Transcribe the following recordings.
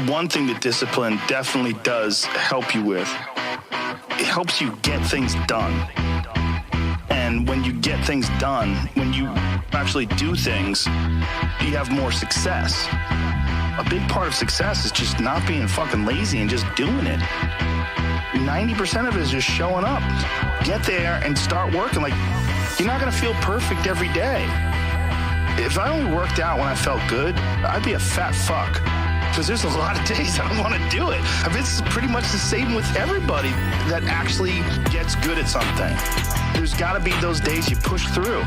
one thing that discipline definitely does help you with, it helps you get things done. And when you get things done, when you actually do things, you have more success. A big part of success is just not being fucking lazy and just doing it. 90% of it is just showing up. Get there and start working. Like, you're not gonna feel perfect every day. If I only worked out when I felt good, I'd be a fat fuck. Because there's a lot of days I don't want to do it. I mean, it's pretty much the same with everybody that actually gets good at something. There's got to be those days you push through.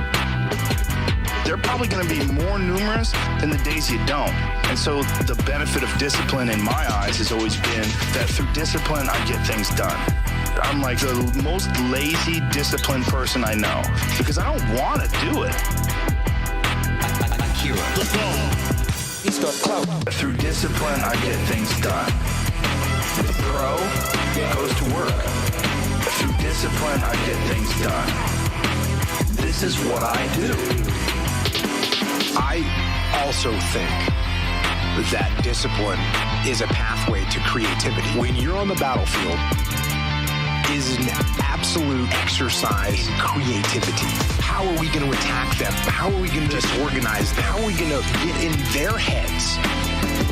They're probably going to be more numerous than the days you don't. And so the benefit of discipline in my eyes has always been that through discipline, I get things done. I'm like the most lazy, disciplined person I know because I don't want to do it. Let's go. Through discipline, I get things done. The pro goes to work. Through discipline, I get things done. This is what I do. I also think that discipline is a pathway to creativity. When you're on the battlefield, is an absolute exercise in creativity. How are we going to attack them? How are we going to disorganize them? How are we going to get in their heads?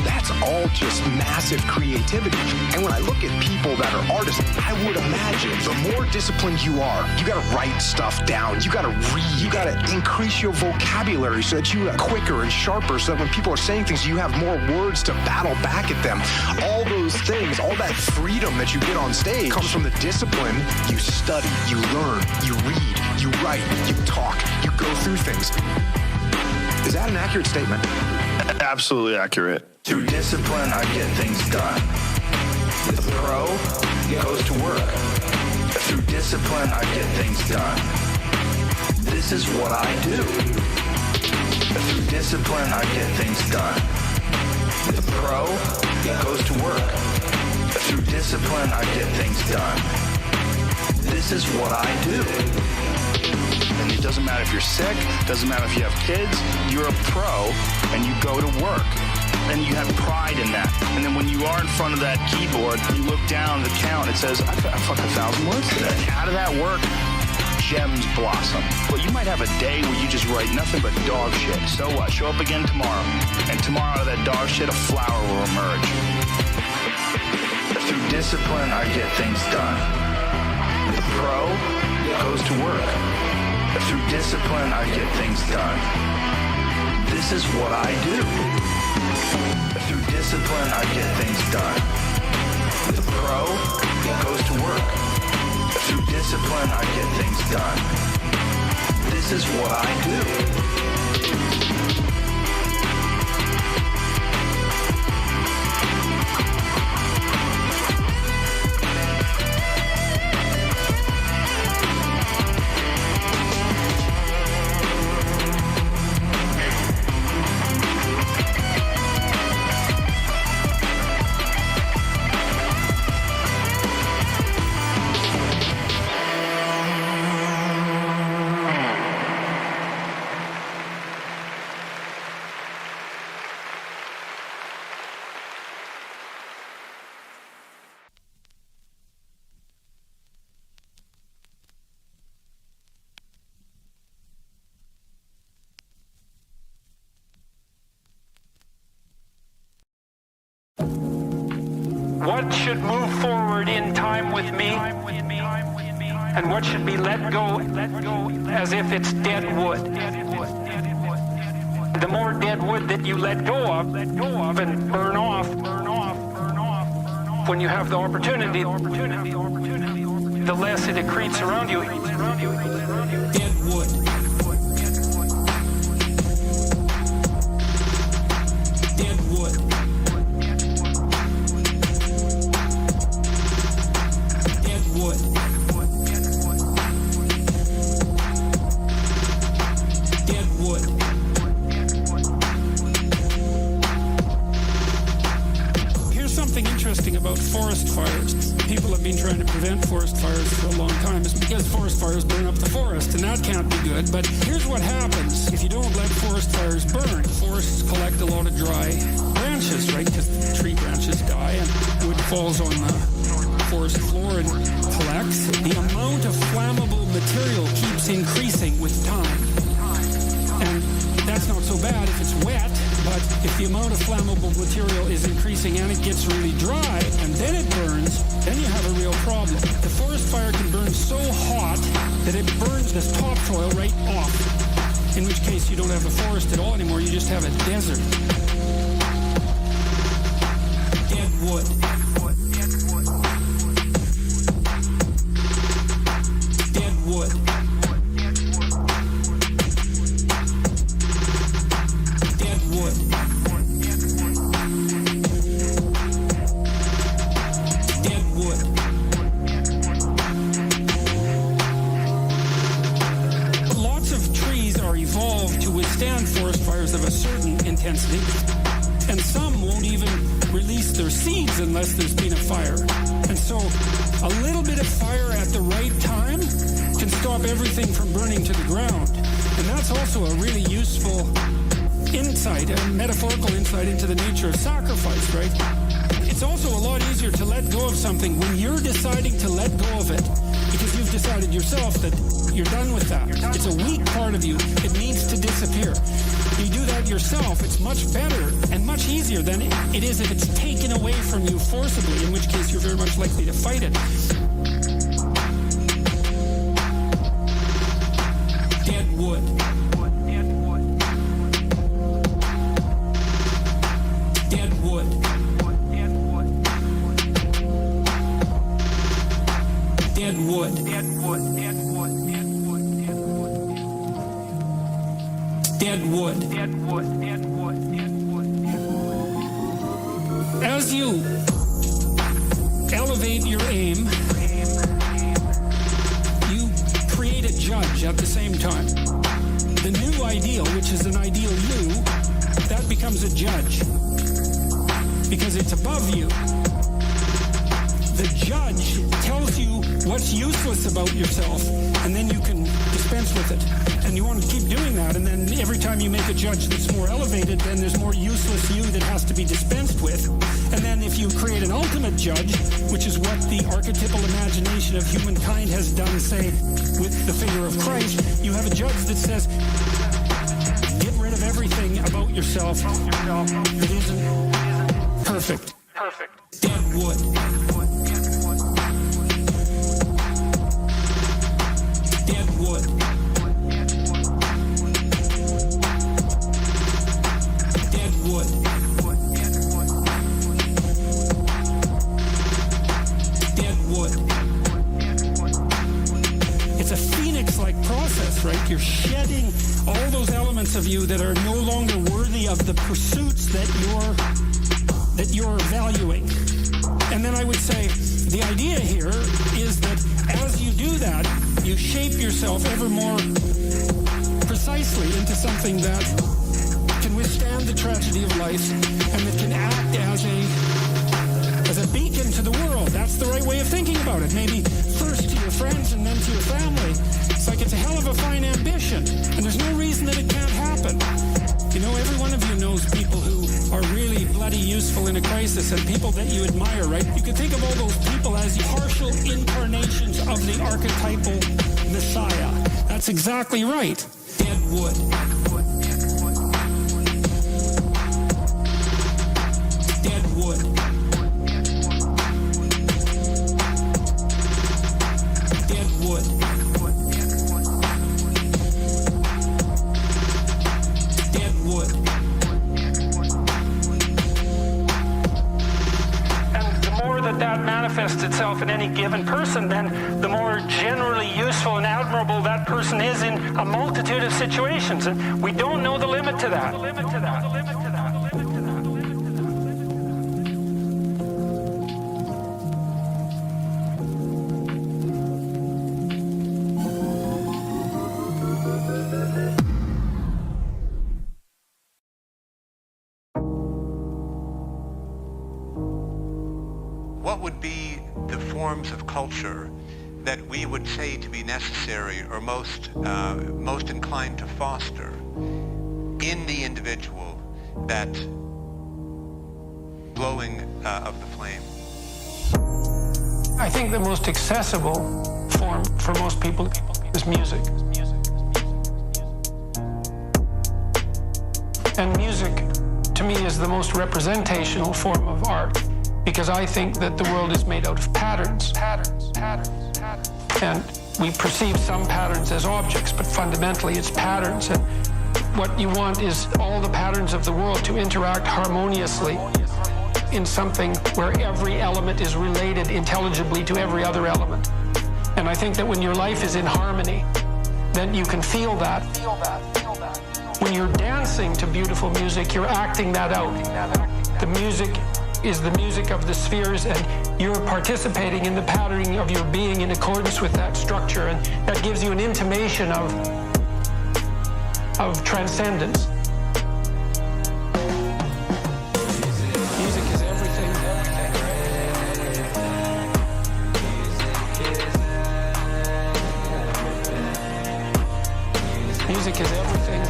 That's all just massive creativity. And when I look at people that are artists, I would imagine the more disciplined you are, you got to write stuff down. You got to read. You got to increase your vocabulary so that you are quicker and sharper so that when people are saying things, you have more words to battle back at them. All those things, all that freedom that you get on stage comes from the discipline. You study, you learn, you read, you write, you talk, you go through things. Is that an accurate statement? Absolutely accurate. Through discipline, I get things done. The pro goes to work. Through discipline, I get things done. This is what I do. Through discipline, I get things done. The pro goes to work. Through discipline, I get things done. This is what I do. And it doesn't matter if you're sick, doesn't matter if you have kids, you're a pro and you go to work. And you have pride in that. And then when you are in front of that keyboard, you look down the count, it says, I fucking 1,000 words today. Out of that work, gems blossom. But you might have a day where you just write nothing but dog shit. So what? Show up again tomorrow. And tomorrow out of that dog shit, a flower will emerge. Through discipline, I get things done. The pro goes to work. Through discipline, I get things done. This is what I do. Through discipline, I get things done. The pro goes to work. Through discipline, I get things done. This is what I do. What should move forward in time with me, and what should be let go as if it's dead wood. The more dead wood that you let go of and burn off, when you have the opportunity, the less it accretes around you. Dead wood. Dead wood. About forest fires. People have been trying to prevent forest fires for a long time. It's because forest fires burn up the forest, and that can't be good. But here's what happens if you don't let forest fires burn. Forests collect a lot of dry branches branches, right? Because the tree branches die and wood falls on the forest floor and collects. The amount of flammable material keeps increasing with time. And that's not so bad if it's wet, but if the amount of flammable material is increasing and it gets really dry and then it burns, then you have a real problem. The forest fire can burn so hot that it burns this topsoil right off, in which case you don't have a forest at all anymore, you just have a desert. Dead wood. Dead wood. Dead wood. Dead wood. Lots of trees are evolved to withstand forest fires of a certain intensity, and some won't even release their seeds unless there's been a fire. And so a little bit of fire at the right time can stop everything from burning to the ground. And that's also a really useful insight, a metaphorical insight into the nature of sacrifice, right? It's also a lot easier to let go of something when you're deciding to let go of it, because you've decided yourself that you're done with that. It's a weak part of you. It needs to disappear. You do that yourself, it's much better and much easier than it is if it's taken away from you forcibly, in which case you're very much likely to fight it. Dead wood. Dead wood. Dead wood. Dead wood. Dead wood. Dead wood. Dead wood. Dead wood. Dead wood. Dead wood. Dead wood. As you elevate your aim, you create a judge at the same time. The new ideal, which is an ideal you, that becomes a judge because it's above you. The judge tells you what's useless about yourself, and then you can dispense with it. And you want to keep doing that, and then every time you make a judge that's more elevated, then there's more useless you that has to be dispensed with. And then if you create an ultimate judge, which is what the archetypal imagination of humankind has done, say, with the figure of Christ, you have a judge that says, get rid of everything about yourself that isn't perfect. Dead wood. Dead wood. Dead wood. Dead wood. It's a phoenix-like process, right? You're shedding all those elements of you that are no longer worthy of the pursuits that you're valuing. And then I would say the idea here is that as you do that, you shape yourself ever more precisely into something that can withstand the tragedy of life and that can act as a beacon to the world. That's the right way of thinking about it. Maybe first to your friends and then to your family. It's like it's a hell of a fine ambition, and there's no reason that it can't happen. You know, every one of you knows people who are really bloody useful in a crisis, and people that you admire, right? You can think of all those people as partial incarnations of the archetypal Messiah. That's exactly right. Dead wood. Dead wood. Dead wood. Dead wood. That manifests itself in any given person, then the more generally useful and admirable that person is in a multitude of situations. And we don't know the limit to that. What would be the forms of culture that we would say to be necessary or most inclined to foster in the individual that blowing of the flame. I think the most accessible form for most people is music. And music, to me, is the most representational form of art, because I think that the world is made out of patterns. And we perceive some patterns as objects, but fundamentally it's patterns. And what you want is all the patterns of the world to interact harmoniously in something where every element is related intelligibly to every other element. And I think that when your life is in harmony, then you can feel that. When you're dancing to beautiful music, you're acting that out. The music is the music of the spheres, and you're participating in the patterning of your being in accordance with that structure, and that gives you an intimation of transcendence. Music is everything. Music is everything.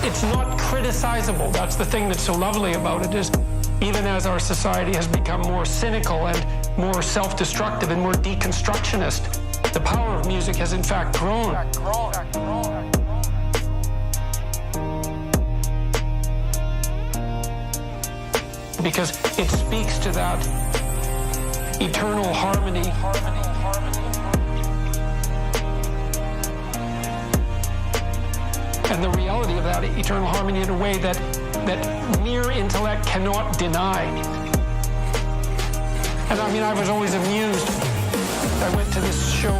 It's not criticizable. That's the thing that's so lovely about it, is even as our society has become more cynical and more self-destructive and more deconstructionist, the power of music has in fact grown. Because it speaks to that eternal harmony. And the reality of that eternal harmony in a way that mere intellect cannot deny. And I mean, I was always amused. I went to this show,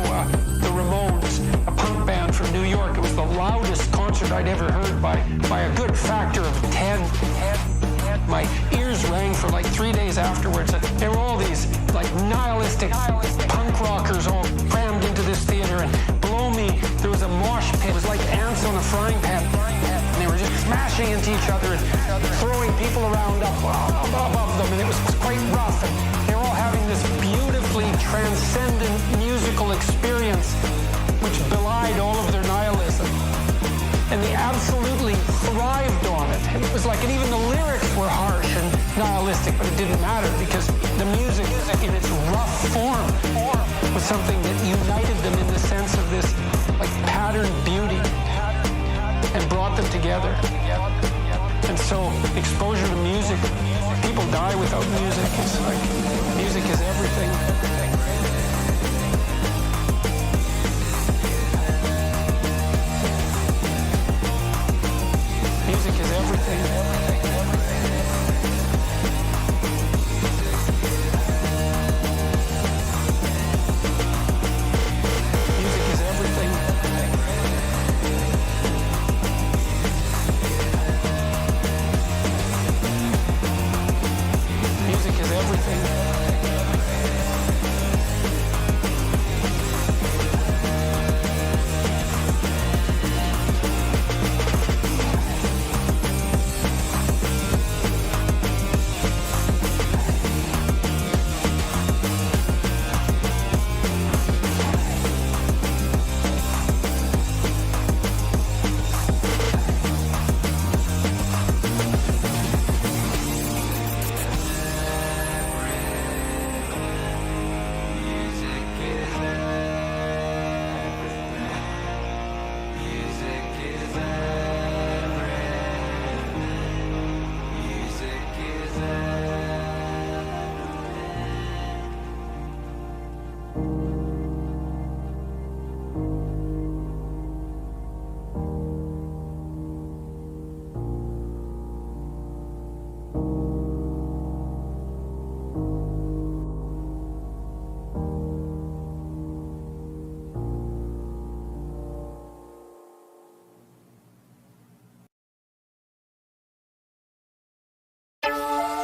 the Ramones, a punk band from New York. It was the loudest concert I'd ever heard by a good factor of 10. My ears rang for like 3 days afterwards. There were all these like nihilistic punk rockers all crammed into this theater, and below me there was a mosh pit. It was like ants on a frying pan, and they were just smashing into each other and throwing people around up above them, and it was quite rough. And they were all having this beautifully transcendent musical experience which belied all of their nihilism. And they absolutely thrived on it. It was like, and even the lyrics were harsh and nihilistic, but it didn't matter because the music in its rough form was something that united them in the sense of this like patterned beauty and brought them together. And so exposure to music, people die without music. It's like, music is everything. Music is everything. Music is everything. Music is everything.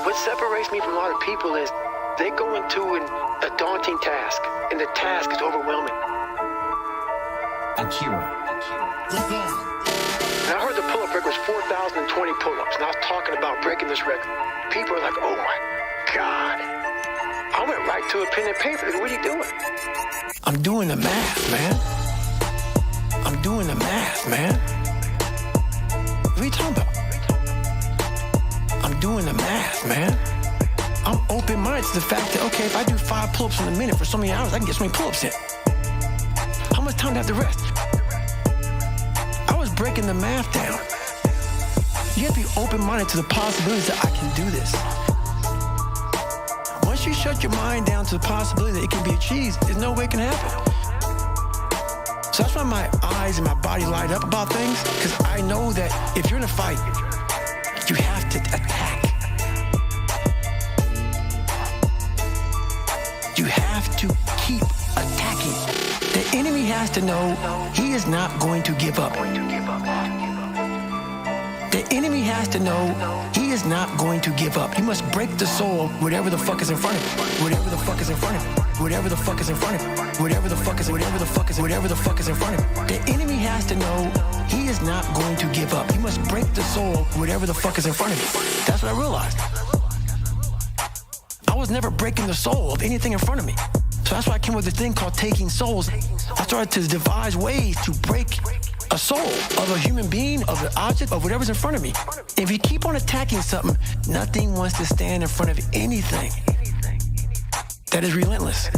What separates me from a lot of people is they go into a daunting task, and the task is overwhelming. Akira. And I heard the pull-up record was 4,020 pull-ups, and I was talking about breaking this record. People are like, oh my God. I went right to a pen and paper. What are you doing? I'm doing the math, man. I'm doing the math, man. What are you talking about? I'm doing the math, man. I'm open-minded to the fact that, okay, if I do 5 pull-ups in a minute for so many hours, I can get so many pull-ups in. How much time do I have to rest? I was breaking the math down. You have to be open-minded to the possibilities that I can do this. Once you shut your mind down to the possibility that it can be achieved, there's no way it can happen. So that's why my eyes and my body light up about things, because I know that if you're in a fight, you have to attack. You have to keep attacking. The enemy has to know he is not going to give up. The enemy has to know he is not going to give up. He must break the soul of whatever the fuck is in front of him. Whatever the fuck is in front of him. Whatever the fuck is in front of him. Whatever the fuck is in front of him. The enemy has to know he is not going to give up. He must break the soul of whatever the fuck is in front of him. That's what I realized. I was never breaking the soul of anything in front of me. So that's why I came with this thing called taking souls. I started to devise ways to break a soul of a human being, of an object, of whatever's in front of me. If you keep on attacking something, nothing wants to stand in front of anything that is relentless.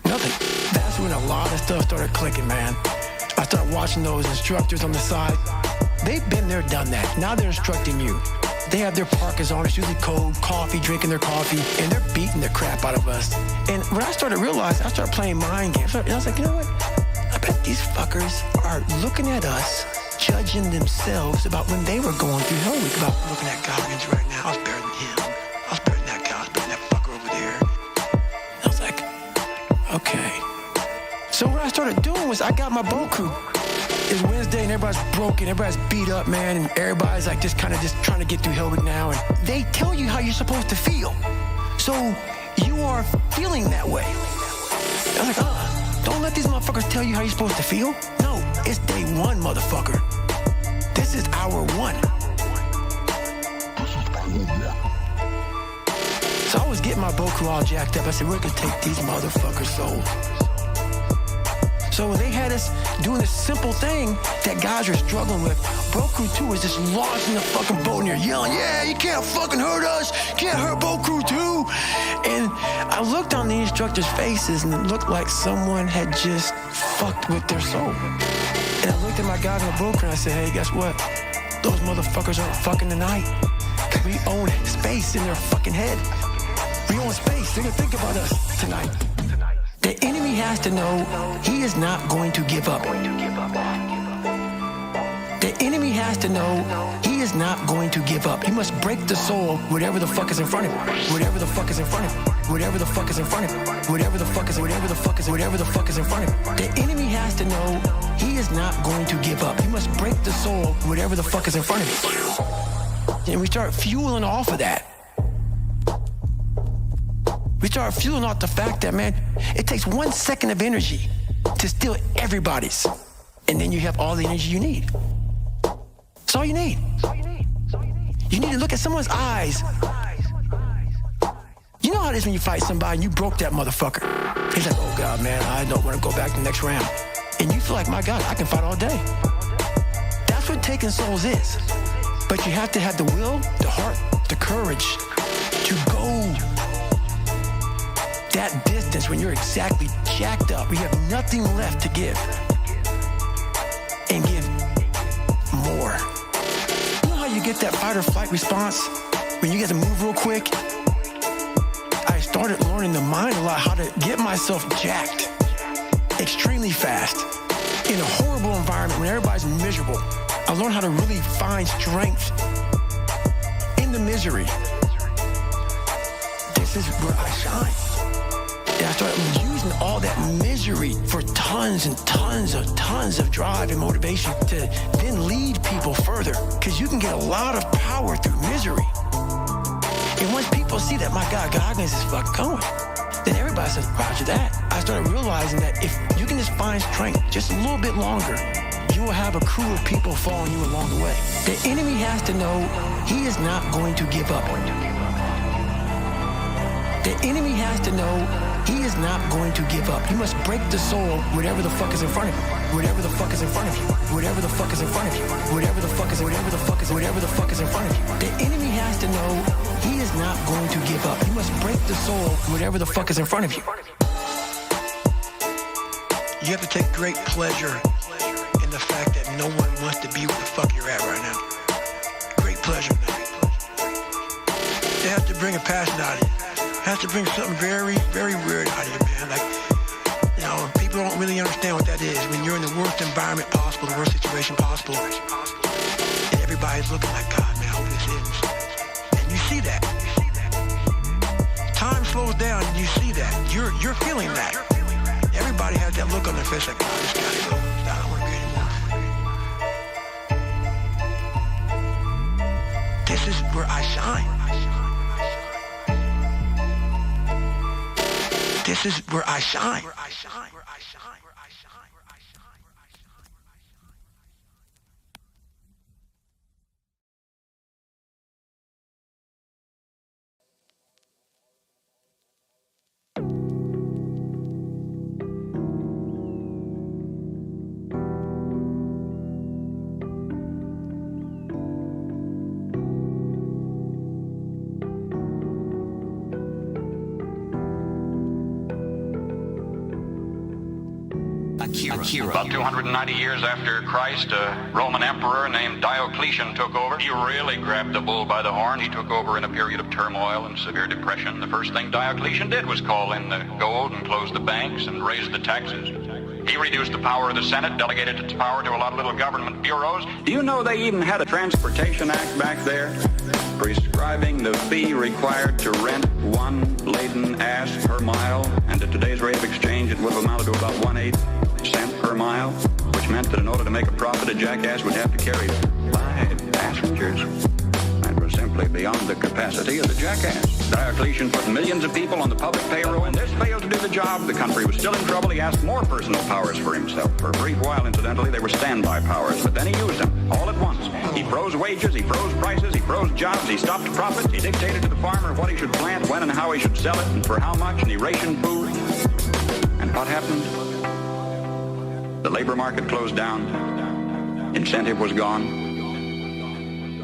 Nothing. That's when a lot of stuff started clicking, man. I started watching those instructors on the side. They've been there, done that. Now they're instructing you. They have their parkas on, it's usually cold, coffee, drinking their coffee, and they're beating the crap out of us. And when I started realizing, I started playing mind games. And I was like, you know what? I bet these fuckers are looking at us, judging themselves about when they were going through Hell Week. About looking at Goggins right now, I was better than him. I was better than that guy, I was better than that fucker over there. And I was like, okay. So what I started doing was I got my boat crew. It's Wednesday and everybody's broken, everybody's beat up, man, and everybody's like just kind of just trying to get through Hell Week now. And they tell you how you're supposed to feel. So you are feeling that way. I was like, don't let these motherfuckers tell you how you're supposed to feel. No, it's day one, motherfucker. This is hour one. So I was getting my boat crew all jacked up. I said, we're gonna take these motherfuckers' souls. So when they had us doing this simple thing that guys are struggling with, Bro Crew 2 was just lost in the fucking boat and you're yelling, yeah, you can't fucking hurt us, can't hurt Bro Crew 2. And I looked on the instructors' faces and it looked like someone had just fucked with their soul. And I looked at my guys in the boat crew and I said, hey, guess what? Those motherfuckers aren't fucking tonight. We own space in their fucking head. We own space. They're gonna think about us tonight. The enemy has to know he is not going to give up. The enemy has to know he is not going to give up. He must break the soul of whatever the fuck is in front of him. Whatever the fuck is in front of him. Whatever the fuck is in front of him. Whatever the fuck is in front of him. The enemy has to know he is not going to give up. He must break the soul of whatever the fuck is in front of him. And we start fueling off of that. We start fueling off the fact that, man, it takes 1 second of energy to steal everybody's. And then you have all the energy you need. That's all you need. You need to look at someone's eyes. You know how it is when you fight somebody and you broke that motherfucker. He's like, oh God, man, I don't want to go back to the next round. And you feel like, my God, I can fight all day. That's what taking souls is. But you have to have the will, the heart, the courage to go that distance when you're exactly jacked up. We have nothing left to give. And give more. You know how you get that fight or flight response when you get to move real quick? I started learning the mind a lot, how to get myself jacked extremely fast in a horrible environment when everybody's miserable. I learned how to really find strength in the misery. This is where I shine. And I started using all that misery for tons of drive and motivation to then lead people further. Because you can get a lot of power through misery. And once people see that, my God, Goggins is fucking going, then everybody says, roger that. I started realizing that if you can just find strength just a little bit longer, you will have a crew of people following you along the way. The enemy has to know he is not going to give up. The enemy has to know he is not going to give up. You must break the soul, whatever the fuck is in front of you. Whatever the fuck is in front of you. Whatever the fuck is in front of you. Whatever the fuck is in front of you. The enemy has to know he is not going to give up. You must break the soul, whatever the fuck is in front of you. You have to take great pleasure in the fact that no one wants to be where the fuck you're at right now. Great pleasure in that. It has to bring a passion out of you. It has to bring something very, very weird out of you, man. Like, you know, people don't really understand what that is. When you're in the worst environment possible, the worst situation possible, and everybody's looking like, God, man, I hope this ends. And you see that. Time slows down and you see that. You're feeling that. Everybody has that look on their face like, God, this gotta go. I don't want to be anymore. This is where I shine. This is where I shine. About 290 years after Christ, a Roman emperor named Diocletian took over. He really grabbed the bull by the horn. He took over in a period of turmoil and severe depression. The first thing Diocletian did was call in the gold and close the banks and raise the taxes. He reduced the power of the Senate, delegated its power to a lot of little government bureaus. Do you know they even had a Transportation Act back there prescribing the fee required to rent one laden ass per mile? And at today's rate of exchange, it would have amounted to about 1/8 cent per mile, which meant that in order to make a profit, a jackass would have to carry 5 passengers. That was simply beyond the capacity of the jackass. Diocletian put millions of people on the public payroll, and this failed to do the job. The country was still in trouble. He asked more personal powers for himself. For a brief while, incidentally, they were standby powers, but then he used them all at once. He froze wages, he froze prices, he froze jobs, he stopped profits, he dictated to the farmer what he should plant, when and how he should sell it, and for how much, and he rationed food. And what happened? The labor market closed down. Incentive was gone.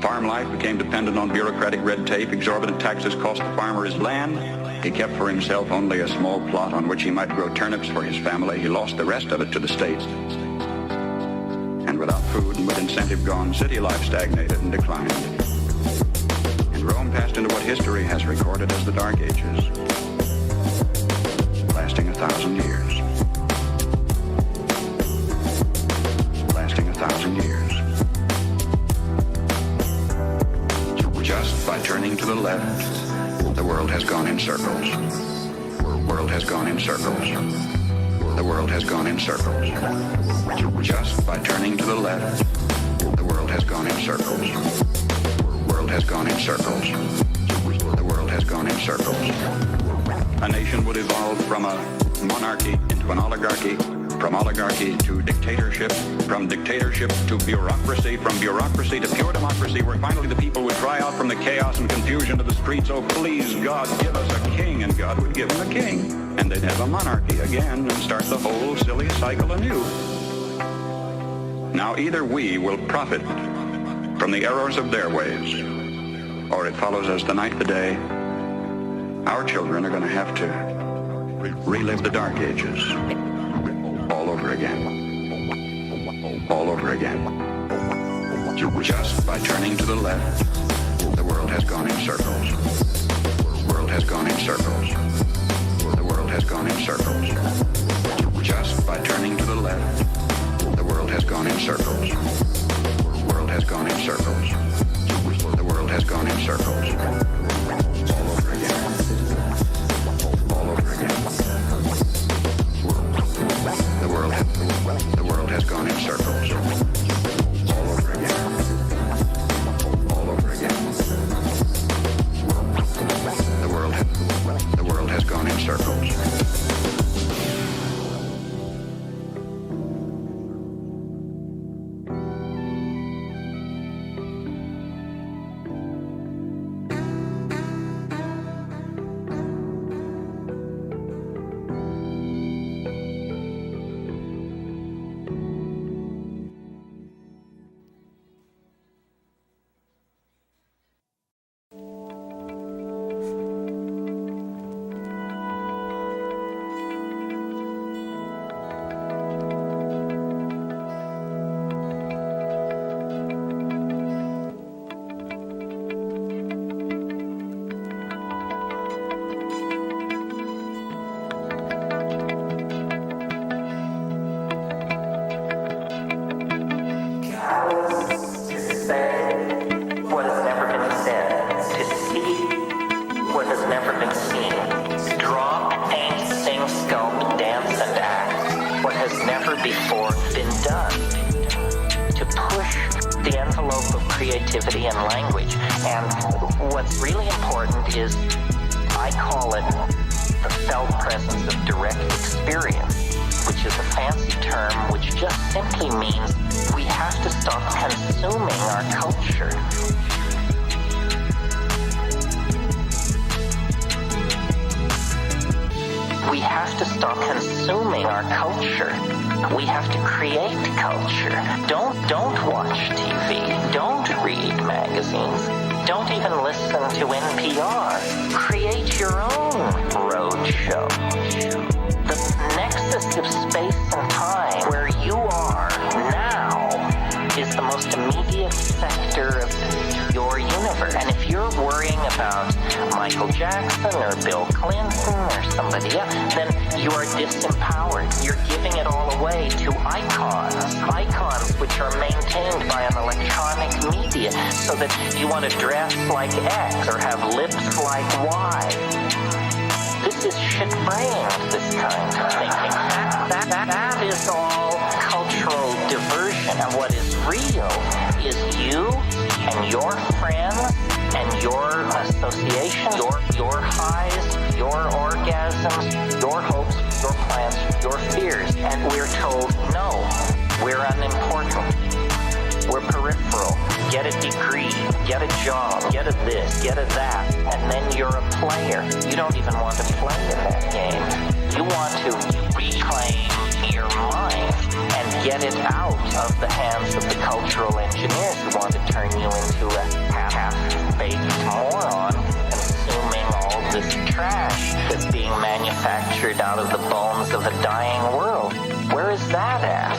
Farm life became dependent on bureaucratic red tape. Exorbitant taxes cost the farmer his land. He kept for himself only a small plot on which he might grow turnips for his family. He lost the rest of it to the states. And without food and with incentive gone, city life stagnated and declined. And Rome passed into what history has recorded as the Dark Ages, lasting 1,000 years. Lasting 1,000 years. Just by turning to the left, the world has gone in circles. The world has gone in circles. The world has gone in circles. Just by turning to the left, the world has gone in circles. The world has gone in circles. The world has gone in circles. A nation would evolve from a monarchy into an oligarchy, from oligarchy to dictatorship, from dictatorship to bureaucracy, from bureaucracy to pure democracy, where finally the people would cry out from the chaos and confusion of the streets, "Oh, please, God, give us a king," and God would give them a king. And they'd have a monarchy again and start the whole silly cycle anew. Now, either we will profit from the errors of their ways, or it follows as the night the day, our children are going to have to relive the Dark Ages. All over again. All over again. Just by turning to the left, the world has gone in circles. The world has gone in circles. The world has gone in circles. Just by turning to the left, the world has gone in circles. The world has gone in circles. The world has gone in circles. All over again. All over again. The world has gone in circles. All over again. All over again. The world has gone in circles. creativity and language. And what's really important is, I call it the felt presence of direct experience, which is a fancy term which just simply means we have to stop consuming our culture. We have to stop consuming our culture. We have to create culture. Don't watch TV. Don't read magazines. Don't even listen to NPR. Create your own roadshow. The nexus of space and time, where you are now, is the most immediate sector of your universe. And if you're worrying about Michael Jackson or Bill Clinton or somebody else, then you are disempowered. You're giving it all away to icons which are maintained by an electronic media, so that you want to dress like X or have lips like Y. This is shit-brained, this kind of thinking. That is all cultural diversion. And what is real is you and your friends and your association, your highs, your orgasms, your hopes, your plans, your fears. And we're told, no, we're unimportant. We're peripheral. Get a degree, get a job, get a this, get a that, and then you're a player. You don't even want to play in that game. You want to reclaim your mind and get it out of the hands of the cultural engineers who want to turn you into a half-baked moron, consuming all this trash that's being manufactured out of the bones of a dying world. Where is that at?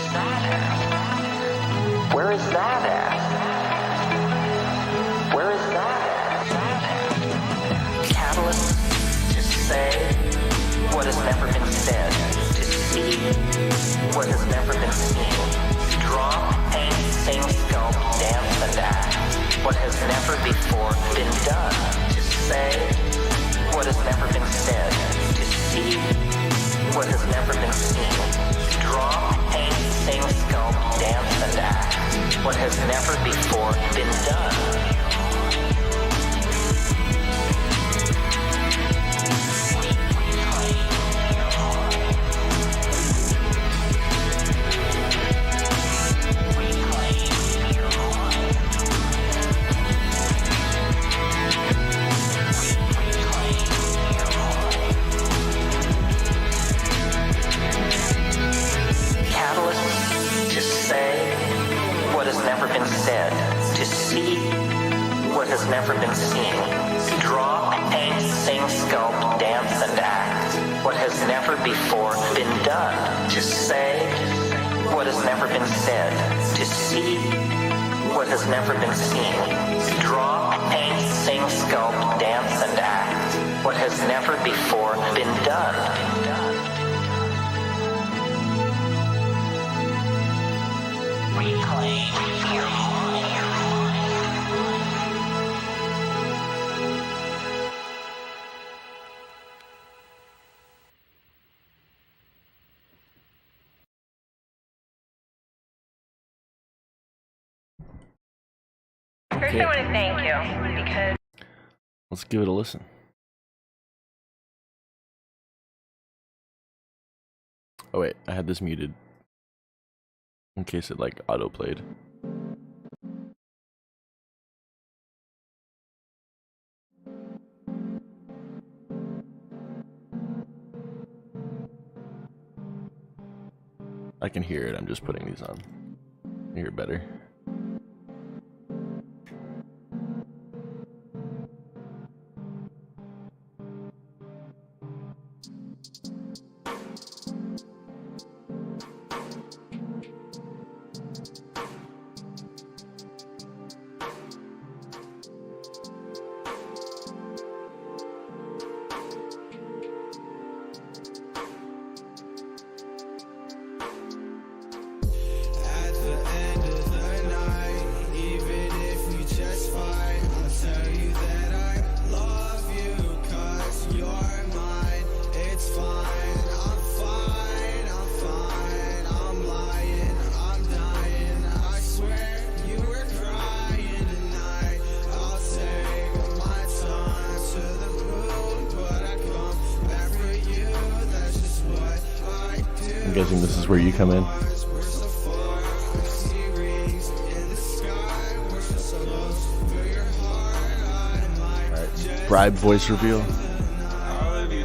Where is that at? Where is that at? Catalyst to say what has never been said, to see what has never been seen. Draw, paint, sing, sculpt, dance, and act what has never before been done. To say what has never been said, to see what has never been seen. Draw, paint, sing, sculpt, dance, and act what has never before been done. Said, to see what has never been seen. Draw, paint, sing, sculpt, dance, and act what has never before been done. To say what has never been said. To see what has never been seen. Draw, paint, sing, sculpt, dance, and act what has never before been done. Reclaim your mind. First, I want to thank you because. Let's give it a listen. Oh wait, I had this muted in case it like auto played. I can hear it, I'm just putting these on. I hear it better. At the end of the guessing this is where you come in. Alright, bribe voice reveal.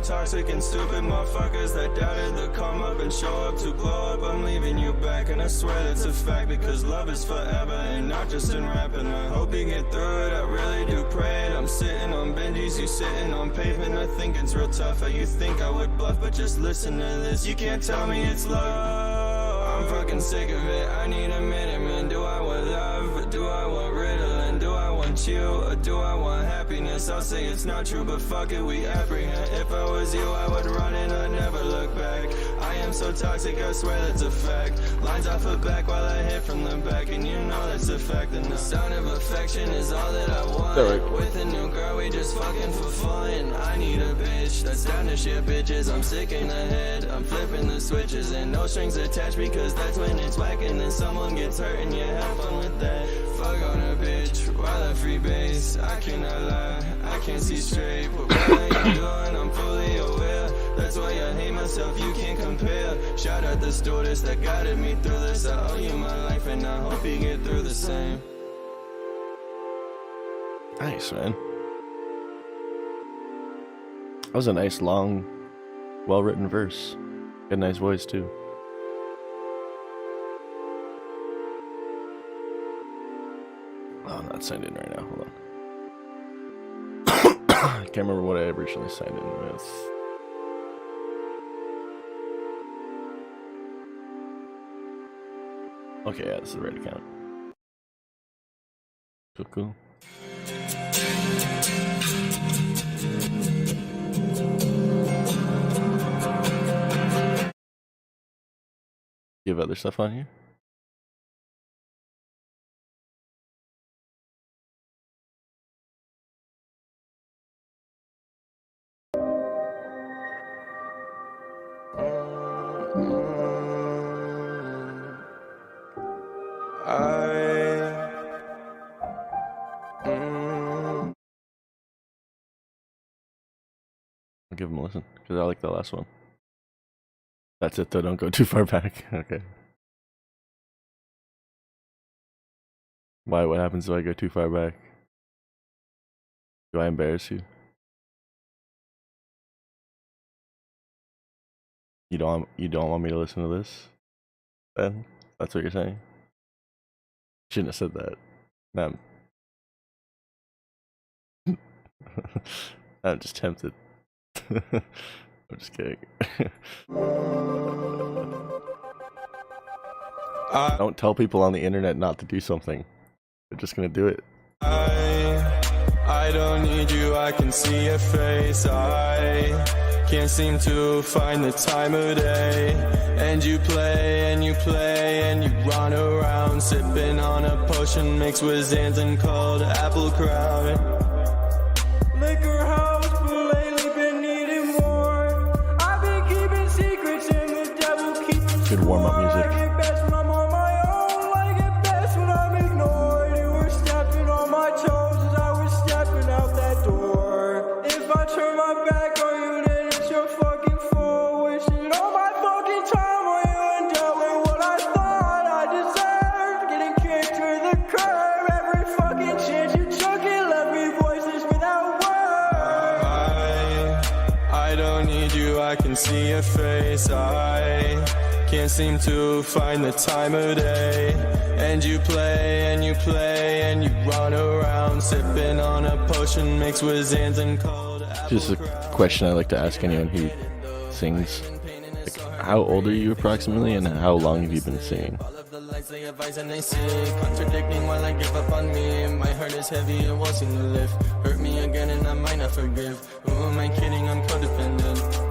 Toxic and stupid motherfuckers that doubted the come up and show up to blow up. I'm leaving you back, and I swear that's a fact, because love is forever and not just in rap. And I hope you get through it, I really do pray it. I'm sitting on Benjis, you sitting on pavement. I think it's real tough how you think I would bluff, but just listen to this. You can't tell me it's love. I'm fucking sick of it. I need a minute, man. Do I want love? Do I want Ritalin? Do I want you? Or do I want happiness? I'll say it's not true, but fuck it, we apprehend. If I was you, I would run and I'd never look back. I am so toxic, I swear that's a fact. Lines off her back while I hit from the back, and you know that's a fact. And the sound of affection is all that I want. With a new girl, we just fucking for fun. I need a bitch that's down to share bitches. I'm sick in the head, I'm flipping the switches, and no strings attached, because that's when it's whack, and then someone gets hurt and you have fun with that. Fuck on a bitch while I free base. I cannot lie, I can't see straight, but what I am doing, I'm fully aware. That's why I hate myself, you can't compare. Shout out the stewardess that guided me through this. I owe you my life, and I hope you get through the same. Nice, man. That was a nice, long, well-written verse. Got a nice voice, too. Oh, I'm not signed in right now. Hold on. I can't remember what I originally signed in with. Okay, yeah, this is the right account. Cool. You have other stuff on here? I'll give him a listen, because I like the last one. That's it though, don't go too far back. Okay. Why? What happens if I go too far back? Do I embarrass you? You don't want me to listen to this? Then? That's what you're saying? Shouldn't have said that. No. I'm just tempted. I'm just kidding. Don't tell people on the internet not to do something. They're just gonna do it. I don't need you, I can see your face. I can't seem to find the time of day. And you play and you play and you run around, sipping on a potion mixed with Xans and cold apple crowd. Liquor house, but lately been needing more. I've been keeping secrets and the devil keeps. Good warm up music. I get best when I'm on my own, I get best when I'm ignored. You were stepping on my toes as I was stepping out that door. If I turn my back on you, then it's your fucking fault. Wishing all my fucking time on you and dealt with what I thought I deserved. Getting kicked to the curb every fucking chance you took, it left me voiceless without words. I don't need you, I can see your face. I can't seem to find the time of day. And you play and you play and you run around, sipping on a potion mixed with Xans and cold apple. Just a question I like to ask anyone who sings. Like, how old are you approximately, and how long have you been singing? They advise and they say, contradicting while I give up on me. My heart is heavy, it won't seem to lift. Hurt me again and I might not forgive. Who am I kidding? I'm codependent.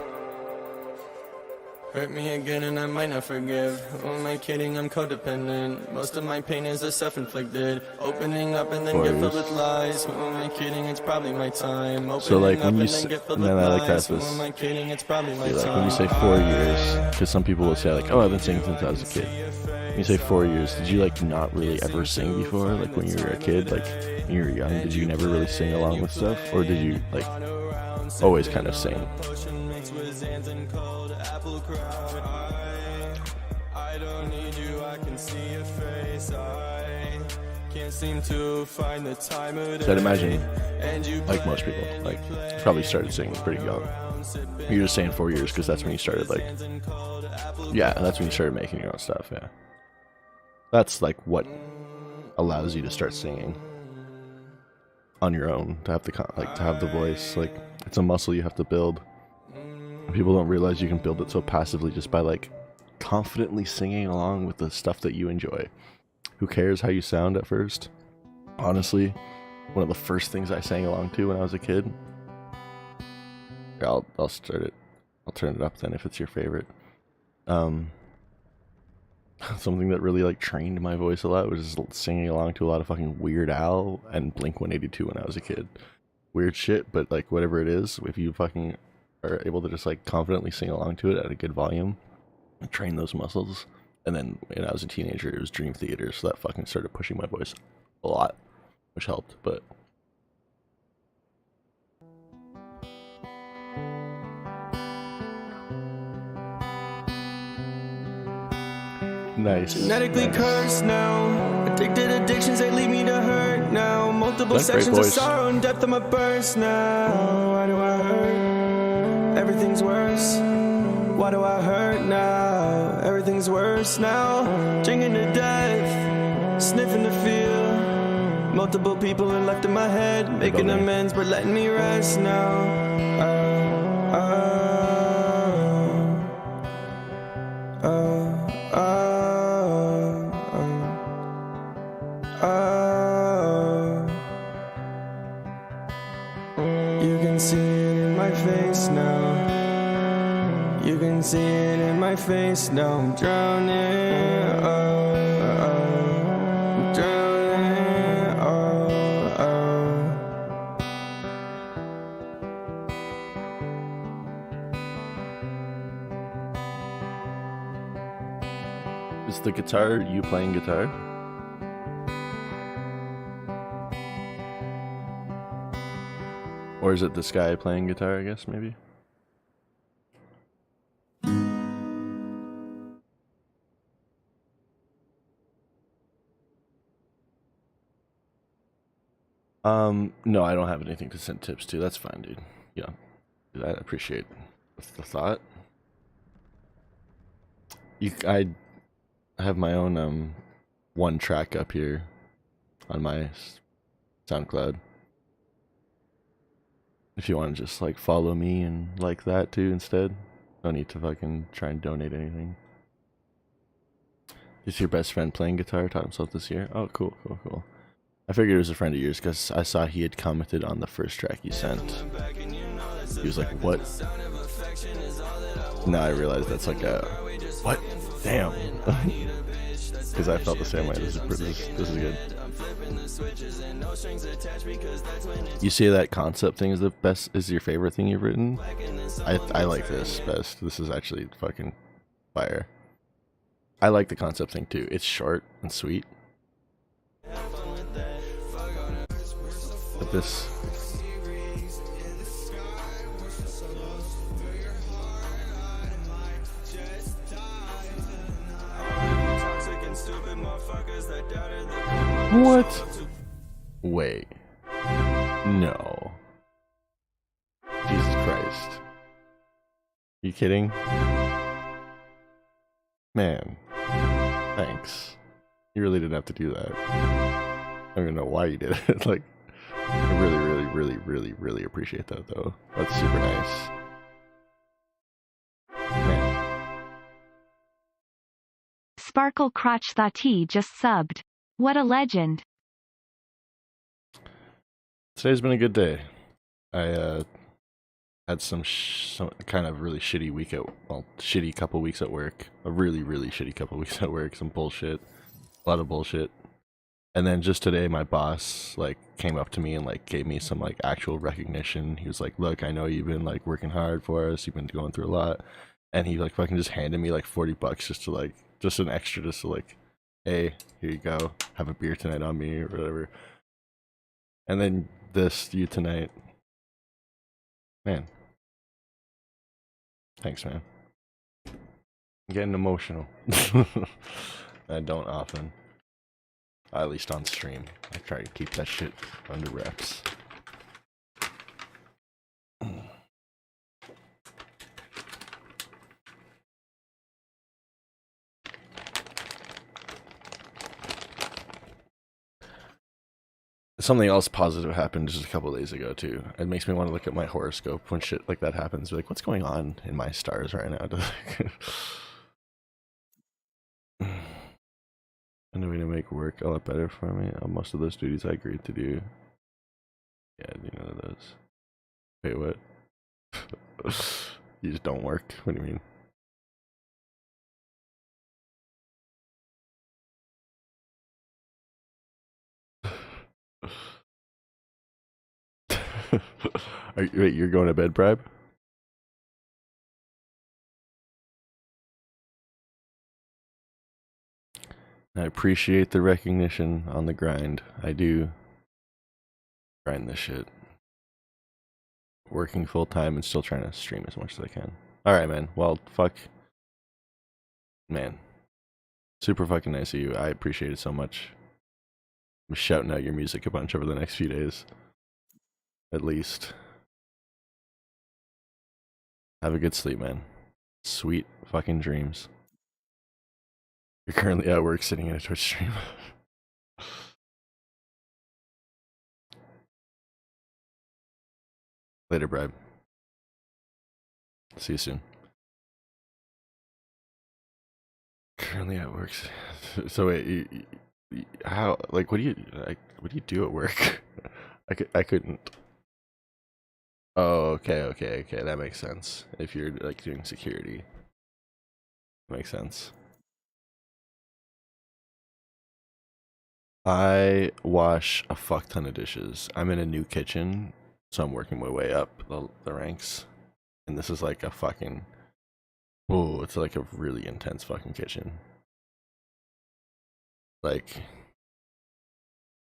Hurt me again and I might not forgive. Who am I kidding? I'm codependent. Most of my pain is self-inflicted. Opening up and then get filled with lies. Who am I kidding? It's probably my time. So like when you say, man, I like to ask this. Who am I kidding? It's probably my Like time. when you say 4 years, because some people will say like, oh, I've been singing since I was a kid. When you say 4 years, did you like not really ever sing before? Like when you were a kid, like when you were young, did you never really sing along with stuff? Or did you like always kind of sing? I don't need you, I can see your face. I can't seem to find the time of day. So I'd imagine, like most people, like probably started singing pretty young. You're just saying 4 years because that's when you started, like, yeah, that's when you started making your own stuff. Yeah, that's like what allows you to start singing on your own, to have the to have the voice. Like, it's a muscle you have to build. People don't realize you can build it so passively just by like confidently singing along with the stuff that you enjoy. Who cares how you sound at first? Honestly, one of the first things I sang along to when I was a kid. I'll start it. I'll turn it up then if it's your favorite. Something that really like trained my voice a lot was just singing along to a lot of fucking Weird Al and Blink-182 when I was a kid. Weird shit, but like whatever it is, if you fucking are able to just like confidently sing along to it at a good volume, train those muscles. And then when I was a teenager, it was Dream Theater, so that fucking started pushing my voice a lot, which helped. But nice. Genetically cursed now. Addicted addictions, they lead me to hurt now. Multiple sections of sorrow and depth of my burst now. Why do I hurt? Everything's worse. Why do I hurt now? Everything's worse now. Drinking to death, sniffing to feel. Multiple people are left in my head, making amends but letting me rest now. You can see it in my face now. You can see it in my face now. I'm drowning. I'm drowning. Is the guitar you playing guitar? Or is it this guy playing guitar, I guess, maybe? No, I don't have anything to send tips to. That's fine, dude. Yeah, I appreciate the thought. I have my own one track up here on my SoundCloud. If you want to just like follow me and like that too instead. No need to fucking try and donate anything. Is your best friend playing guitar? Taught himself this year? Oh, cool. I figured it was a friend of yours because I saw he had commented on the first track you sent. He was like, what? Now I realize that's like a... What? Damn. Because I felt the same way. This is good. You say that concept thing is the best, is your favorite thing you've written? I like this best. This is actually fucking fire. I like the concept thing too. It's short and sweet. But this... What? Wait. No. Jesus Christ. You kidding? Man. Thanks. You really didn't have to do that. I don't even know why you did it. Like, I really appreciate that though. That's super nice. Man. Sparkle Crotch thought he just subbed. What a legend. Today's been a good day. I had some kind of really shitty week shitty couple weeks at work. A really shitty couple weeks at work. Some bullshit. A lot of bullshit. And then just today my boss like came up to me and like gave me some like actual recognition. He was like, look, I know you've been like working hard for us. You've been going through a lot. And he like fucking just handed me like $40 just to like, just an extra just to like, hey, here you go, have a beer tonight on me or whatever. And then you tonight. Man. Thanks, man. getting emotional. I don't often. At least on stream. I try to keep that shit under wraps. Something else positive happened just a couple days ago too. It makes me want to look at my horoscope when shit like that happens. Be like, what's going on in my stars right now? And a way to make work a lot better for me. Most of those duties I agreed to do. Yeah, do none of those. Wait, what? You just don't work? What do you mean? Wait, you're going to bed, Bribe? I appreciate the recognition on the grind. I do grind this shit. Working full time and still trying to stream as much as I can. Alright, man. Well, fuck. Man. Super fucking nice of you. I appreciate it so much. I'm shouting out your music a bunch over the next few days. At least. Have a good sleep, man. Sweet fucking dreams. You're currently at work sitting in a Twitch stream. Later, Bribe. See you soon. Currently at work. So wait, how? Like, what do you do at work? I couldn't. Oh, okay. That makes sense. If you're like doing security, makes sense. I wash a fuck ton of dishes. I'm in a new kitchen, so I'm working my way up the ranks. And this is like a fucking... Oh, it's like a really intense fucking kitchen. Like,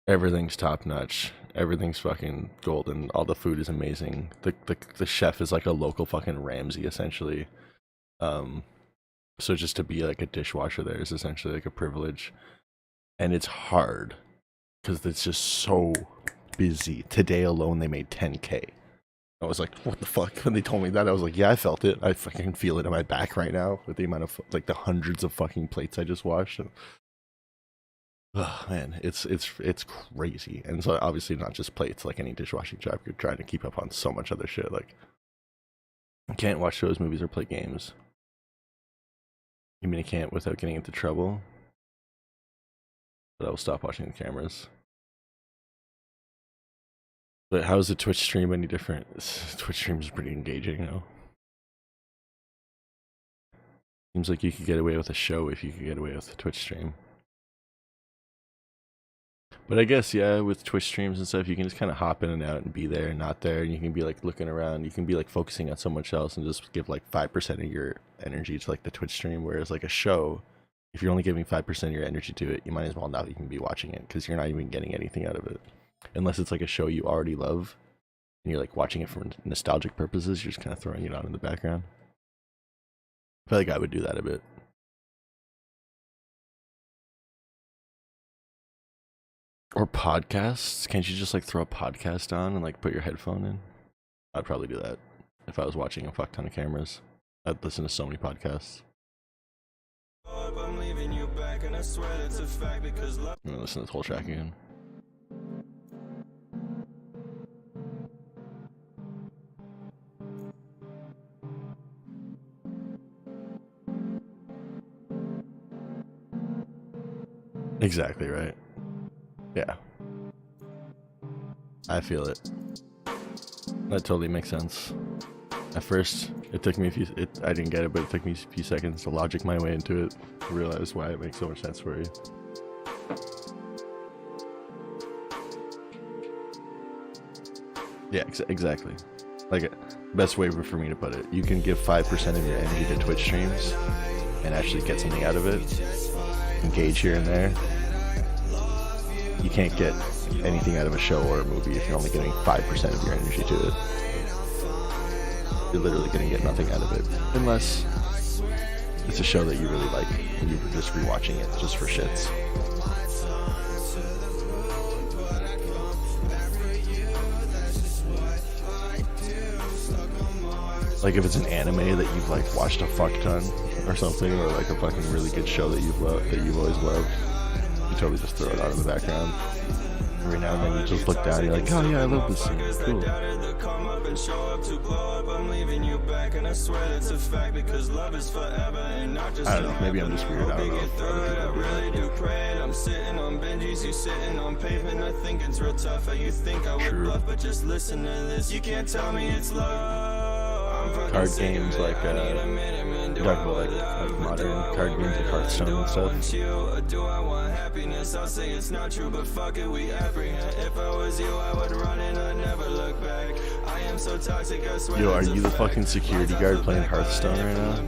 everything's top notch. Everything's fucking golden. All the food is amazing. The chef is like a local fucking Ramsay, essentially. So just to be like a dishwasher there is essentially like a privilege. And it's hard because it's just so busy. Today alone, they made 10K. I was like, what the fuck? When they told me that, I was like, yeah, I felt it. I fucking feel it in my back right now with the amount of, like, the hundreds of fucking plates I just washed. And, oh, man, it's crazy. And so obviously not just plates, like any dishwashing job. You're trying to keep up on so much other shit. Like, you can't watch shows, movies, or play games. You mean you can't without getting into trouble? But I will stop watching the cameras. But how is the Twitch stream any different? Twitch stream is pretty engaging, you know? Seems like you could get away with a show if you could get away with a Twitch stream. But I guess, yeah, with Twitch streams and stuff, you can just kind of hop in and out and be there and not there. And you can be like looking around. You can be like focusing on so much else and just give like 5% of your energy to like the Twitch stream. Whereas like a show, if you're only giving 5% of your energy to it, you might as well not even be watching it because you're not even getting anything out of it. Unless it's like a show you already love and you're like watching it for nostalgic purposes, you're just kind of throwing it on in the background. I feel like I would do that a bit. Or podcasts. Can't you just like throw a podcast on and like put your headphone in? I'd probably do that if I was watching a fuck ton of cameras. I'd listen to so many podcasts. I'm leaving you back and I swear that's a fact because I'm gonna listen to this whole track again. Exactly right. Yeah. I feel it. That totally makes sense. At first, it took me I didn't get it, but it took me a few seconds to logic my way into it, to realize why it makes so much sense for you. Yeah, exactly. Like, best way for me to put it, you can give 5% of your energy to Twitch streams and actually get something out of it. Engage here and there. You can't get anything out of a show or a movie if you're only giving 5% of your energy to it. You're literally going to get nothing out of it. Unless it's a show that you really like, and you're just rewatching it just for shits. Like if it's an anime that you've like watched a fuck ton or something, or like a fucking really good show that you've always loved, you totally just throw it on in the background. Every now and then you just look down and you're like, oh yeah, I love this scene. Cool. I don't know, maybe I'm just weird. I don't know. I'm sitting on Benji's, you sitting on pavement. I think it's real tough how you think I would bluff, but just listen to this. You can't tell me it's love. Card games like you're talking about like modern card games like Hearthstone and stuff. Do I want happiness? I'll say it's not true, but fuck it, we apprehend. If I was you, I would run and I'd never look back. I am so toxic, I swear. Yo, are you the fucking security guard playing Hearthstone right now?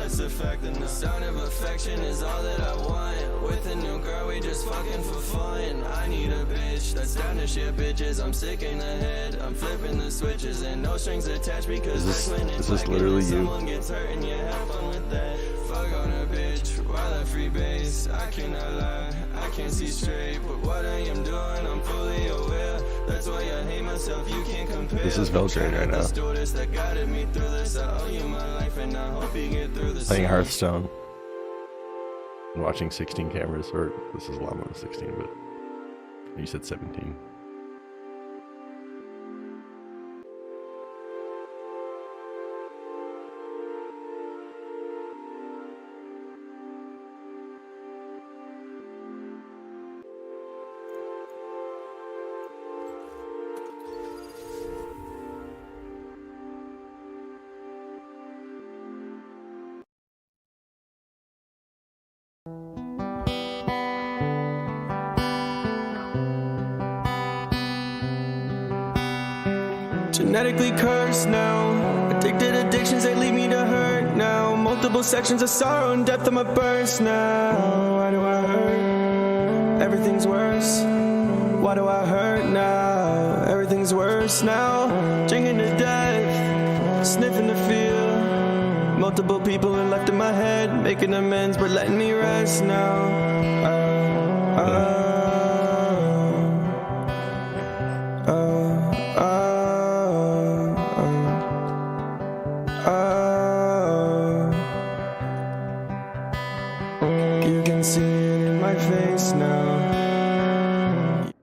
The sound of affection is all that I want. With a new girl, we just fucking for fun. I need a bitch that's down to shit bitches. I'm sick in the head. I'm flipping the switches and no strings attached because is this literally you? Someone gets hurt and you have fun with that. Fuck on a bitch while I free base. I cannot lie, I can't see straight. But what I am doing, I'm fully aware. That's why I hate myself. You can't compare. This is Belgrade right now. Playing Hearthstone. And watching 16 cameras, or this is a lot more than 16, but you said 17. Genetically cursed now. Addicted addictions, they lead me to hurt now. Multiple sections of sorrow and depth of my burst now. Why do I hurt? Everything's worse. Why do I hurt now? Everything's worse now. Drinking to death, sniffing the feel. Multiple people are left in my head, making amends but letting me rest now. You can see it in my face now.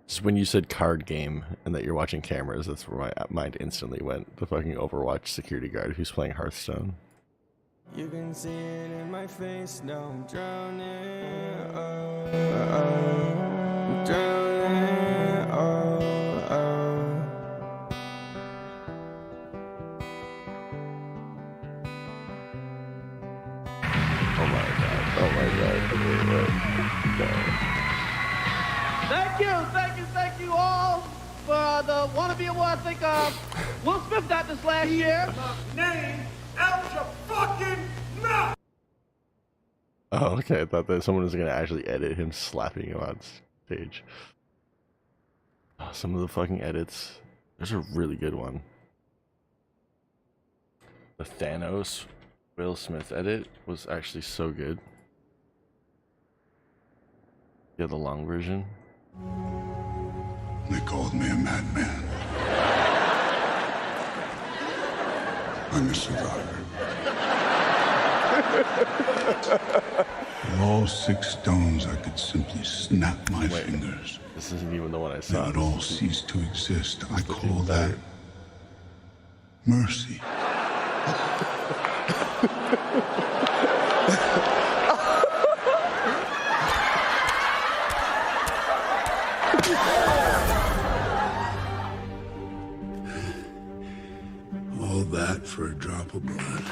So when you said card game and that you're watching cameras, that's where my mind instantly went. The fucking Overwatch security guard who's playing Hearthstone. You can see it in my face now. I'm drowning. I'm drowning. Oh my god. Oh my god. Thank you all for the Wannabe Award. I think Will Smith got this last year. Name out your fucking mouth. Oh, okay. I thought that someone was gonna actually edit him slapping him on stage. Oh, some of the fucking edits. There's a really good one. The Thanos Will Smith edit was actually so good. Yeah, the long version. They called me a madman. I'm a survivor. From all 6 stones, I could simply snap my fingers. This isn't even the one I saw. They would all cease to exist. I call that mercy. All that for a drop of blood.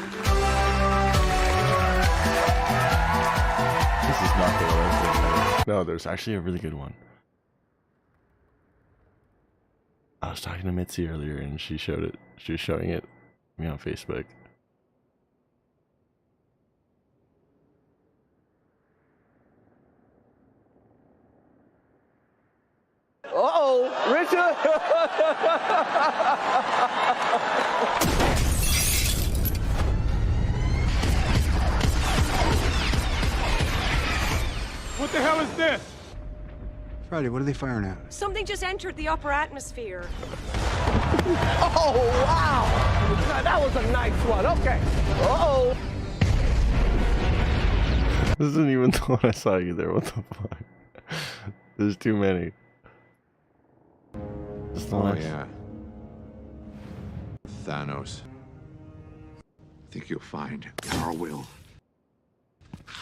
This is not the one I was thinking of. No, there's actually a really good one. I was talking to Mitzi earlier and she showed it. She was showing it to me on Facebook. Uh-oh, Richard! What the hell is this? Friday, what are they firing at? Something just entered the upper atmosphere. Oh, wow! That was a nice one. Okay. Uh-oh. This isn't even the one I saw you there. What the fuck? There's too many. Oh, yeah. Thanos. I think you'll find our will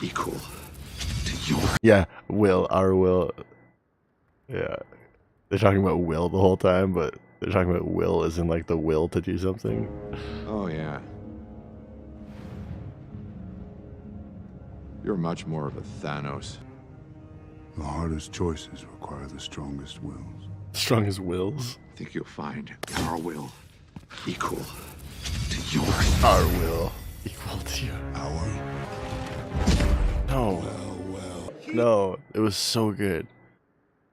equal to yours. Yeah, our will. Yeah. They're talking about will the whole time, but they're talking about will as in like the will to do something. Oh, yeah. You're much more of a Thanos. The hardest choices require the strongest wills. Strongest wills? I think you'll find our will equal to yours. Our will equal to yours. Our? No. No, it was so good.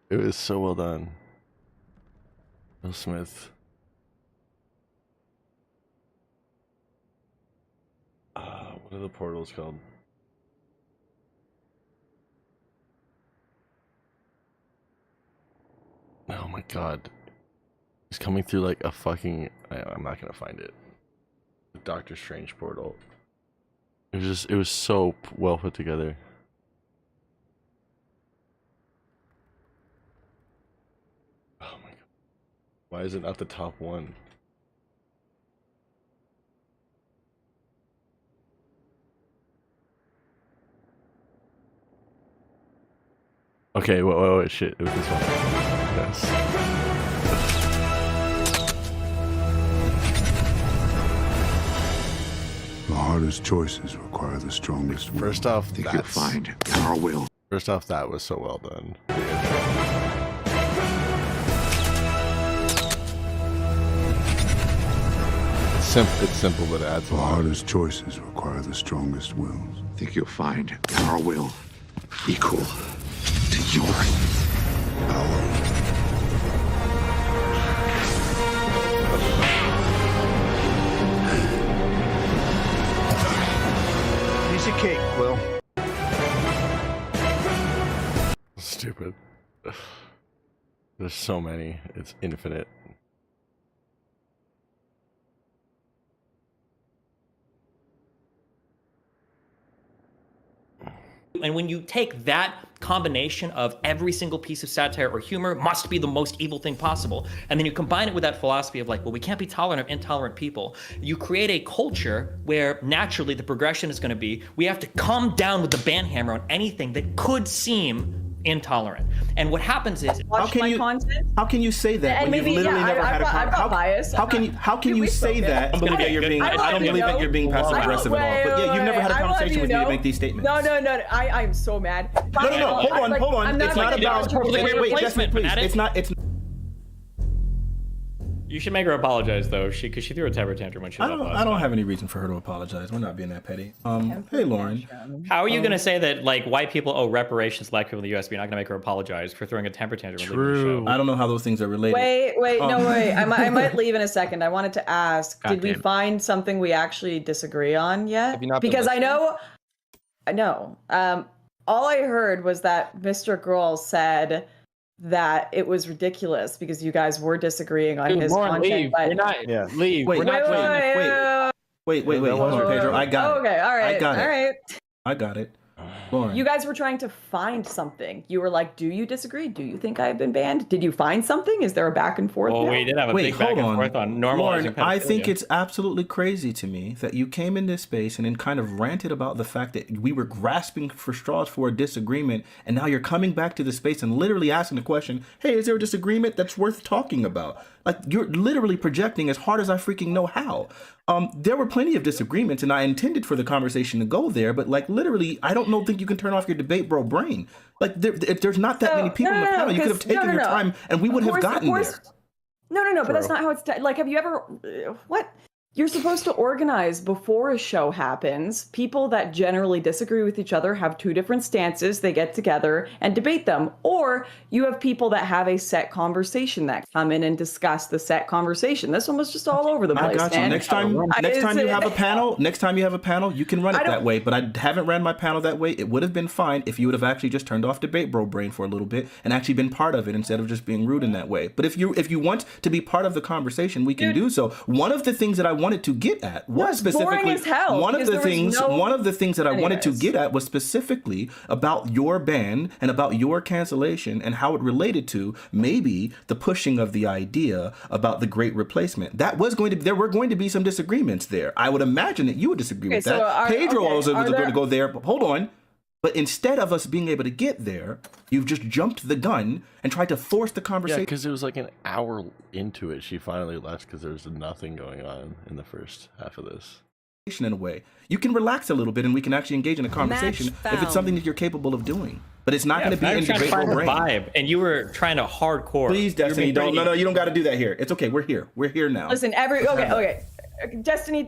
It was so well done. Will Smith. What are the portals called? Oh my god. He's coming through like a fucking... I'm not gonna find it. The Doctor Strange portal. It was so well put together. Oh my god. Why is it not the top one? Okay, wait, shit. It was this one. Yes. The hardest choices require the strongest will. First off, I think you'll find our will. First off, that was so well done. It's simple, but it adds a The lot. hardest choices require the strongest wills. I think you'll find our will equal to yours. Piece of cake, Will. Stupid. There's so many. It's infinite. And when you take that combination of every single piece of satire or humor must be the most evil thing possible, and then you combine it with that philosophy of like, well, we can't be tolerant of intolerant people, you create a culture where naturally the progression is going to be, we have to come down with the ban hammer on anything that could seem intolerant. And what happens is, How can you say that when you've literally never had a conversation? How can you say that? I don't believe that you're being passive aggressive at all. But yeah, you've never had a conversation with me to make these statements. No. I'm so mad. No. Hold on. It's not about. Wait, Jasmine, please. It's not. you should make her apologize though, because she threw a temper tantrum when she left. I don't have any reason for her to apologize. We're not being that petty. Hey, Lauren. How are you going to say that like white people owe reparations to black people in the U.S., but you're not going to make her apologize for throwing a temper tantrum? True. I don't know how those things are related. Wait. I might leave in a second. I wanted to ask, did we find something we actually disagree on yet? Have you not because I know. All I heard was that Mr. Grohl said that it was ridiculous because you guys were disagreeing on his Lauren, content. leave. But We're not. Yeah. Leave. Wait. Hold on, Pedro. I got it. Okay. All right. I got it. Lauren. You guys were trying to find something. You were like, do you disagree? Do you think I've been banned? Did you find something? Is there a back and forth? Well, we did have a big back and forth on normalizing Lauren, I pedophilia. think it's absolutely crazy to me that you came in this space and then kind of ranted about the fact that we were grasping for straws for a disagreement, and now you're coming back to the space and literally asking the question, hey, is there a disagreement that's worth talking about? Like, you're literally projecting as hard as I freaking know how. There were plenty of disagreements, and I intended for the conversation to go there, but like literally, I don't think you can turn off your debate bro brain. Like there's not that many people on the panel. You could have taken your time, and we would have gotten there. No, but that's not how it's done. Like, have you ever what? You're supposed to organize before a show happens. People that generally disagree with each other have two different stances. They get together and debate them. Or you have people that have a set conversation that come in and discuss the set conversation. This one was just all over the place. I got you. Man. Next time you have a panel, you can run it that way. But I haven't ran my panel that way. It would have been fine if you would have actually just turned off Debate Bro Brain for a little bit and actually been part of it instead of just being rude in that way. But if you want to be part of the conversation, we can do so. One of the things that I wanted to get at was specifically one of the things that I wanted to get at was specifically about your ban and about your cancellation and how it related to maybe the pushing of the idea about the Great Replacement. There were going to be some disagreements there. I would imagine that you would disagree with that. Pedro also was going to go there. But hold on. But instead of us being able to get there, you've just jumped the gun and tried to force the conversation. Yeah, because it was like an hour into it, she finally left because there was nothing going on in the first half of this. In a way, you can relax a little bit and we can actually engage in a conversation if it's something that you're capable of doing. But it's not going to be in Debate Bro Brain. Vibe, and you were trying to hardcore. Please, Destiny, don't. No, you don't got to do that here. It's okay. We're here. We're here now. Listen, okay. Destiny,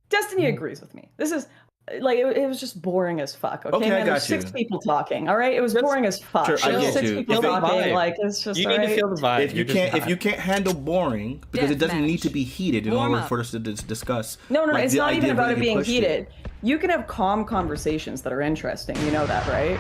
Destiny agrees with me. This is. Like it was just boring as fuck. Okay, man, there's 6 people talking. All right, it was boring as fuck. Sure, I get 6 you. people talking. Like it's just. You need to feel the vibe. If you can't handle boring, because it doesn't need to be heated in order for us to discuss. No, like, it's not even about it being heated. You can have calm conversations that are interesting. You know that, right?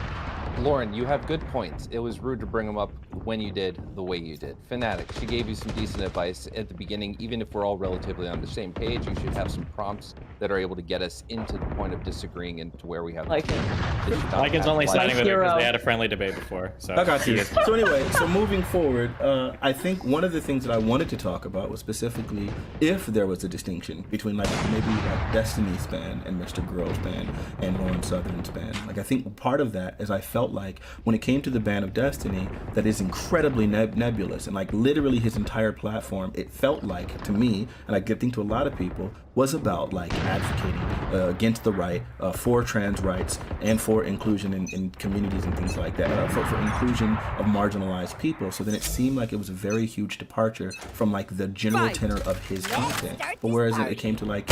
Lauren, you have good points. It was rude to bring them up when you did, the way you did. Fanatic, she gave you some decent advice at the beginning. Even if we're all relatively on the same page, you should have some prompts that are able to get us into the point of disagreeing and to where we have. Lycan's only siding with her because they had a friendly debate before. So I got you. So anyway, moving forward, I think one of the things that I wanted to talk about was specifically if there was a distinction between maybe Destiny's ban and Mr. Girl's ban and Lauren Southern's ban. Like I think part of that is I felt like when it came to the ban of Destiny, that is incredibly nebulous, and like literally his entire platform, it felt like to me, and I think to a lot of people, was about like advocating against the right, for trans rights and for inclusion in communities and things like that, for inclusion of marginalized people. So then it seemed like it was a very huge departure from like the general tenor of his content. But whereas it came to like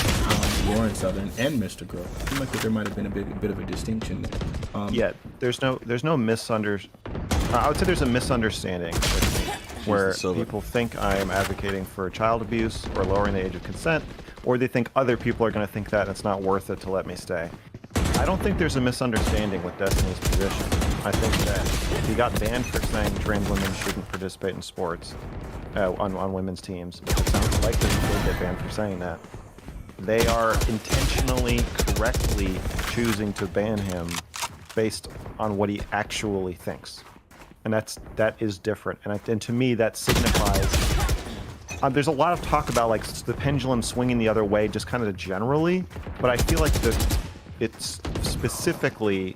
Lauren Southern and Mr. Girl, it seemed like that there might have been a bit of a distinction there. Yeah, there's no misunderstanding. I would say there's a misunderstanding with me, where people think I am advocating for child abuse or lowering the age of consent, or they think other people are going to think that and it's not worth it to let me stay. I don't think there's a misunderstanding with Destiny's position. I think that he got banned for saying trans women shouldn't participate in sports on women's teams, but it sounds likely he did get banned for saying that. They are intentionally, correctly choosing to ban him based on what he actually thinks, and that is different. And to me, that signifies. There's a lot of talk about like the pendulum swinging the other way, just kind of generally, but I feel like it's specifically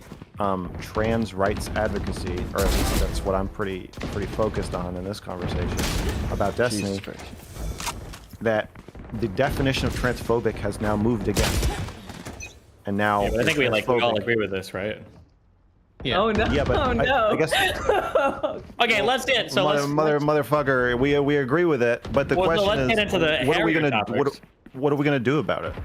trans rights advocacy, or at least that's what I'm pretty focused on in this conversation about Destiny. That the definition of transphobic has now moved again, and now I think we all agree with this, right? Yeah. Oh no! Yeah, but I guess. Okay, let's get motherfucker. We agree with it, but the question is, get into the what are we gonna do about it?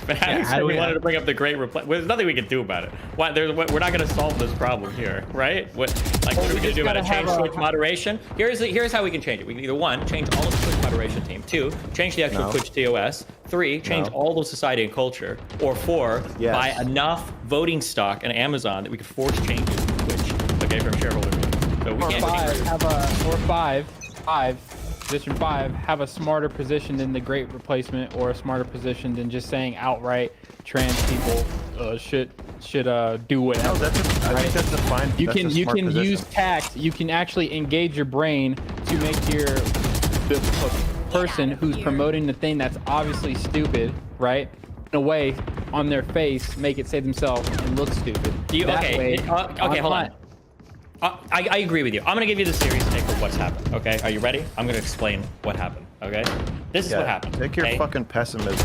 We wanted to bring up the Great Replacement. There's nothing we can do about it. We're not going to solve this problem here, right? What are we going to do about it? Change Twitch moderation? Here's how we can change it. We can either 1, change all of the Twitch moderation team. 2, change the actual Twitch TOS. 3, change all of society and culture. Or 4, buy enough voting stock in Amazon that we can force changes to Twitch. Okay, from shareholder meetings. So we can't. 5. Position 5, have a smarter position than the Great Replacement, or a smarter position than just saying outright trans people should do whatever. No, I think that's a fine. You can use tact. You can actually engage your brain to make the person who's promoting the thing that's obviously stupid, right? In a way, on their face, make it say themselves and look stupid. Okay, hold on. I agree with you. I'm going to give you the serious take of what's happened, okay? Are you ready? I'm going to explain what happened. Okay, this is what happened. Take your okay? fucking pessimism.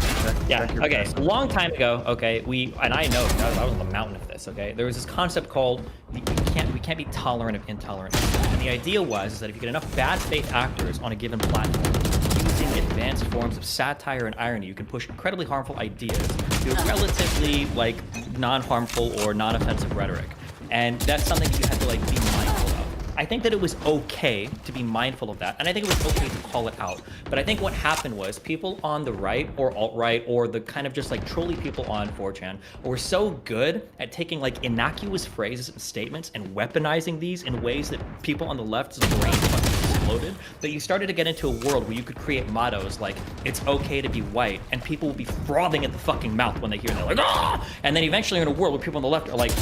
Check your Okay. pessimism. A long time ago. Okay, I know I was on the mountain of this. Okay, there was this concept called we can't be tolerant of intolerant people. And the idea was that if you get enough bad faith actors on a given platform, using advanced forms of satire and irony, you can push incredibly harmful ideas to relatively like non-harmful or non-offensive rhetoric. And that's something that you have to like be mindful of. I think that it was okay to be mindful of that, and I think it was okay to call it out. But I think what happened was people on the right or alt-right or the kind of just like trolly people on 4chan were so good at taking like innocuous phrases and statements and weaponizing these in ways that people on the left's brain fucking exploded, that you started to get into a world where you could create mottos like, it's okay to be white, and people will be frothing at the fucking mouth when they hear it. They're like, ah! And then eventually you're in a world where people on the left are like,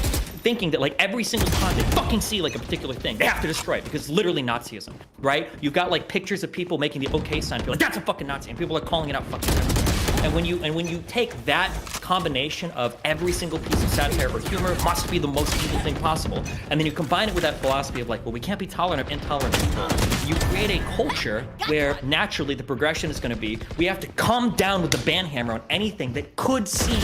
thinking that like every single time they fucking see like a particular thing, they have to destroy it because it's literally Nazism, right? You've got like pictures of people making the okay sign, feel like that's a fucking Nazi, and people are calling it out fucking everywhere. And when you take that combination of every single piece of satire or humor must be the most evil thing possible, and then you combine it with that philosophy of like, well, we can't be tolerant of intolerant people, you create a culture where naturally the progression is going to be we have to come down with the ban hammer on anything that could seem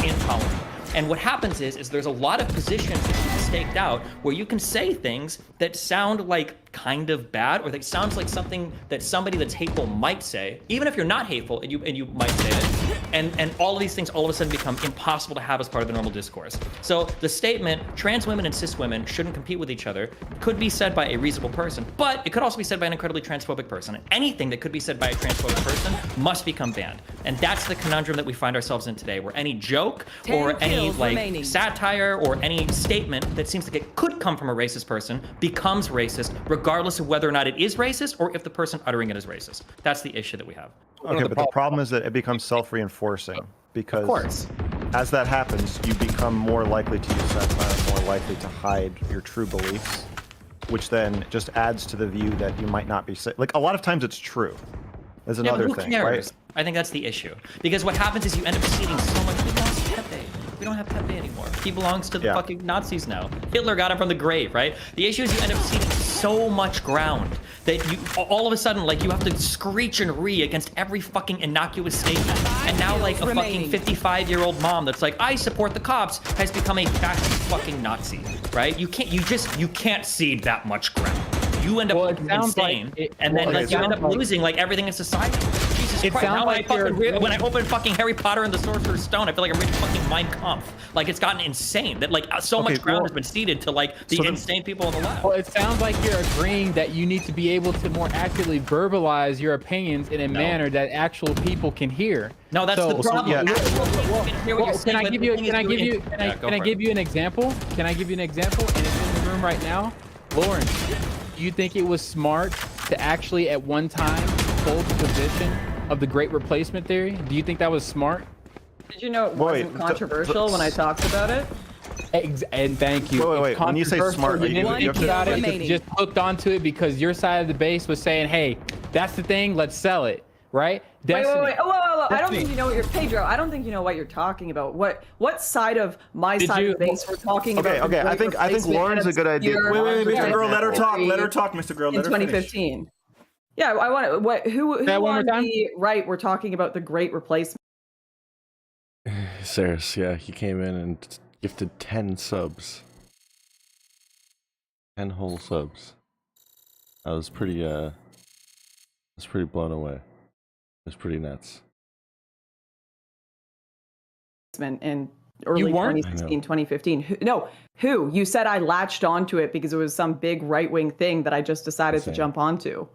intolerant. And what happens is there's a lot of positions that you've staked out where you can say things that sound like kind of bad, or that sounds like something that somebody that's hateful might say, even if you're not hateful and you might say it. And all of these things all of a sudden become impossible to have as part of the normal discourse. So the statement, trans women and cis women shouldn't compete with each other, could be said by a reasonable person, but it could also be said by an incredibly transphobic person. And anything that could be said by a transphobic person must become banned. And that's the conundrum that we find ourselves in today, where any joke or any like satire or any statement that seems like it could come from a racist person becomes racist, regardless of whether or not it is racist or if the person uttering it is racist. That's the issue that we have. Okay, but the problem is that it becomes self-reinforcing because, of course, as that happens, you become more likely to use satire, more likely to hide your true beliefs, which then just adds to the view that you might not be like. A lot of times, it's true. There's another thing, right? I think that's the issue, because what happens is you end up ceding so much. We don't have Pepe anymore. He belongs to the fucking Nazis now. Hitler got him from the grave, right? The issue is you end up ceding so much ground that you all of a sudden, like, you have to screech and ree against every fucking innocuous statement. And now, like, a fucking 55-year-old mom that's like, I support the cops, has become a fascist fucking Nazi, right? You can't cede that much ground. You end up insane, and then like you end up losing like everything in society. Jesus Christ! Now when I open fucking Harry Potter and the Sorcerer's Stone, I feel like I'm reading fucking Mein Kampf. Like, it's gotten insane that like so much ground has been ceded to like the insane people on the left. Well, it sounds like you're agreeing that you need to be able to more accurately verbalize your opinions in a manner that actual people can hear. No, that's the problem. Can I give you an example? Can I give you an example? And it's in the room right now. Lauren, do you think it was smart to actually at one time hold the position of the Great Replacement Theory? Do you think that was smart? Did you know it wasn't controversial when I talked about it? And thank you. Wait. When you say smart, you just hooked onto it because your side of the base was saying, "Hey, that's the thing. Let's sell it." Right? Wait. Oh, I don't think you know what you're Pedro. I don't think you know what you're talking about. What side of my side of the base we're talking about? Okay. I think Lauren's a good idea. Wait, Mr. Girl, let her talk. Let her talk, Mr. Girl. In 2015. Yeah, I want who on the right we're talking about the Great Replacement. Saris, yeah, he came in and gifted 10 subs. 10 whole subs. I was pretty blown away. It was pretty nuts. In early 2016, 2015. Who? You said I latched onto it because it was some big right-wing thing that I just decided to jump onto.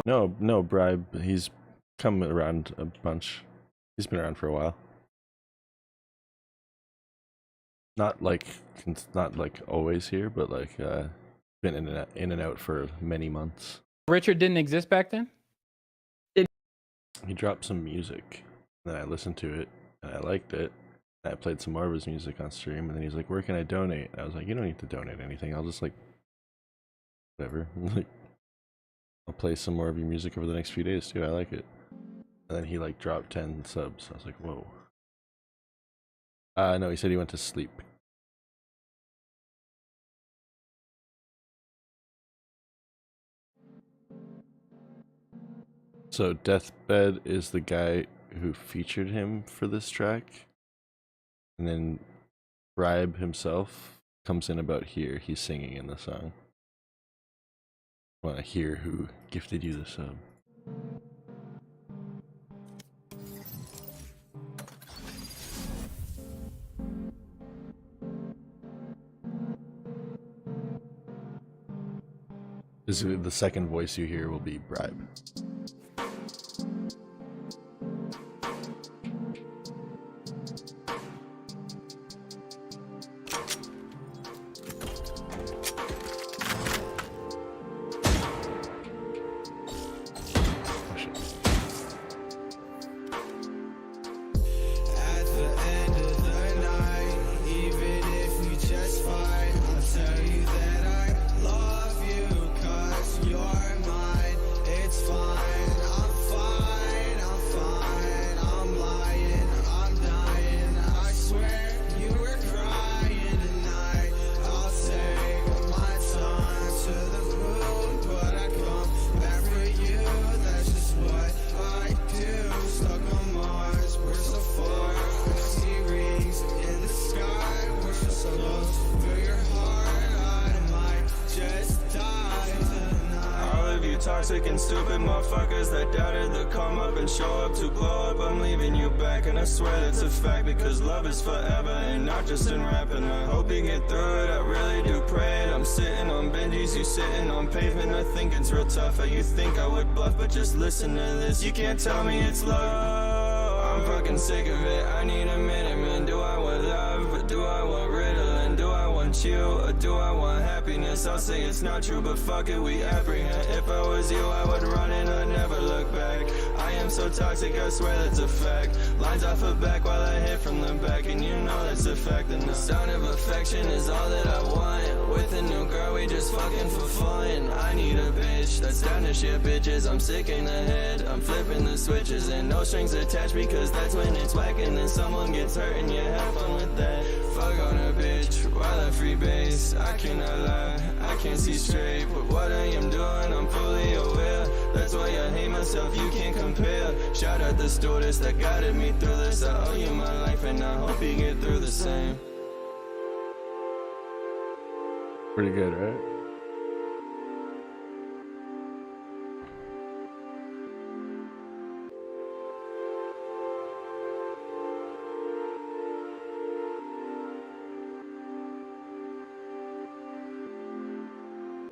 No, Bribe. He's come around a bunch. He's been around for a while. Not like always here, but like been in and out for many months. Richard didn't exist back then? He dropped some music, then I listened to it, and I liked it. I played some more of his music on stream, and then he's like, "Where can I donate?" I was like, "You don't need to donate anything. I'll just like, whatever. Like, I'll play some more of your music over the next few days too. I like it." And then he like dropped 10 subs. I was like, "Whoa." No, he said he went to sleep. So Deathbed is the guy who featured him for this track. And then Bribe himself comes in about here. He's singing in the song. I want to hear who gifted you the sub. The second voice you hear will be Bribe. Toxic and stupid motherfuckers that doubted the come up and show up to blow up. I'm leaving you back, and I swear that's a fact, because love is forever and not just in rapping. I hope you get through it, I really do pray it. I'm sitting on Benjis, you sitting on pavement. I think it's real tough how you think I would bluff, but just listen to this. You can't tell me it's love. I'm fucking sick of it. I need a minute, man. Do I want love, but do I want Ritalin? Do I want you, or do I want happiness? I'll say it's not true, but fuck it, we apprehend. If I was you, I would run and I'd never look back. I am so toxic, I swear that's a fact. Lines off her back while I hit from the back, and you know that's a fact. And the sound of affection is all that I want. With a new girl, we just fucking for fun. I need a bitch that's down to shit bitches. I'm sick in the head, I'm flipping the switches, and no strings attached, because that's when it's whack, and then someone gets hurt and you have fun with that. Fuck on a bitch while I free base. I cannot lie, I can't see straight, but what I am doing, I'm fully aware. That's why I hate myself, you can't compare. Shout out the stewardess that guided me through this. I owe you my life, and I hope you get through the same. Pretty good, right?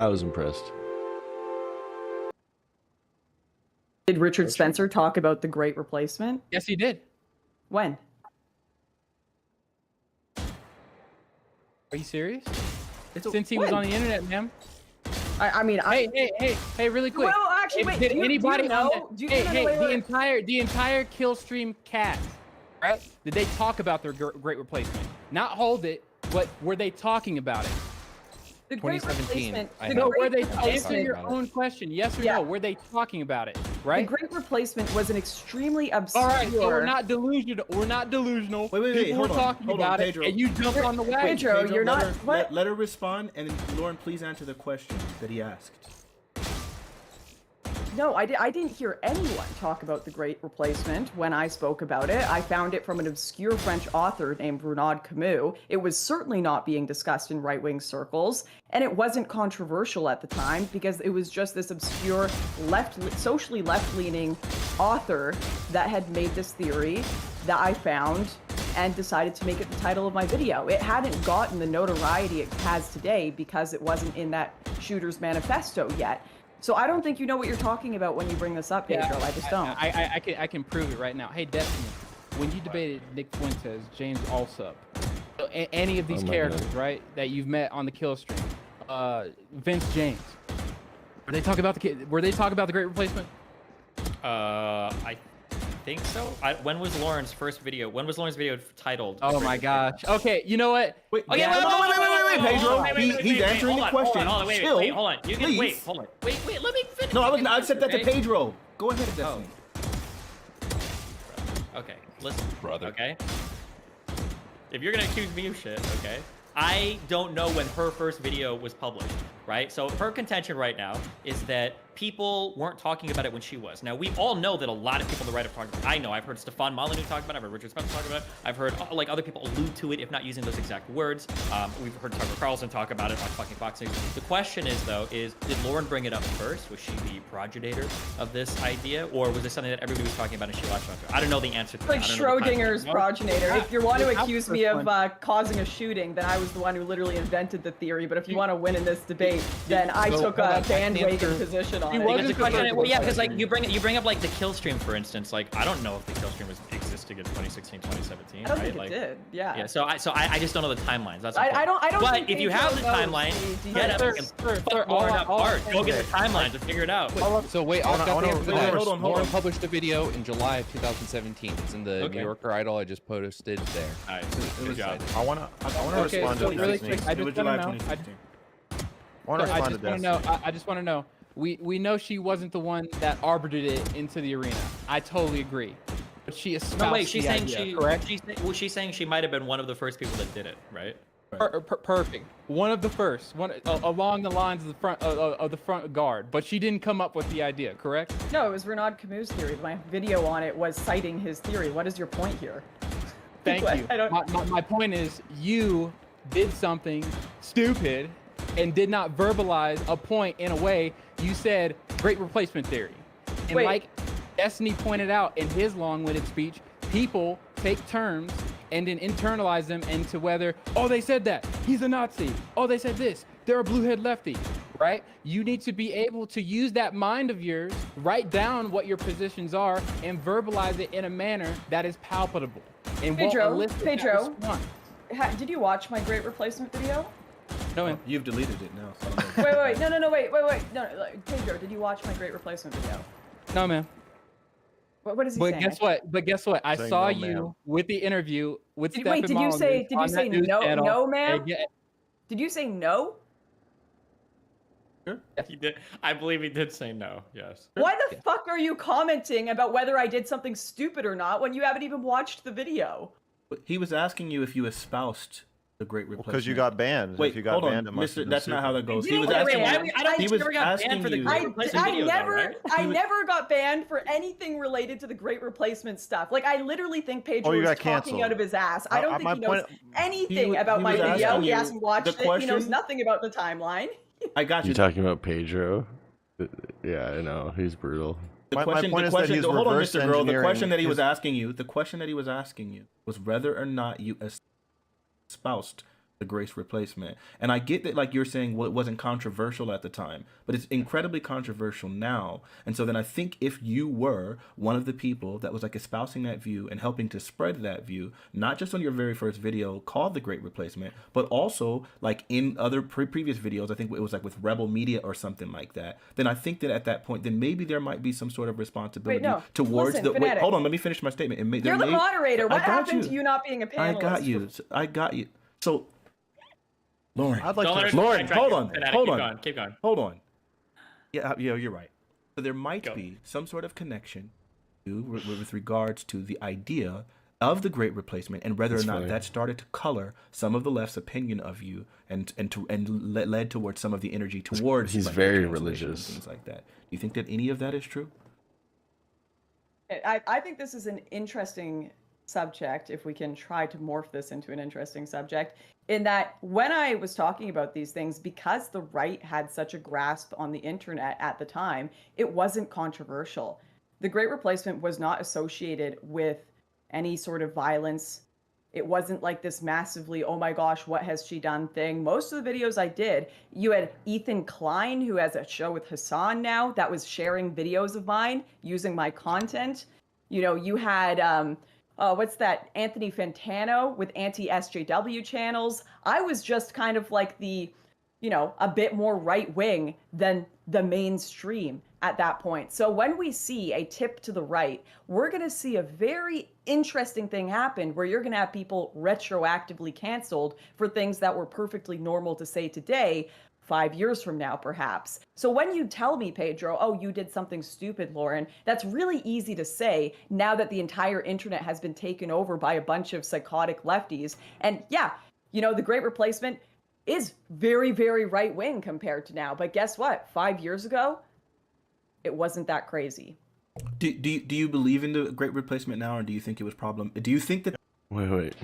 I was impressed. Did Richard Spencer talk about the Great Replacement? Yes, he did. When? Are you serious? Since he was on the internet, ma'am. I mean, hey, really quick. Well, actually, wait. Did do anybody you know? the entire Killstream cast, right? Did they talk about their Great Replacement? Not hold it, but were they talking about it? The Great 2017. Replacement. Were they answer your own question? Yes or no? Were they talking about it? Right. The Great Replacement was an extremely obscure. All right, so we're not delusional. We're not delusional. Wait. People were talking about Pedro. it, and you jumped on the wagon. Pedro, you're not. Let her respond, and then Lauren, please answer the question that he asked. No, I didn't hear anyone talk about the Great Replacement when I spoke about it. I found it from an obscure French author named Renaud Camus. It was certainly not being discussed in right-wing circles, and it wasn't controversial at the time because it was just this obscure socially left-leaning author that had made this theory that I found and decided to make it the title of my video. It hadn't gotten the notoriety it has today because it wasn't in that Shooter's Manifesto yet. So I don't think you know what you're talking about when you bring this up, Pedro. I just don't. I can prove it right now. Hey, Destiny, when you debated Nick Fuentes, James Alsop, any of these characters, right, that you've met on the kill stream, Vince James, were they talking about the Great Replacement? I think so. When was Lauren's first video? When was Lauren's video titled? Oh my gosh. Okay, you know what? Wait, Pedro. He's answering the question. Hold on, wait, hold on. You can wait, hold on. Wait, let me finish. No, I said that to Pedro. Go ahead, Destiny. Okay, listen, brother. Okay. If you're gonna accuse me of shit, okay, I don't know when her first video was published, right? So her contention right now is that people weren't talking about it when she was. Now, we all know that a lot of people on the right have talked about it. I know. I've heard Stefan Molyneux talk about it. I've heard Richard Spencer talk about it. I've heard like other people allude to it, if not using those exact words. We've heard Tucker Carlson talk about it on fucking Fox News. The question is, though, did Lauren bring it up first? Was she the progenitor of this idea? Or was it something that everybody was talking about and she latched onto it? I don't know the answer to that. Like Schrodinger's progenitor. If you want to accuse me of causing a shooting, then I was the one who literally invented the theory. But if you want to win in this debate, then I took a bandwagon position on it. Well, yeah, because like you bring up like the kill stream, for instance. Like I don't know if the kill stream was existing in 2016, 2017. I don't right? think like, it did. Yeah. Yeah. So I just don't know the timelines. That's I don't. But if you have the timeline, get up and fuck Lauren apart. Go get the timelines and figure it out. So wait, hold on. Lauren on. published a video in July of 2017. It's in the New Yorker Idol. I just posted there. Nice. Good job. I want to respond to really quick. I just want to know. I just want to know. We know she wasn't the one that arbitered it into the arena. I totally agree. But she espoused no, wait, she's the saying idea, correct? She's saying she might have been one of the first people that did it, right? Perfect. One of the first, along the lines of the front guard, but she didn't come up with the idea, correct? No, it was Renaud Camus' theory. My video on it was citing his theory. What is your point here? Thank you. My point is, you did something stupid and did not verbalize a point in a way. You said great replacement theory. And like Destiny pointed out in his long-winded speech, people take terms and then internalize them into whether, oh, they said that, he's a Nazi. Oh, they said this, they're a blue-head lefty, right? You need to be able to use that mind of yours, write down what your positions are, and verbalize it in a manner that is palpable. And Pedro, did you watch my great replacement video? No, you've deleted it now. So wait. No, Pedro, did you watch my great replacement video? No, man. What is he saying? But guess what? I saw you with the interview with Stefan Wait, did you say no, ma'am? Did you say no? Sure. He did. I believe he did say no. Yes. Why the fuck are you commenting about whether I did something stupid or not when you haven't even watched the video? He was asking you if you espoused the great replacement. Because you got banned. Wait, if you got hold banned, on, it must Mister. That's not how that goes. I never got banned for anything related to the Great Replacement stuff. Like I literally think Pedro is talking out of his ass. I don't think he knows anything about my video. He hasn't watched it. He knows nothing about the timeline. I got you. You talking about Pedro? Yeah, I know. He's brutal. The question that he was asking you was whether or not you espoused the Grace replacement. And I get that, like you're saying, well, it wasn't controversial at the time, but it's incredibly controversial now. And so then I think if you were one of the people that was like espousing that view and helping to spread that view, not just on your very first video called The Great Replacement, but also like in other previous videos, I think it was like with Rebel Media or something like that, then I think that at that point, then maybe there might be some sort of responsibility towards Fanatic. Hold on, let me finish my statement. You're the moderator. What happened to you not being a panelist? I got you. So, Lauren, I'd like Lauren, hold on. Keep going. Hold on. Yeah, you're right. So there might be some sort of connection with regards to the idea of the Great Replacement and whether or not that started to color some of the left's opinion of you and led towards some of the energy towards. He's very religious. And things like that. Do you think that any of that is true? I think this is an interesting subject, if we can try to morph this into an interesting subject, in that when I was talking about these things, because the right had such a grasp on the internet at the time, it wasn't controversial. The Great Replacement was not associated with any sort of violence. It wasn't like this massively, oh my gosh, what has she done thing. Most of the videos I did, you had Ethan Klein, who has a show with Hassan now, that was sharing videos of mine using my content. You know, you had what's that? Anthony Fantano with anti-SJW channels. I was just kind of like the, you know, a bit more right wing than the mainstream at that point. So when we see a tip to the right, we're going to see a very interesting thing happen where you're going to have people retroactively canceled for things that were perfectly normal to say today, 5 years from now, perhaps. So when you tell me, Pedro, oh, you did something stupid, Lauren, that's really easy to say now that the entire internet has been taken over by a bunch of psychotic lefties. And yeah, you know, the Great Replacement is very, very right-wing compared to now. But guess what? 5 years ago, it wasn't that crazy. Do you believe in the Great Replacement now, or do you think it was problem? Do you think that? Wait.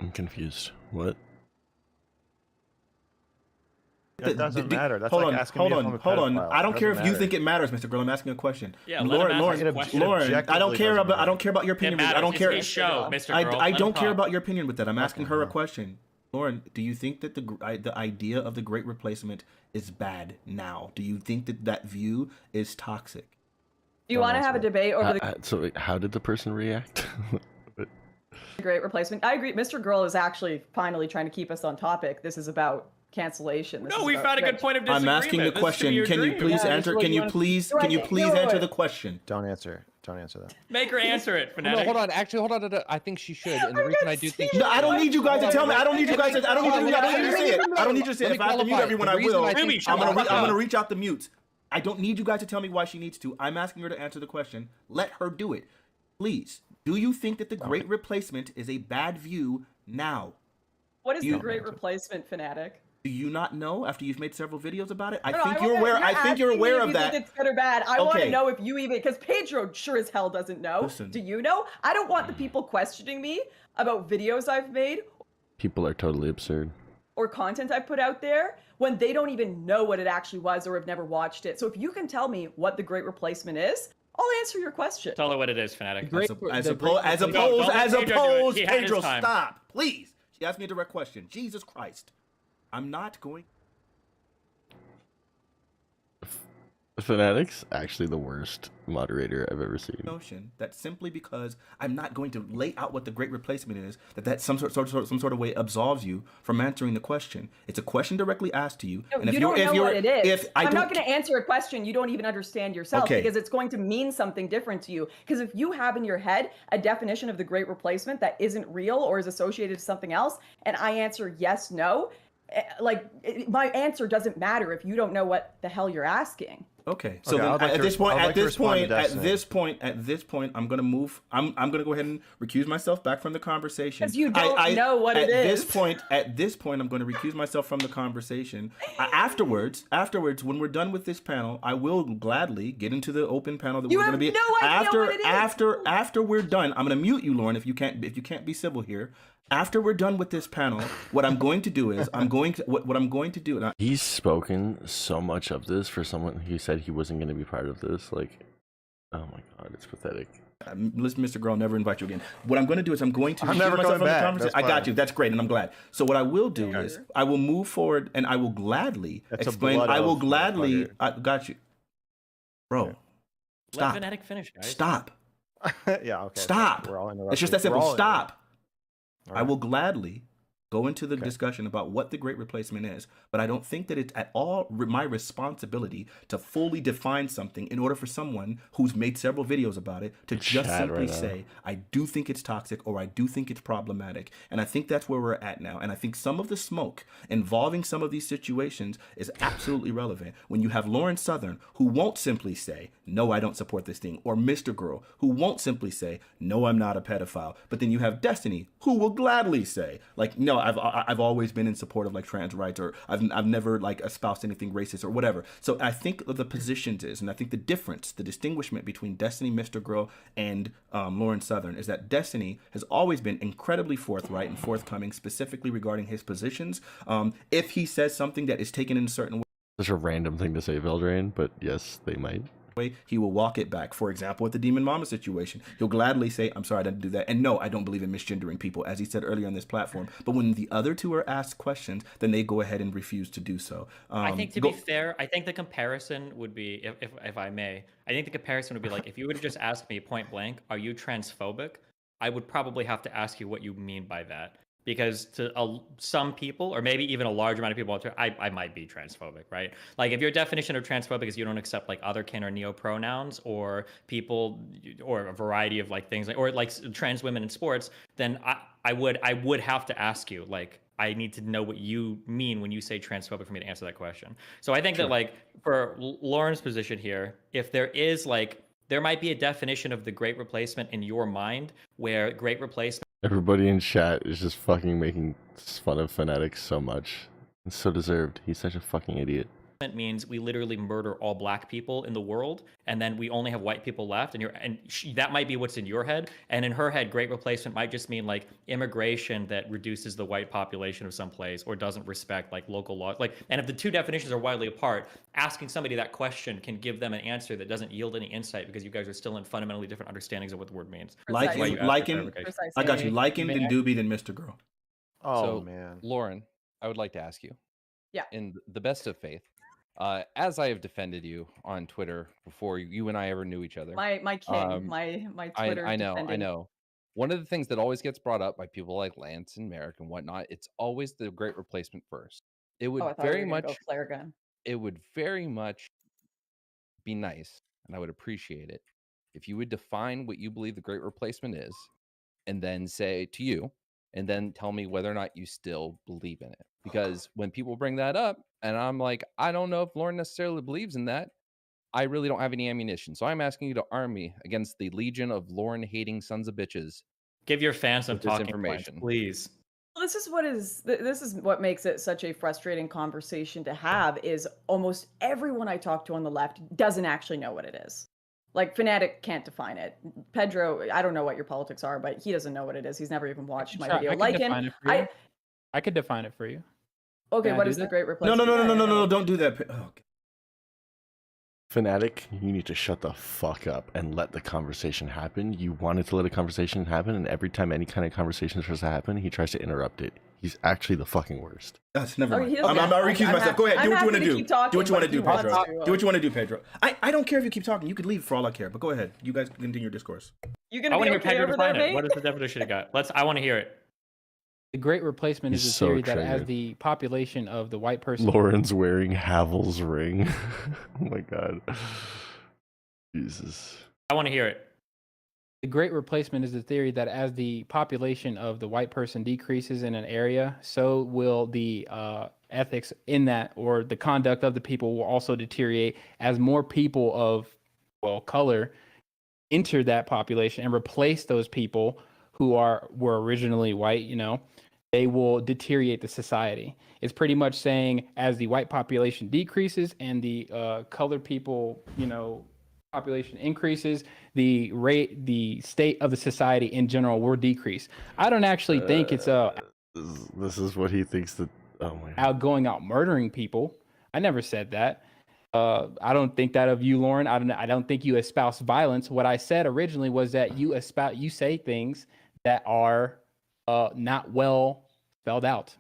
I'm confused. What? That doesn't matter. That's hold like on, asking hold me on, if I'm a hold on. pedophile. I don't It care if doesn't you matter. think it matters, Mr. Girl. I'm asking a question. Yeah, let him ask a question. Lauren, I don't care objectively about. I don't care about your opinion. I don't It's care. his show, Mr. Girl. I Let don't him care talk. about your opinion with that. I'm asking her a question. Lauren, do you think that the idea of the Great Replacement is bad now? Do you think that that view is toxic? Do you want to have a debate over the So wait, how did the person react? Great Replacement? I agree. Mr. Girl is actually finally trying to keep us on topic. This is about cancellation. No, we found a good point of disagreement. I'm asking the question. Can you please answer? Can you please answer the question? Don't answer. Don't answer that. Make her answer it, Fanatic. No, hold on. Actually, hold on. I think she should. And the reason I do think No, I don't need you guys to tell me. I don't need you guys to. I don't need you to say it. I don't need you to say it. If I have to mute everyone, I will. I'm gonna reach out the mutes. I don't need you guys to tell me why she needs to. I'm asking her to answer the question. Let her do it, please. Do you think that the Great Replacement is a bad view now? What is the Great Replacement, Fanatic? Do you not know after you've made several videos about it? I No, think you're aware. I think you're aware of that. Think it's good or bad. I want to Okay. know if you even, because Pedro sure as hell doesn't know. Listen. Do you know? I don't want the people questioning me about videos I've made People are totally absurd. or content I've put out there when they don't even know what it actually was or have never watched it. So if you can tell me what the Great Replacement is, I'll answer your question. Tell her what it is, Fanatic. As opposed, Pedro, stop, please. She asked me a direct question. Jesus Christ, I'm not going. Fanatic's actually the worst moderator I've ever seen. Notion that simply because I'm not going to lay out what the Great Replacement is, that some sort of way absolves you from answering the question. It's a question directly asked to you. No, And you don't know what it is. I'm don't, not going to answer a question you don't even understand yourself Okay. because it's going to mean something different to you. Because if you have in your head a definition of the Great Replacement that isn't real or is associated to something else, and I answer yes, no, my answer doesn't matter if you don't know what the hell you're asking. Okay. So then at this point, I'm gonna move. I'm gonna go ahead and recuse myself back from the conversation. Because you don't know what it is. At this point, I'm going to recuse myself from the conversation. Afterwards, when we're done with this panel, I will gladly get into the open panel that we're going to be. No idea what it is. After we're done, I'm going to mute you, Lauren, if you can't be civil here. After we're done with this panel, what I'm going to do is what I'm going to do. He's spoken so much of this for someone who said he wasn't going to be part of this. Like, oh my god, it's pathetic. Listen, Mr. Girl, I'll never invite you again. What I'm going to do is I'm going to I'm never myself going from the back. conversation. I got you. That's great, and I'm glad. So what I will do is I will move forward, and I will gladly explain. I will gladly. I got you, bro. Stop. Let Fanatic finish, guys. Stop. Yeah. Okay. Stop. We're all interrupting. It's just that simple. Stop. All I right. will gladly go into the discussion about what the Great Replacement is, but I don't think that it's at all my responsibility to fully define something in order for someone who's made several videos about it to just simply say, I do think it's toxic or I do think it's problematic. And I think that's where we're at now. And I think some of the smoke involving some of these situations is absolutely relevant. When you have Lauren Southern, who won't simply say, no, I don't support this thing, or Mr. Girl, who won't simply say, no, I'm not a pedophile. But then you have Destiny, who will gladly say, like, no, I've always been in support of like trans rights, or I've never like espoused anything racist or whatever. So I think the positions is, and I think the difference, the distinguishment between Destiny, Mr. Girl, and Lauren Southern is that Destiny has always been incredibly forthright and forthcoming, specifically regarding his positions. If he says something that is taken in a certain way, Such a random thing to say, Veldrain, but yes, they might. He will walk it back. For example, with the Demon Mama situation, he'll gladly say, I'm sorry, I didn't do that. And no, I don't believe in misgendering people, as he said earlier on this platform. But when the other two are asked questions, then they go ahead and refuse to do so. I think to be fair, I think the comparison would be, if I may, I think the comparison would be like, if you would have just asked me point blank, are you transphobic? I would probably have to ask you what you mean by that. Because to some people, or maybe even a large amount of people, I might be transphobic, right? Like if your definition of transphobic is you don't accept like otherkin or neo-pronouns or people or a variety of like things, or like trans women in sports, then I would have to ask you like, I need to know what you mean when you say transphobic for me to answer that question. So I think that like for Lauren's position here, if there is like, there might be a definition of the great replacement in your mind where great replacement. Everybody in chat is just fucking making fun of Fanatics so much. It's so deserved. He's such a fucking idiot. Means we literally murder all black people in the world, and then we only have white people left, and that might be what's in your head, and in her head, great replacement might just mean like immigration that reduces the white population of some place or doesn't respect like local laws. Like, and if the two definitions are widely apart, asking somebody that question can give them an answer that doesn't yield any insight because you guys are still in fundamentally different understandings of what the word means. Like I got you. Likened and Doobie than Mr. Girl. Oh So, man, Lauren, I would like to ask you. Yeah. In the best of faith, as I have defended you on Twitter before you and I ever knew each other. My king, my Twitter I know. defending. One of the things that always gets brought up by people like Lance and Merrick and whatnot, it's always the great replacement first. It would I thought very you were gonna much go Flare gun. It would very much be nice, and I would appreciate it if you would define what you believe the great replacement is, and then say to you, and then tell me whether or not you still believe in it. Because when people bring that up, and I'm like, I don't know if Lauren necessarily believes in that, I really don't have any ammunition. So I'm asking you to arm me against the legion of Lauren-hating sons of bitches. Give your fans some with this talking information, points, please. Well, this is what makes it such a frustrating conversation to have. Is almost everyone I talk to on the left doesn't actually know what it is. Like Fanatic can't define it. Pedro, I don't know what your politics are, but he doesn't know what it is. He's never even watched my video. I could define it for you. Okay, what is the great replacement? No, don't do that. Oh, okay. Fanatic, you need to shut the fuck up and let the conversation happen. You wanted to let a conversation happen, and every time any kind of conversation starts to happen, he tries to interrupt it. He's actually the fucking worst. That's never mind. I'm recusing myself. Go ahead. Do what you want to do. Do what you want to do, Pedro. Do what you want to do, Pedro. I don't care if you keep talking. You could leave for all I care. But go ahead. You guys continue your discourse. I want to hear Pedro define it. What is the definition you got? I want to hear it. The great replacement is a theory that as the population of the white person. Lauren's wearing Havel's ring. Oh my god. Jesus. I want to hear it. The great replacement is the theory that as the population of the white person decreases in an area, so will the ethics in that, or the conduct of the people will also deteriorate as more people of, color enter that population and replace those people who were originally white, they will deteriorate the society. It's pretty much saying as the white population decreases and the colored people, population increases, the state of the society in general will decrease. I don't actually think it's this is what he thinks that. Oh my God. Going out murdering people. I never said that. I don't think that of you, Lauren. I don't think you espouse violence. What I said originally was that you say things that are not well spelled out.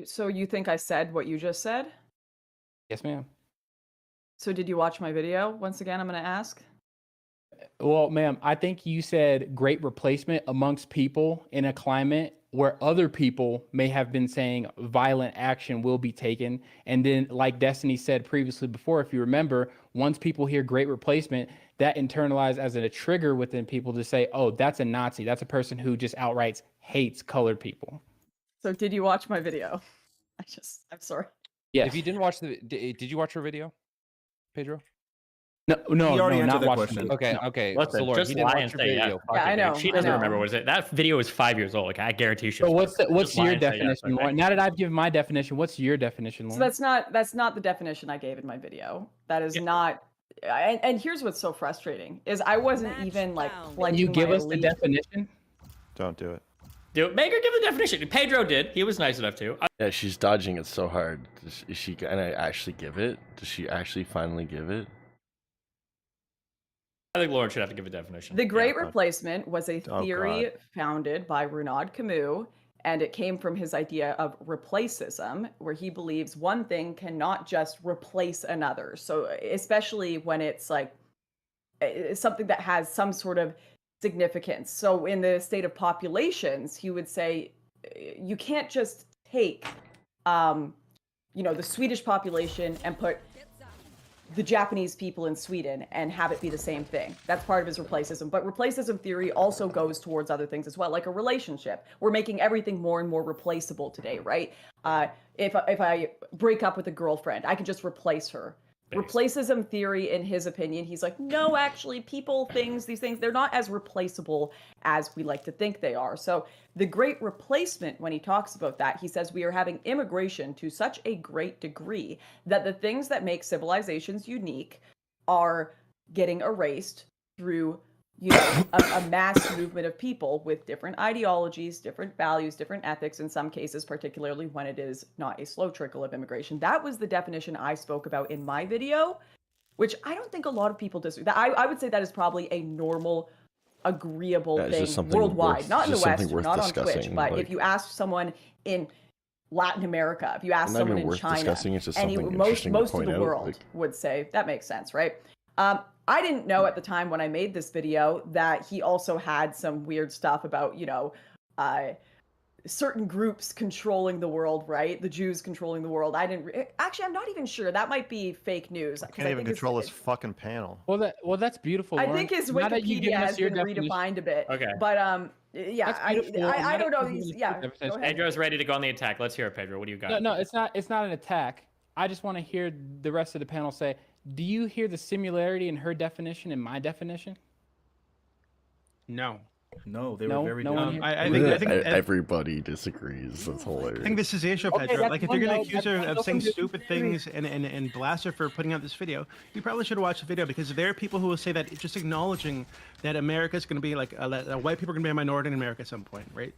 So you think I said what you just said? Yes, ma'am. So did you watch my video? Once again, I'm going to ask. Well, ma'am, I think you said great replacement amongst people in a climate where other people may have been saying violent action will be taken. And then, like Destiny said previously before, if you remember, once people hear great replacement, that internalized as a trigger within people to say, oh, that's a Nazi. That's a person who just outright hates colored people. So did you watch my video? I'm sorry. Yes. If you didn't watch did you watch her video, Pedro? No, not watching. Okay. Listen, so Lauren, just lie and say Yeah, I know. She doesn't remember what it is. That video is 5 years old. Like, I guarantee you. So what's your definition, Lauren? Now that I've given my definition, what's your definition, Lauren? So that's not the definition I gave in my video. That is not. And here's what's so frustrating is I wasn't even like. Can you give us the definition? Don't do it. Make her give the definition. Pedro did. He was nice enough to. Yeah, she's dodging it so hard. Is she gonna actually give it? Does she actually finally give it? I think Lauren should have to give a definition. The Great Replacement was a theory founded by Renaud Camus, and it came from his idea of replacism, where he believes one thing cannot just replace another. So especially when it's like something that has some sort of significance. So in the state of populations, he would say you can't just take the Swedish population and put the Japanese people in Sweden and have it be the same thing. That's part of his replacism. But replacism theory also goes towards other things as well, like a relationship. We're making everything more and more replaceable today, right? If I break up with a girlfriend, I can just replace her. Replacism theory, in his opinion, he's like, no, actually, people, things, these things, they're not as replaceable as we like to think they are. So the Great Replacement, when he talks about that, he says we are having immigration to such a great degree that the things that make civilizations unique are getting erased through, you know, a mass movement of people with different ideologies, different values, different ethics, in some cases, particularly when it is not a slow trickle of immigration. That was the definition I spoke about in my video, which I don't think a lot of people disagree. I would say that is probably a normal, agreeable thing worldwide, not in the West, not on Twitch, but like, if you ask someone in Latin America, if you ask someone in China, most of the world would say that makes sense, right? I didn't know at the time when I made this video that he also had some weird stuff about, you know, certain groups controlling the world, right? The Jews controlling the world. Actually, I'm not even sure. That might be fake news. I can't even control this fucking panel. Well, that's beautiful. I think his Wikipedia has been redefined a bit. Okay. But yeah, I don't know. Yeah. Go ahead. Pedro's ready to go on the attack. Let's hear it, Pedro. What do you got? No, it's not an attack. I just want to hear the rest of the panel say, do you hear the similarity in her definition and my definition? No. No, they were very different. I think everybody disagrees. That's hilarious. I think this is the issue, Pedro. Like, if you're going to accuse her of saying stupid things and blast her for putting out this video, you probably should have watched the video, because there are people who will say that just acknowledging that America is going to be like, white people are going to be a minority in America at some point, right?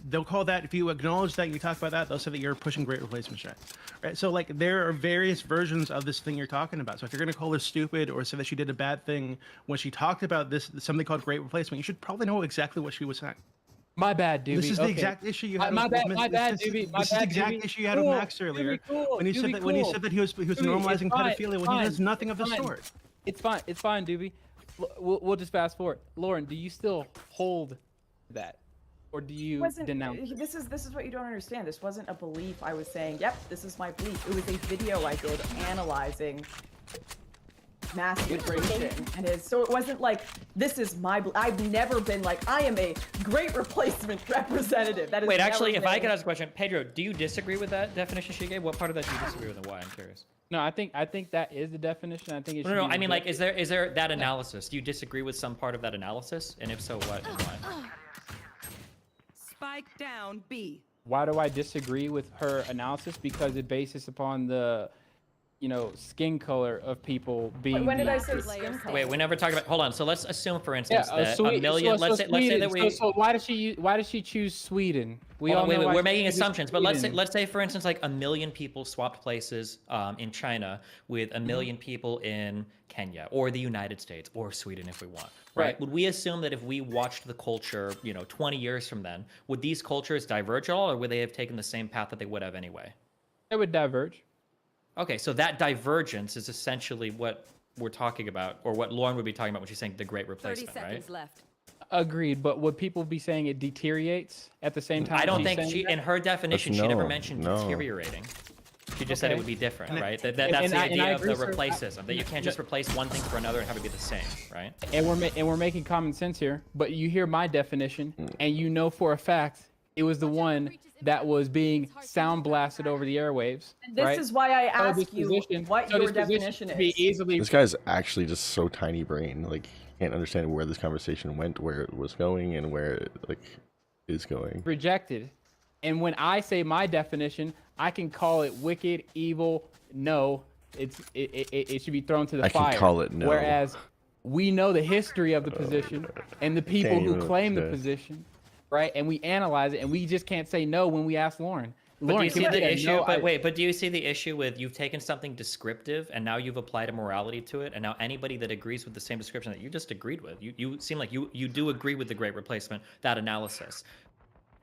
They'll call that, if you acknowledge that and you talk about that, they'll say that you're pushing great replacement shit, right? So, like, there are various versions of this thing you're talking about. So if you're going to call her stupid or say that she did a bad thing when she talked about this, something called great replacement, you should probably know exactly what she was saying. My bad, Doobie. This is the exact issue you had. My bad, Doobie. This is the exact issue you had with Max earlier, when he said that he was normalizing pedophilia when he does nothing of the sort. It's fine, Doobie. We'll just fast forward. Lauren, do you still hold that, or do you denounce? This is what you don't understand. This wasn't a belief. I was saying, yep, this is my belief. It was a video I did analyzing mass immigration, and so it wasn't like this is my. I've never been like I am a great replacement representative. That is. Wait, actually, if I could ask a question, Pedro, do you disagree with that definition she gave? What part of that do you disagree with, and why? I'm curious. No, I think that is the definition. I think it should no. I mean, like, is there that analysis? Do you disagree with some part of that analysis? And if so, what and why? Spike down B. Why do I disagree with her analysis? Because it bases upon the, you know, skin color of people being. When did I say skin color? Wait, we never talked about. Hold on. So let's assume, for instance, that a million. Let's say that we. So why does she choose Sweden? We're making assumptions, but let's say, for instance, like 1 million people swapped places in China with 1 million people in Kenya or the United States or Sweden, if we want. Right? Would we assume that if we watched the culture, 20 years from then, would these cultures diverge at all, or would they have taken the same path that they would have anyway? They would diverge. Okay, so that divergence is essentially what we're talking about, or what Lauren would be talking about when she's saying the Great Replacement, 30 seconds left. Agreed, but would people be saying it deteriorates at the same time? I don't think in her definition, she never mentioned deteriorating. She just said it would be different, right? That's the idea of the replacism, that you can't just replace one thing for another and have it be the same, right? And we're making common sense here, but you hear my definition, and you know for a fact it was the one that was being sound blasted over the airwaves. And this is why I asked you what your definition is. This guy's actually just so tiny brain, like can't understand where this conversation went, where it was going, and where it is going. Rejected. And when I say my definition, I can call it wicked, evil. No, it should be thrown to the fire. I can call it no. Whereas we know the history of the position and the people who claim the position, right? And we analyze it, and we just can't say no when we ask Lauren. But do you see the issue? But do you see the issue with you've taken something descriptive and now you've applied a morality to it, and now anybody that agrees with the same description that you just agreed with, you seem like you do agree with the Great Replacement, that analysis.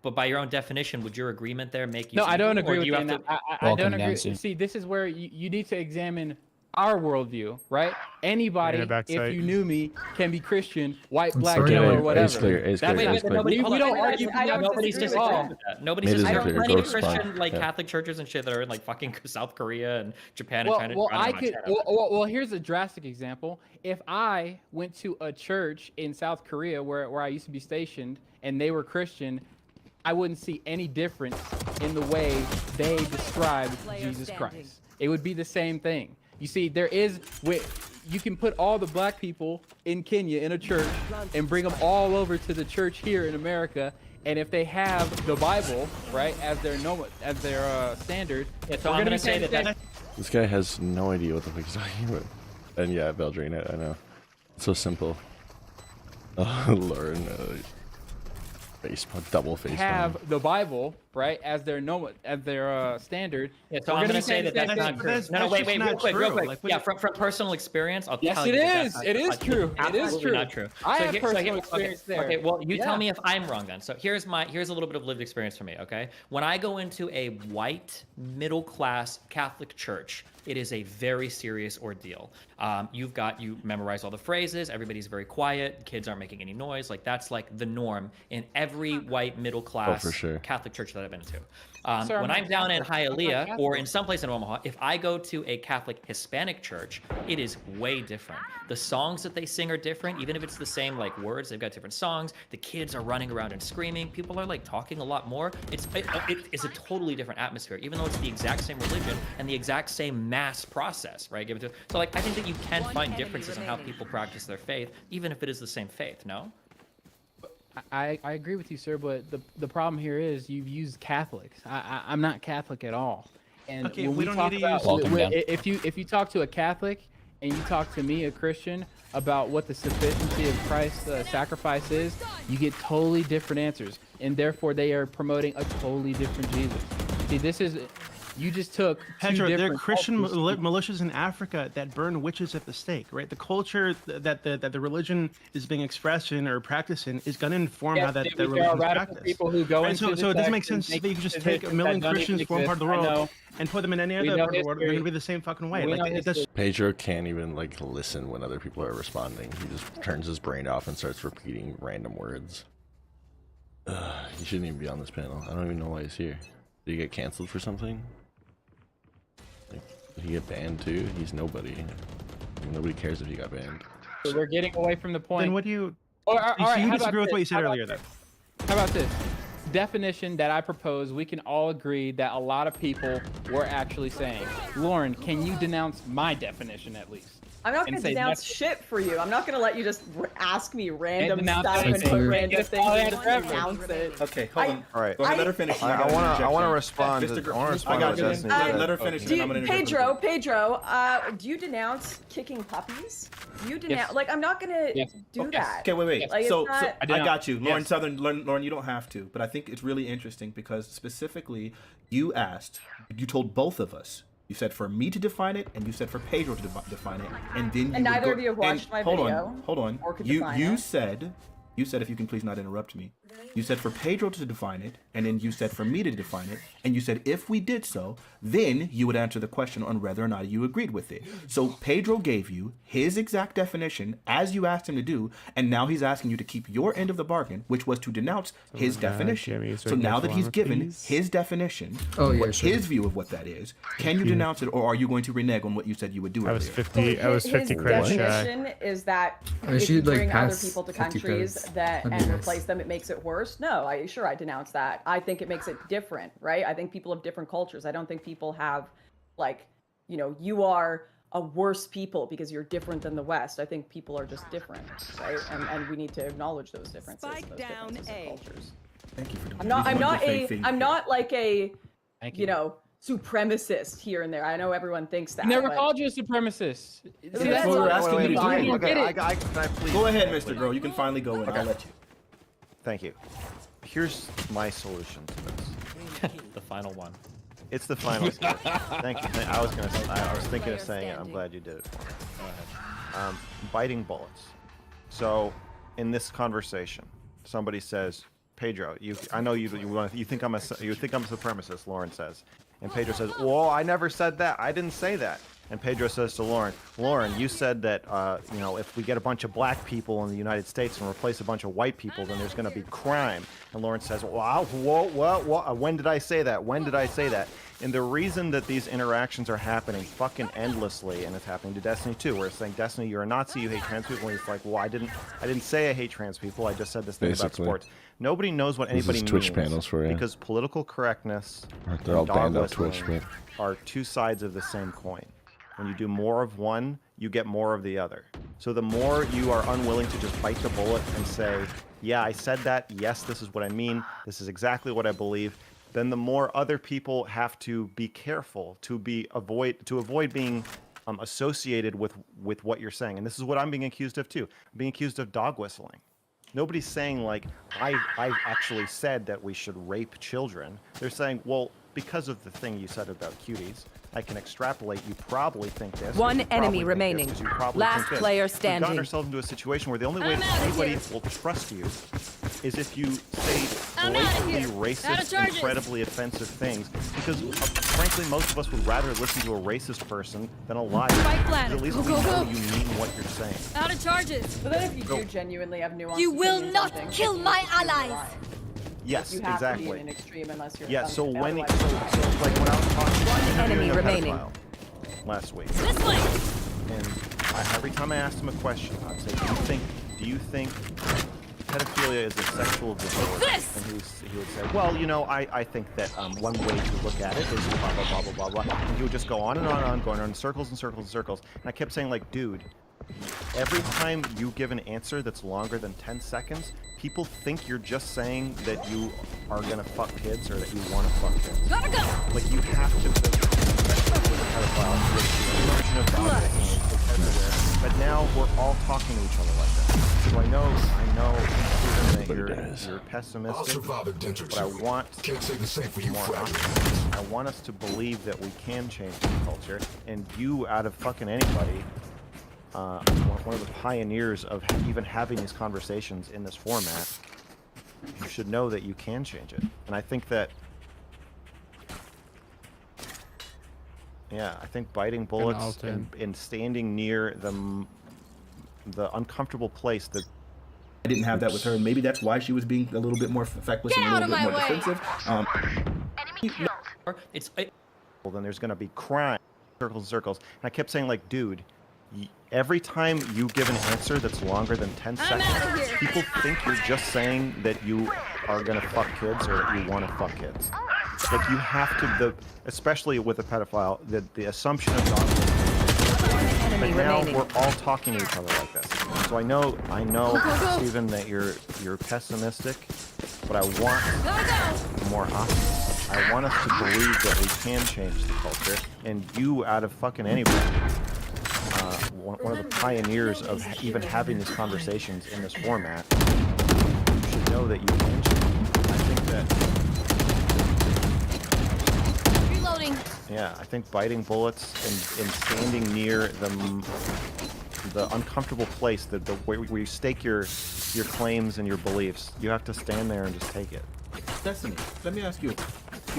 But by your own definition, would your agreement there make you? No, I don't agree with that. I don't agree. See, this is where you need to examine our worldview, right? Anybody, if you knew me, can be Christian, white, black, sorry. yellow, Okay, or whatever. it's clear, it's That clear, way, it's clear. we don't argue. Nobody's disagreeing with that. Nobody's Made it disagreeing. clear. Plenty Go of Christian respond. like Yeah. Catholic churches and shit that are in like fucking South Korea and Japan and China. Well, here's a drastic example. If I went to a church in South Korea where I used to be stationed and they were Christian, I wouldn't see any difference in the way they describe Jesus Christ. It would be the same thing. You see, you can put all the black people in Kenya in a church and bring them all over to the church here in America. And if they have the Bible, right, as their standard, so I'm gonna say that. This guy has no idea what the fuck he's talking about. And yeah, Beldrain, I know. It's so simple. Oh, Lauren, double face. Have the Bible, right, as their standard. Yeah, so I'm going to say that that's not true. No, wait, real quick. Like, yeah, from personal experience, I'll tell you. Yes, it is true. It is true. Not true. I have personal experience there. Okay, well, you tell me if I'm wrong then. So here's a little bit of lived experience for me, okay? When I go into a white, middle-class Catholic church, it is a very serious ordeal. You memorize all the phrases, everybody's very quiet, kids aren't making any noise. Like, that's like the norm in every white middle-class Catholic church that I've been to. When I'm down in Hialeah or in some place in Omaha, if I go to a Catholic Hispanic church, it is way different. The songs that they sing are different, even if it's the same like words, they've got different songs. The kids are running around and screaming. People are like talking a lot more. It is a totally different atmosphere, even though it's the exact same religion and the exact same mass process, right? So like, I think that you can find differences in how people practice their faith, even if it is the same faith, no? I agree with you, sir, but the problem here is you've used Catholics. I'm not Catholic at all. And okay, when we don't need to use... if you talk to a Catholic and you talk to me, a Christian, about what the sufficiency of Christ's sacrifice is, you get totally different answers, and therefore they are promoting a totally different Jesus. See, you just took Pedro, there are Christian militias in Africa that burn witches at the stake, right? The culture that the religion is being expressed in or practiced in is going to inform how that the religion is practiced. People who go so it doesn't make sense that you can just take a million Christians from one part of the world and put them in any other part of the world. They're going to be the same fucking way. Pedro can't even like listen when other people are responding. He just turns his brain off and starts repeating random words. He shouldn't even be on this panel. I don't even know why he's here. Did he get canceled for something? Did he get banned too? He's nobody. Nobody cares if he got banned. So we're getting away from the point. Then what do you... You disagree with what you said earlier then. How about this? Definition that I propose, we can all agree that a lot of people were actually saying. Lauren, can you denounce my definition at least? I'm not going to denounce shit for you. I'm not going to let you just ask me random stuff and put random things and just denounce it. Okay, hold on. All right. Go ahead, let her finish. I want to respond. Let her finish. Pedro, do you denounce kicking puppies? You denounce, like, I'm not going to do that. Okay, wait. Like, so not... I got you. Lauren Southern, Lauren, you don't have to, but I think it's really interesting because specifically you told both of us. You said for me to define it, and you said for Pedro to define it, and then and neither of you have watched my video. Hold on. You said if you can please not interrupt me. You said for Pedro to define it, and then you said for me to define it, and you said if we did so, then you would answer the question on whether or not you agreed with it. So Pedro gave you his exact definition as you asked him to do, and now he's asking you to keep your end of the bargain, which was to denounce his definition. So now that he's given his definition, his view of what that is, can you denounce it, or are you going to renege on what you said you would do? I was 50 credits shy. His definition is that if you bring other people to countries and replace them, it makes it worse. No, I denounce that. I think it makes it different, right? I think people have different cultures. I don't think people have, like, you are a worse people because you're different than the West. I think people are just different, right? And we need to acknowledge those differences. Spike down A. Cultures. Thank you for doing I'm not like a, supremacist here and there. I know everyone thinks that. I never called you a supremacist. See, that's what we're asking you to do. Can I please? Go ahead, Mr. Grow. You can finally go in. I'll let you. Thank you. Here's my solution to this. The final one. It's the final solution. Thank you. I was thinking of saying it. I'm glad you did it for me. Go ahead. Biting bullets. So, in this conversation, somebody says, "Pedro, I know you think I'm a supremacist." Lauren says, and Pedro says, "Well, I never said that. I didn't say that." And Pedro says to Lauren, Lauren, you said that, you know, if we get a bunch of black people in the United States and replace a bunch of white people, then there's going to be crime. And Lauren says, wow, whoa, when did I say that? When did I say that? And the reason that these interactions are happening fucking endlessly, and it's happening to Destiny too, where it's saying, Destiny, you're a Nazi, you hate trans people, and it's like, well, I didn't say I hate trans people, I just said this thing about sports. Nobody knows what anybody means. Twitch panels for you. Because political correctness They're all and dog banned on whistling Twitch, but are two sides of the same coin. When you do more of one, you get more of the other. So the more you are unwilling to just bite the bullet and say, yeah, I said that, yes, this is what I mean, this is exactly what I believe, then the more other people have to be careful to avoid being associated with what you're saying. And this is what I'm being accused of too. I'm being accused of dog whistling. Nobody's saying like, I actually said that we should rape children. They're saying, well, because of the thing you said about cuties, I can extrapolate. You probably think this. One enemy remaining. Last player standing. We've gotten ourselves into a situation where the only way anybody will trust you is if you say blatantly racist, incredibly offensive things. Because frankly, most of us would rather listen to a racist person than a liar. At least we know you mean what you're saying. Out of charges. But then if you do genuinely have nuance, you will not kill my allies. Yes, you have exactly. To be in an extreme unless you're so when like when I was talking one enemy remaining last week, this way. And every time I asked him a question, I'd say, "Do you think pedophilia is a sexual disorder?" And he would say, "Well, you know, I think that one way to look at it is blah blah blah blah blah blah." And he would just go on and on, going on in circles and circles and circles. And I kept saying, like, dude, every time you give an answer that's longer than 10 seconds, people think you're just saying that you are gonna fuck kids or that you want to fuck kids. Gotta go. Like you have to, especially with a pedophile, version of God everywhere. But now we're all talking to each other like that. So I know, Stephen, that you're pessimistic. But I want more optimism. I want us to believe that we can change the culture, and you, out of fucking anybody. One of the pioneers of even having these conversations in this format, you should know that you can change it. And I think that, I think biting bullets and standing near the uncomfortable place that. I didn't have that with her, and maybe that's why she was being a little bit more feckless and a little bit more defensive. Well, then there's going to be crime, circles and circles. And I kept saying, like, dude. Every time you give an answer that's longer than 10 seconds, people think you're just saying that you are gonna fuck kids or that you want to fuck kids. Like you have to, especially with a pedophile, the assumption of dog. But now we're all talking to each other like this. So I know, Stephen, that you're pessimistic, but I want more optimism. I want us to believe that we can change the culture, and you, out of fucking anybody. One of the pioneers of even having these conversations in this format, you should know that you can change. I think that. Reloading. Yeah, I think biting bullets and standing near the uncomfortable place, where you stake your claims and your beliefs, you have to stand there and just take it. Destiny, let me ask you a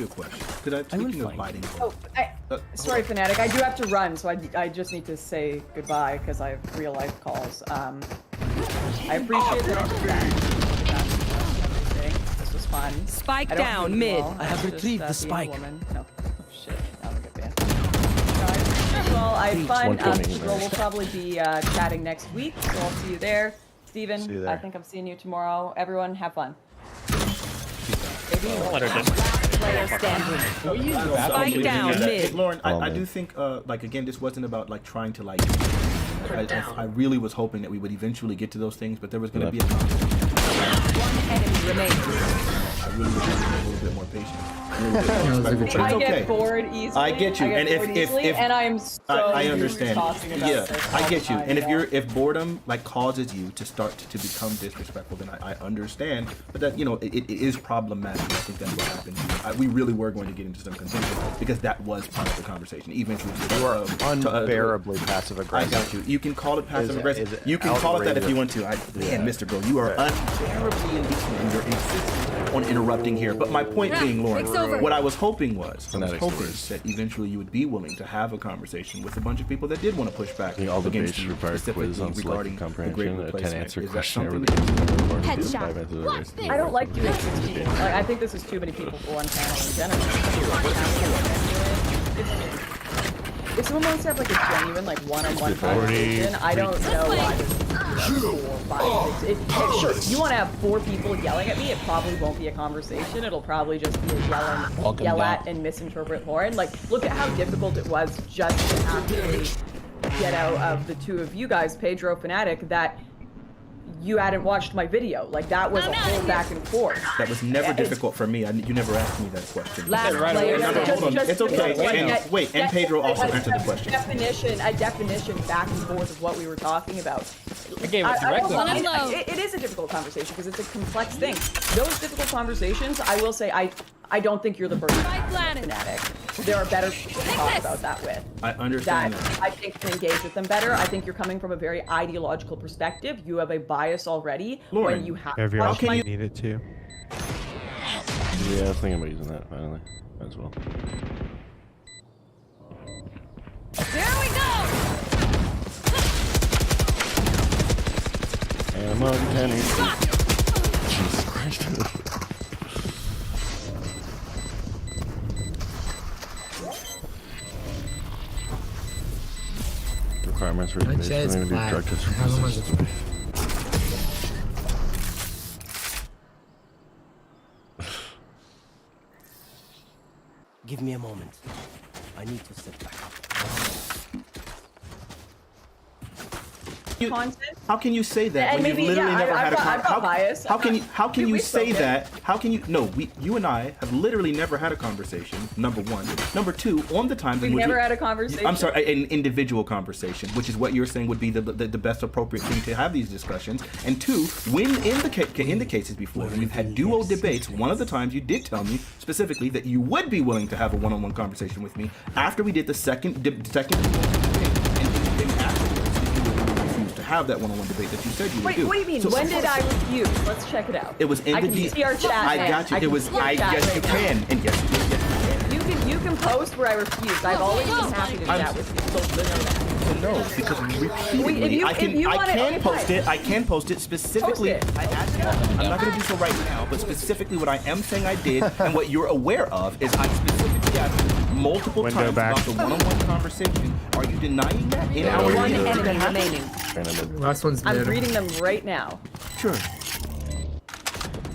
question. Speaking of biting bullets. Sorry, Fanatic. I do have to run, so I just need to say goodbye because I have real life calls. I appreciate that. This was fun. Spike down mid. I have retrieved the spike. No. Oh, shit. That would get banned. Well, I had fun. We'll probably be chatting next week, so I'll see you there. Steven, I think I'm seeing you tomorrow. Everyone, have fun. Spike down mid. Lauren, I do think, like, again, this wasn't about, like, trying to, like, I really was hoping that we would eventually get to those things, but there was going to be a one enemy remaining. I really would have a little bit more patient. I get bored easily. I get you, and if and I am so I understand. Yeah, I get you. And if boredom like causes you to start to become disrespectful, then I understand. But that it is problematic. I think that's what happened. We really were going to get into some contention because that was part of the conversation. Eventually, you are unbearably passive aggressive. I got you. You can call it passive aggressive. You can call it that if you want to. Man, Mr. Girl, you are unbearably indecent and you're insistent on interrupting here. But my point being, Lauren, over. What I was hoping was, that eventually you would be willing to have a conversation with a bunch of people that did want to push back all the against base you, required specifically quiz on regarding selective the great comprehension, a replacement. 10-answer Is that questionnaire something with that Headshot. I don't like doing 16. Like, I think this is too many people for one panel in general. If someone wants to have like a genuine like one-on-one conversation, I don't know why there's 4 or 5. Sure, you want to have 4 people yelling at me, it probably won't be a conversation. It'll probably just be a yell at and misinterpret Lauren. Like, look at how difficult it was just to actually get out of the 2 of you guys, Pedro, Fnatic, that you hadn't watched my video. Like, that was a whole back and forth. That was never difficult for me. You never asked me that question. Last Hold on. It's okay. Wait, and Pedro also answered the question. A definition back and forth of what we were talking about. I gave it directly. It is a difficult conversation because it's a complex thing. Those difficult conversations, I will say, I don't think you're the person fanatic. There are better people to talk about that with. I understand that. I think can engage with them better. I think you're coming from a very ideological perspective. You have a bias already Lauren, when you have Every to option watch you need it to. Yeah, I was thinking about using that finally. Might as well. There we go. And I'm on 10 Jesus Christ. Requirements for the base. Don't even do drug tests for possession. Give me a moment. I need to sit back up. How can you say that when you've literally never had a conversation? How can you say that? How can you? No, you and I have literally never had a conversation. Number one. Number two, on the times We've never had a conversation. I'm sorry, an individual conversation, which is what you're saying would be the best appropriate thing to have these discussions. And two, when in the cases before, when we've had duo debates, one of the times you did tell me specifically that you would be willing to have a one-on-one conversation with me after we did the second debate, and then afterwards to have that one-on-one debate that you said you would do. What do you mean? When did I refuse? Let's check it out. It was in I can see our chat. I got you. It was. Yes, you can. And yes, you can post where I refused. I've always been happy to chat with you. So know that. No, because repeatedly, I can post it specifically. I'm not going to do so right now, but specifically what I am saying I did, and what you're aware of, is I specifically asked multiple times about the one-on-one conversation. Are you denying that? In our one enemy remaining. Last one's I'm reading them right now. Sure.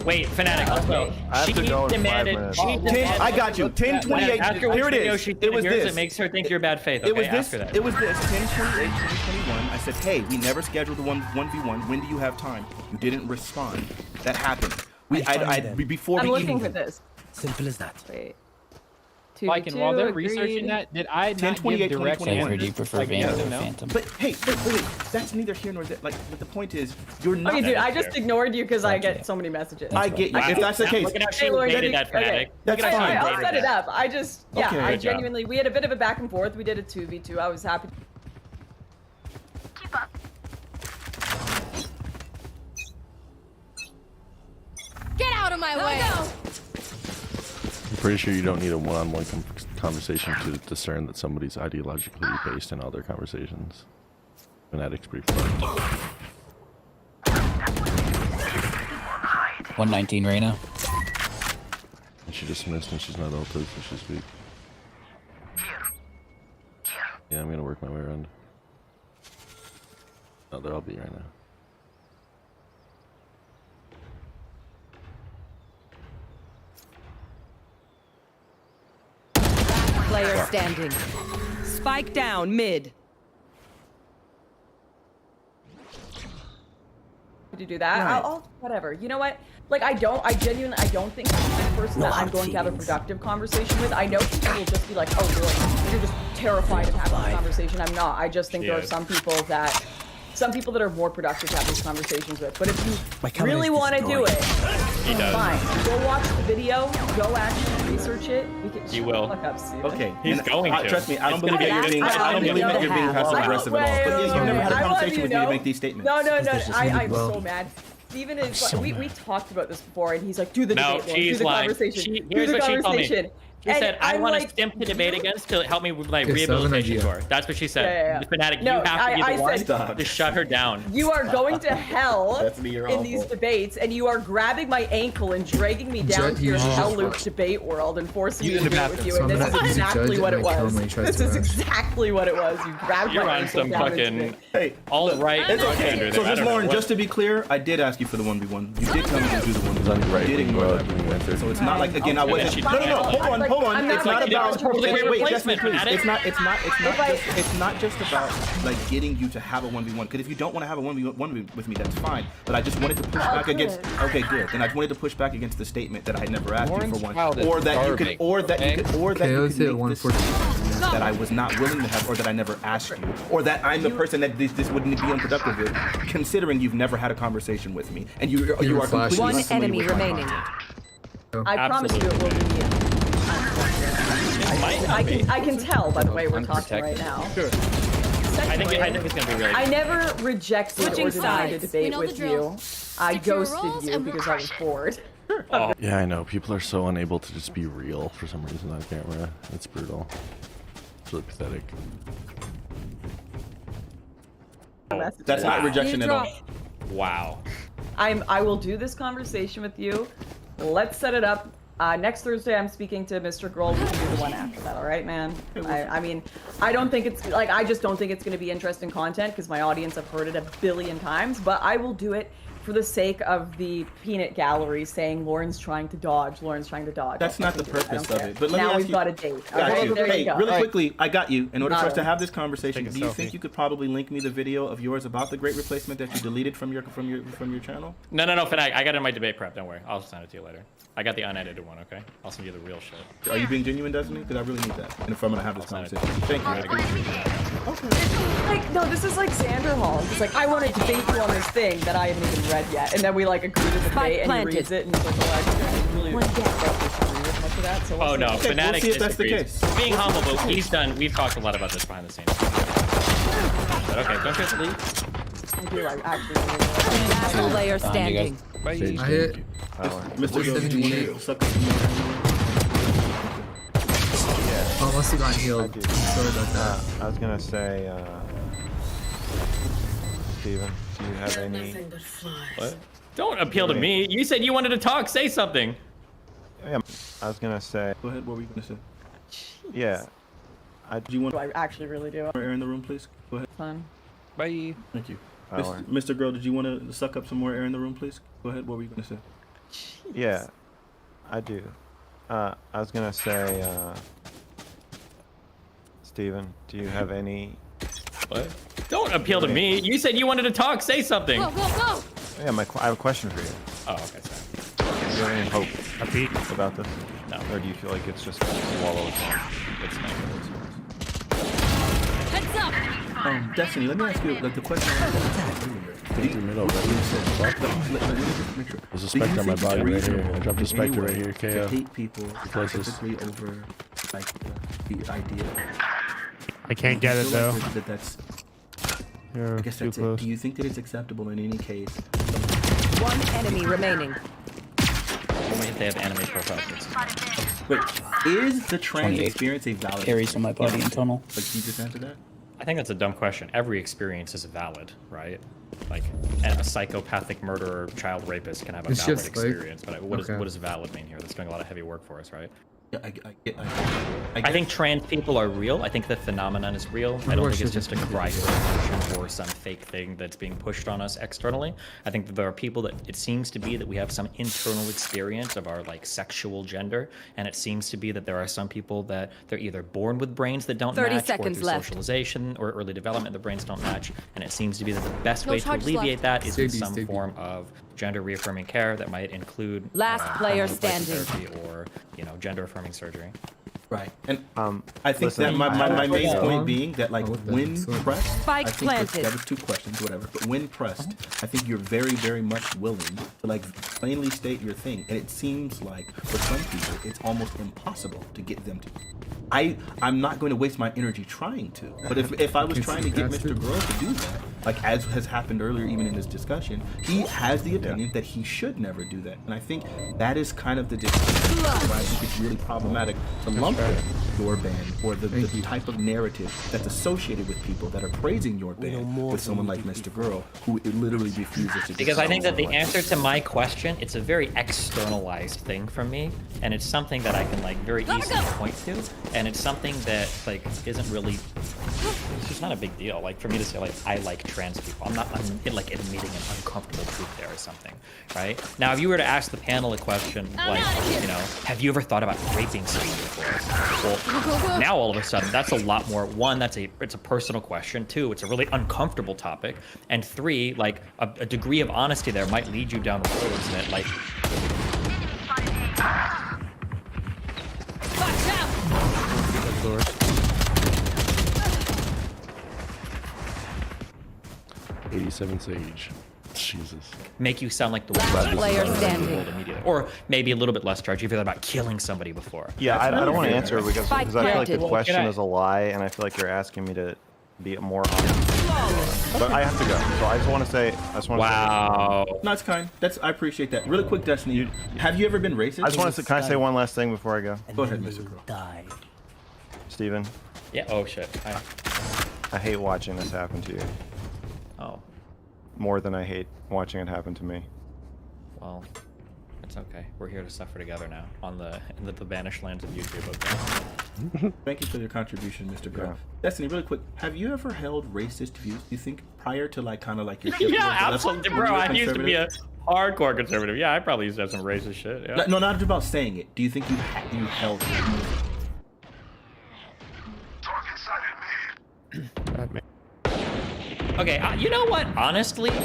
Wait, Fnatic, let's go. I have to go in 5 minutes. I got you. 10:28. Here it is. It was this. It makes her think you're bad faith. Okay, It was ask this. her that. It was this. 10:28, 2021. I said, hey, we never scheduled the 1v1. When do you have time? You didn't respond. That happened. Before I'm we looking even. for this. Simple as that. Wait. Like, and while they're researching that, did I not give direct answers? Do you prefer Vandal or Phantom? But hey, wait, that's neither here nor there. Like, but the point is, you're not. Okay, dude, I just ignored you because I get so many messages. I get you. If that's the case, Look at how she rated that, Fnatic. That's fine. I'll set it up. I just, yeah, Okay. I genuinely, we had a bit of a back and forth. We did a 2v2. I was happy. Keep up. Get out of my way. I'm pretty sure you don't need a one-on-one conversation to discern that somebody's ideologically based in all their conversations. Fnatic's pretty fun. 119 Reyna. And she just missed and she's not ulted, so she's weak. Yeah, I'm gonna work my way around. Oh, they're all B right now. Player standing. Spike down mid. To do that, Right. I'll whatever. You know what? Like, I genuinely, I don't think I'm the person that I'm going to have a productive conversation with. I know people will just be like, oh, you're just terrified of having a conversation. I'm not. I just think there are some people that are more productive to have these conversations with. But if you really want to do it, fine. Go watch the video. Go actually research it. He will. Okay. He's going to. Trust me, I don't believe that you're being passive aggressive at all. But yes, you've never had a conversation with me to make these statements. No. I'm so mad. Steven is like, we talked about this before, and he's like, do the No, debate, Lauren, she's do the lying. conversation, Here's do the what she told me. conversation. She said, I I'm want like, a stimp to debate against to help me with my Yes, I have an rehabilitation idea. tour. That's what she said. Yeah. Fanatic, No, you have to be I the one said- to shut her down. You are going to hell Bethany, you're in these awful. debates, and you are grabbing my ankle and dragging me down Jet, to your you just- hell loop debate world and forcing me You to in the debate with bathroom. you. So And I'm this gonna is have to use a exactly judge what it and I kill him was. when he tries This to is rush. exactly what it was. You grabbed You're my on ankle some down into fucking me. Hey, all right. It's okay. gender So that I just don't know Lauren, what- just to be clear, I did ask you for the 1v1. You did tell me to do the 1v1. You did ignore that. So it's not like again I wasn't. No, hold on. I'm It's not not like, about. it's perfect Wait, replacement, Jasmine, please. Fanatic. It's not just about like getting you to have a 1v1. Because if you don't want to have a 1v1 with me, that's fine. But I just wanted to push back against. Okay, good. Then I just wanted to push back against the statement that I had never asked you for one, or that you could, or that you could make this that I was not willing to have, or that I never asked you, or that I'm the person that this wouldn't be unproductive with, considering you've never had a conversation with me, and you are completely One unfamiliar enemy with my remaining. content. I promise you it will be. I can tell by the way we're talking right now. Sure. I think it's gonna be really. I never rejected Switching or denied a sides. debate We know the with drill. you. I Stick to your ghosted roles you and because we'll I was bored. Yeah, I know. People are so unable to just be real for some reason on camera. It's brutal. It's really pathetic. That's not rejection at all. Wow. I will do this conversation with you. Let's set it up. Next Thursday, I'm speaking to Mr. Grohl. We can do the one after that, all right, man? I mean, I don't think it's like I just don't think it's going to be interesting content because my audience have heard it a billion times. But I will do it for the sake of the peanut gallery saying Lauren's trying to dodge. Lauren's trying to dodge. That's not the purpose of it. But let me now ask we've you, got a date. Got Okay, you. there Hey, you go. really quickly, I got you. In order for us to Got have this conversation, Take a do you selfie. think you could probably link me the video of yours about the Great Replacement that you deleted from your channel? No, Fanatic. I got it in my debate prep. Don't worry. I'll send it to you later. I got the unedited one. Okay. I'll send you the real shit. Are you being genuine, Destiny? Because I really need that. And if I'm gonna have this conversation, thank you. Like, no, this is like Xander Hall. It's like, I want to debate you on this thing that I haven't even read yet. And then we like agree to the debate and he reads it and he's like, oh, I really don't disagree with much of that. So we'll Oh see. no, Okay, Fanatic we'll see if that's the disagrees. case. Being humble, but he's done. We've talked a lot about this behind the scenes. But okay, don't you have to leave? I do, I actually. Last player standing. I hit Mr. Joe, did you want to suck up some more? Oh, must have gotten healed. Sorry about that. I was gonna say, Steven, do you have any? What? Don't appeal to me. You said you wanted to talk. Say something. Yeah, I was gonna say. Go ahead. What were you gonna say? Yeah. Do you want I actually really do. more air in the room, please? Go ahead. Fun. Bye. Thank you. Lauren. Mr. Girl, did you want to suck up some more air in the room, please? Go ahead. What were you gonna say? Yeah, I do. I was gonna say, Steven, do you have any? What? Don't appeal to me. You said you wanted to talk. Say something. Go, go, go! Yeah, I have a question for you. Oh, okay, sorry. Do you have any hope about this? No. Or do you feel like it's just gonna swallow its own? It's not. Heads up! Destiny, let me ask you the question. Take your middle, buddy. There's a spectre on my body right here. I dropped a spectre right here, KO. Hate people Places. specifically over like the idea. I can't get it though. That's. You're I guess too that's close. it. Do you think that it's acceptable in any case? One enemy remaining. Only if they have anime profile pictures. Wait, is the trans 28 experience a valid? Carries on my body in tunnel. Like, can you just answer that? I think that's a dumb question. Every experience is valid, right? Like, a psychopathic murderer, child rapist can have a It's valid just like- experience, but what okay. does valid mean here? That's doing a lot of heavy work for us, right? Yeah, I think trans people are real. I think the phenomenon is real. I don't think it's just a cry for attention or some fake thing that's being pushed on us externally. I think that there are people that it seems to be that we have some internal experience of our like sexual gender, and it seems to be that there are some people that they're either born with brains that don't 30 match, or seconds through left. socialization or early development the brains don't match, and it seems to be that the best No way to charges alleviate left. that is with some form of gender reaffirming care that might include Last player hormone replacement standing. therapy or gender affirming surgery. Right, and I think listen, that my main point being that like Oh, when pressed, Spike I think planted. that was 2 questions, whatever. But when pressed, I think you're very, very much willing to like plainly state your thing, and it seems like for some people it's almost impossible to get them to. I'm not going to waste my energy trying to, but if I was trying to get Mr. Girl to do that, like as has happened earlier, even in this discussion, he has the opinion that he should never do that. And I think that is kind of the discussion where I think it's really problematic to lump your band or the type of narrative that's associated with people that are praising your band with someone like Mr. Girl, who literally refuses to. Because I think that the answer to my question, it's a very externalized thing from me, and it's something that I can like very easily point to, and it's something that like isn't really, it's just not a big deal. Like for me to say like I like trans people, I'm like admitting an uncomfortable truth there or something, right? Now if you were to ask the panel a question like, you know, have you ever thought about raping someone before? Well, now all of a sudden that's a lot more. One, it's a personal question. Two, it's a really uncomfortable topic, and three, like a degree of honesty there might lead you down roads that like. Watch out! 87 Sage. Jesus. Make you sound like the Last player standing. Immediately. Or maybe a little bit less charged if you've thought about killing somebody before. Yeah, I don't want to answer because I feel like the question Well, is a lie, and I feel like you're asking me to be more honest. But I have to go, so I just want to say. Wow. No, it's kind. I appreciate that. Really quick, Destiny. Have you ever been racist? I just want to. Can I say one last thing before I go? Go ahead, Mr. Girl. Steven. Yeah. Oh shit. I hate watching this happen to you. Oh. More than I hate watching it happen to me. Well, it's okay. We're here to suffer together now in the banished lands of YouTube. Okay. Thank you for your contribution, Mr. Girl. Yeah. Destiny, really quick. Have you ever held racist views? Do you think prior to like kind of like your shift? Yeah, absolutely, bro. I used to be a hardcore conservative. Yeah, I probably used to have some racist shit. Yeah. No, not about saying it. Do you think you held? Okay, you know what? Honestly, no,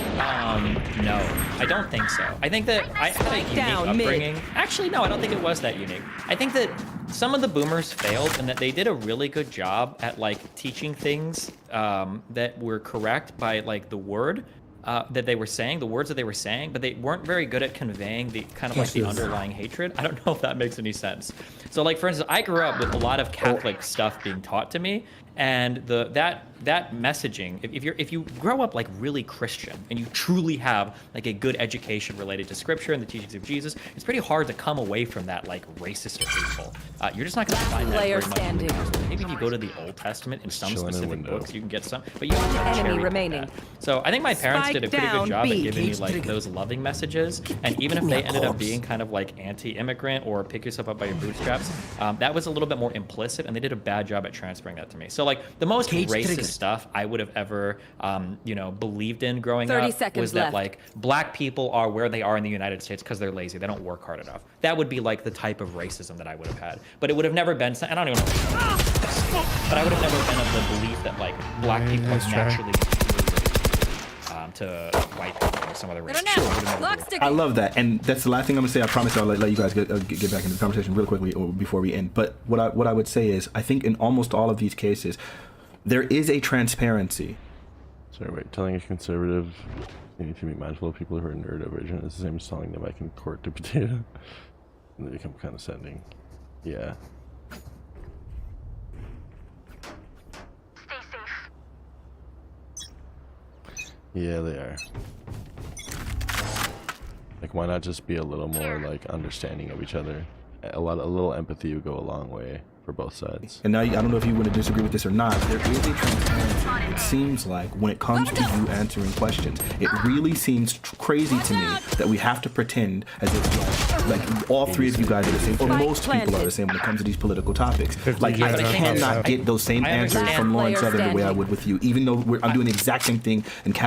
I don't think so. I think that I had a unique upbringing. Actually, no, I don't think it was that unique. I think that some of the boomers failed and that they did a really good job at like teaching things that were correct by like the word that they were saying, the words that they were saying, but they weren't very good at conveying the kind of like the underlying hatred. I don't know if that makes any sense. So like, for instance, I grew up with a lot of Catholic stuff being taught to me, and that messaging, if you grow up like really Christian and you truly have like a good education related to scripture and the teachings of Jesus, it's pretty hard to come away from that like racist or hateful. You're just not going to find that very much in the Gospel. Maybe if you go to the Old Testament in some specific books, you can get some, but you have to Enemy remaining. So I think my parents did a pretty good job at giving me like those loving messages, and even if they ended up being kind of like anti-immigrant or pick yourself up by your bootstraps, that was a little bit more implicit, and they did a bad job at transferring that to me. So like the most racist stuff I would have ever, believed in growing up was that like black people are where they are in the United States because they're lazy. They don't work hard enough. That would be like the type of racism that I would have had. But it would have never been, and I don't even know, but I would have never been of the belief that like black people are naturally to white people or some other race. I love that, and that's the last thing I'm gonna say. I promise I'll let you guys get back into the conversation real quickly before we end. But what I would say is, I think in almost all of these cases, there is a transparency. Sorry, wait. Telling a conservative you need to be mindful of people who are neurodivergent is the same as telling them I can court to potato. And they become condescending. Yeah. Yeah, they are. Like, why not just be a little more like understanding of each other? A little empathy would go a long way for both sides. And now, I don't know if you want to disagree with this or not, there is a transparency. It seems like when it comes to you answering questions, it really seems crazy to me that we have to pretend as if like all three of you guys are the same, or most people are the same when it comes to these political topics. Like, I cannot get those same answers from Lauren Southern the way I would with you, even though I'm doing the exact same thing and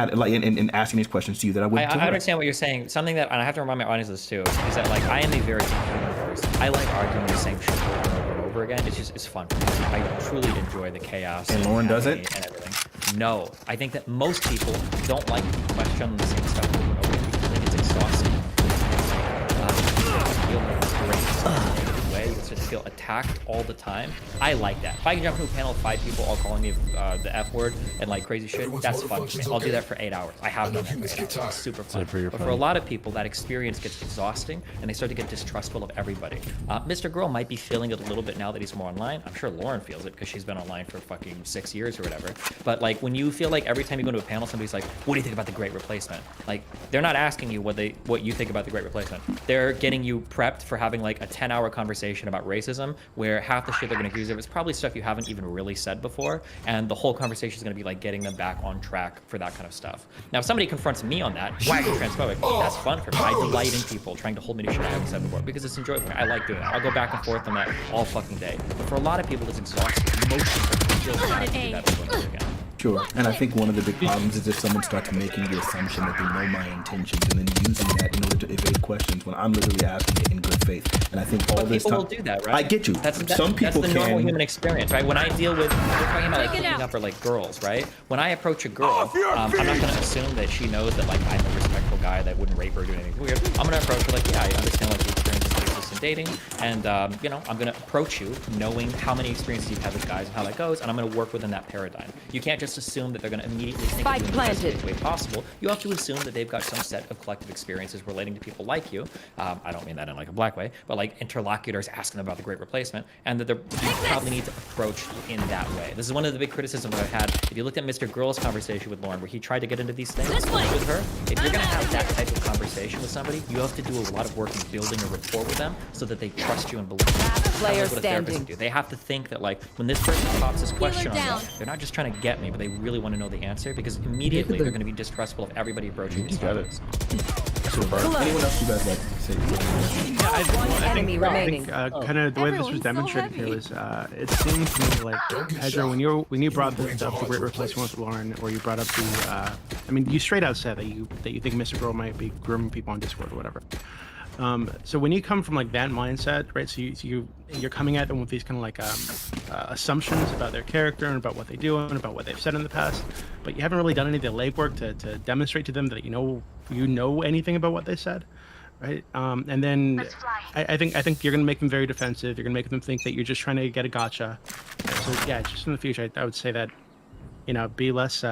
asking these questions to you that I would. I understand what you're saying. Something that, and I have to remind my audience of this too, is that like I am a very human person. I like arguing the same shit over and over again. It's fun for me. I truly enjoy the chaos. And Lauren does it? And everything. No, I think that most people don't like to question the same stuff over and over again because I think it's exhausting. You feel great in a way. You start to feel attacked all the time, I like that. If I can jump into a panel of 5 people all calling me the F word and like crazy shit, that's fun for me. I'll do that for 8 hours. I have done that for 8 hours. It's super fun. But for a lot of people, that experience gets exhausting and they start to get distrustful of everybody. Mr. Girl might be feeling it a little bit now that he's more online. I'm sure Lauren feels it because she's been online for fucking 6 years or whatever. But like when you feel like every time you go to a panel, somebody's like, what do you think about the Great Replacement? Like they're not asking you what you think about the Great Replacement. They're getting you prepped for having like a 10-hour conversation about racism where half the shit they're going to accuse of is probably stuff you haven't even really said before, and the whole conversation is going to be like getting them back on track for that kind of stuff. Now if somebody confronts me on that, why are you transphobic? That's fun for me. I delight in people trying to hold me to shit I haven't said before because it's enjoyable. I like doing that. I'll go back and forth on that all fucking day. But for a lot of people it's exhausting. Most people feel bad to do that over and over again. Sure, and I think one of the big problems is if someone starts making the assumption that they know my intentions and then using that in order to evade questions when I'm literally asking it in good faith. And I think all but this people time, will do that, right? I get you. Some people that's the can. normal human experience, right? When I deal with, we're talking about like hooking up or like girls, right? When I approach a girl, I'm not going to assume that she knows that like I'm a respectful guy that wouldn't rape her or do anything weird. I'm going to approach her like, yeah, I understand like the experiences that exist in dating, and you know, I'm going to approach you knowing how many experiences you've had with guys and how that goes, and I'm going to work within that paradigm. You can't just assume that they're going to immediately think of you in the best way possible. You have to assume that they've got some set of collective experiences relating to people like you. I don't mean that in like a black way, but like interlocutors asking about the Great Replacement, and that you probably need to approach in that way. This is one of the big criticisms that I've had. If you looked at Mr. Girl's conversation with Lauren, where he tried to get into these things with her, if you're going to have that type of conversation with somebody, you have to do a lot of work in building a rapport with them so that they trust you and believe you. That's what a therapist would do. They have to think that like when this person pops this question on them, they're not just trying to get me, but they really want to know the answer, because immediately they're going to be distrustful of everybody approaching these topics. Anyone else you guys like to say? I think kind of the way this was demonstrated here was it seemed to me like Pedro, when you brought up the Great Replacement with Lauren, or you brought up the I mean, you straight out said that you think Mr. Girl might be grooming people on Discord or whatever. So when you come from like that mindset, right? So you're coming at them with these kind of like assumptions about their character and about what they do and about what they've said in the past, but you haven't really done any of the legwork to demonstrate to them that you know anything about what they said, right? And then I think you're gonna make them very defensive. You're gonna make them think that you're just trying to get a gotcha. So yeah, just in the future, I would say that, you know, be less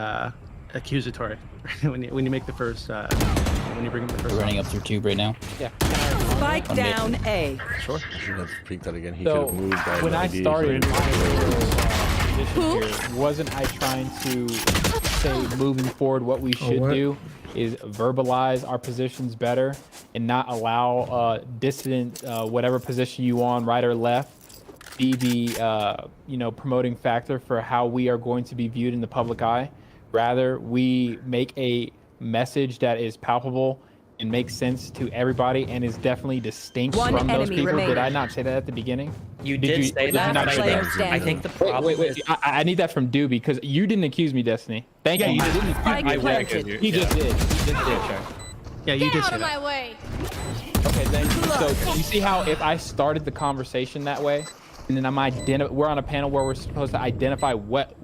accusatory when you make the first. When you bring them the first. We're running up through tube right now. Yeah. Spike down A. Sure. I should have peeked that again. He So could have moved. when I started my position here, wasn't I trying to say moving forward what we should do is verbalize our positions better and not allow dissident whatever position you on, right or left, be the you know, promoting factor for how we are going to be viewed in the public eye. Rather, we make a message that is palpable and makes sense to everybody and is definitely distinct from those people. Remaining. Did I not say that at the beginning? You did say that. I think the problem wait. I need that from Doobie, because you didn't accuse me, Destiny. Thank you. You didn't. I will accuse you. He just did. Yeah, you did say that. Get out of my way. Okay, thank you. So you see how if I started the conversation that way, and then we're on a panel where we're supposed to identify what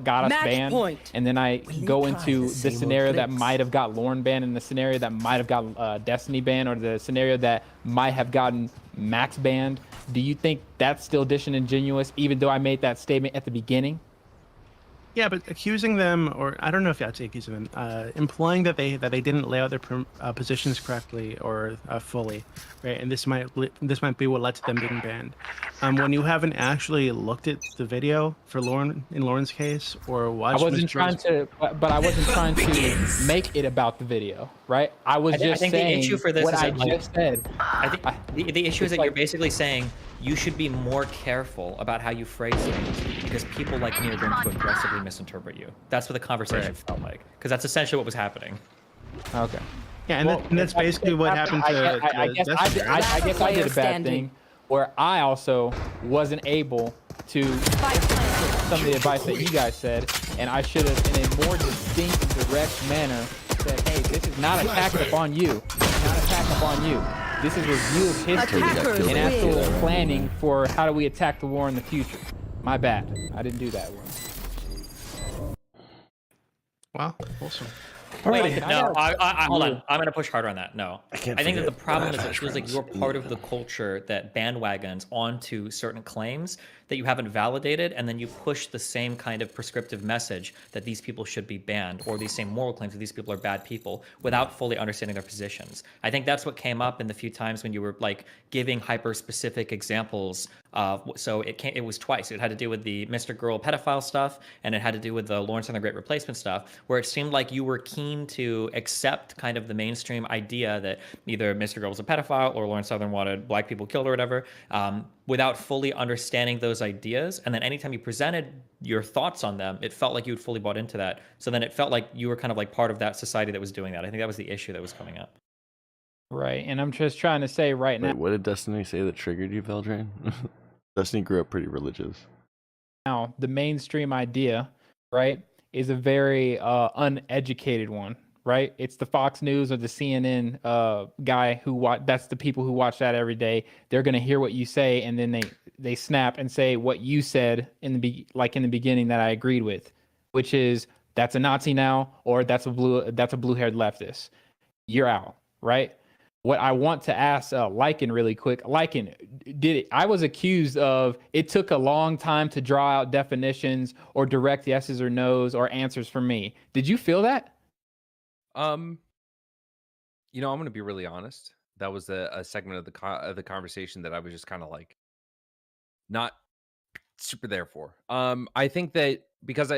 got us banned, and then I go into the scenario that might have got Lauren banned, and the scenario that might have got Destiny banned, or the scenario that might have gotten Max banned. Do you think that's still disingenuous, even though I made that statement at the beginning? Yeah, but accusing them, or I don't know if I'd say accusing them, implying that they didn't lay out their positions correctly or fully, right? And this might be what led to them being banned. When you haven't actually looked at the video for Lauren, in Lauren's case, or watched. I wasn't trying to make it about the video, right? I was just saying the issue for this what is I like, just said. I think the issue is that you're basically saying you should be more careful about how you phrase things, because people like me are going to aggressively misinterpret you. That's what the conversation felt like, because that's essentially what was happening. Okay. Yeah, and that's basically what happened to. I guess I did a bad thing, where I also wasn't able to some of the advice that you guys said, and I should have, in a more distinct and direct manner, said, "Hey, this is not attack upon you. Not attack upon you. This is a review of history and actual planning for how do we attack the war in the future." My bad. I didn't do that one. Wow, awesome. Wait, no, hold on. I'm going to push harder on that. No. I think that the problem is it feels like you're part of the culture that bandwagons onto certain claims that you haven't validated, and then you push the same kind of prescriptive message that these people should be banned, or these same moral claims that these people are bad people, without fully understanding their positions. I think that's what came up in the few times when you were like giving hyper-specific examples. So it was twice. It had to do with the Mr. Girl pedophile stuff, and it had to do with the Lawrence and the Great Replacement stuff, where it seemed like you were keen to accept kind of the mainstream idea that either Mr. Girl was a pedophile or Lawrence Southern wanted black people killed or whatever, without fully understanding those ideas. And then anytime you presented your thoughts on them, it felt like you had fully bought into that. So then it felt like you were kind of like part of that society that was doing that. I think that was the issue that was coming up. Right, and I'm just trying to say right now. Wait, what did Destiny say that triggered you, Veldrain? Destiny grew up pretty religious. Now, the mainstream idea, right, is a very uneducated one, right? It's the Fox News or the CNN guy that's the people who watch that every day. They're going to hear what you say, and then they snap and say what you said in the beginning that I agreed with, which is that's a Nazi now, or that's a blue-haired leftist. You're out, right? What I want to ask Lycan really quick, Lycan, I was accused of it took a long time to draw out definitions or direct yeses or nos or answers from me. Did you feel that? I'm going to be really honest. That was a segment of the conversation that I was just kind of like not super there for. I think that because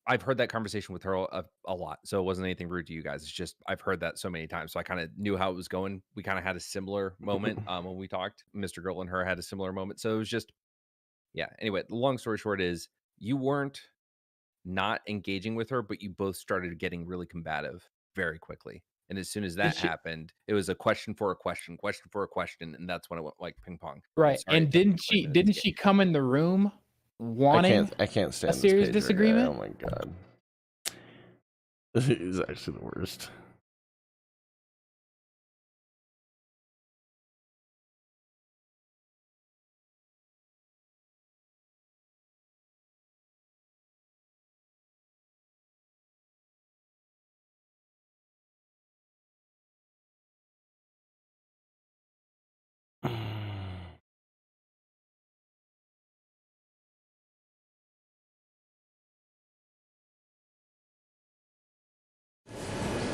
I've heard that conversation with her a lot, so it wasn't anything rude to you guys. It's just I've heard that so many times, so I kind of knew how it was going. We kind of had a similar moment when we talked. Mr. Girl and her had a similar moment, so it was just, yeah. Anyway, the long story short is you weren't not engaging with her, but you both started getting really combative very quickly. And as soon as that happened, it was a question for a question, and that's when it went like ping pong. Right, and didn't she come in the room wanting I can't stand a serious this page disagreement? right now. Oh my god, this is actually the worst.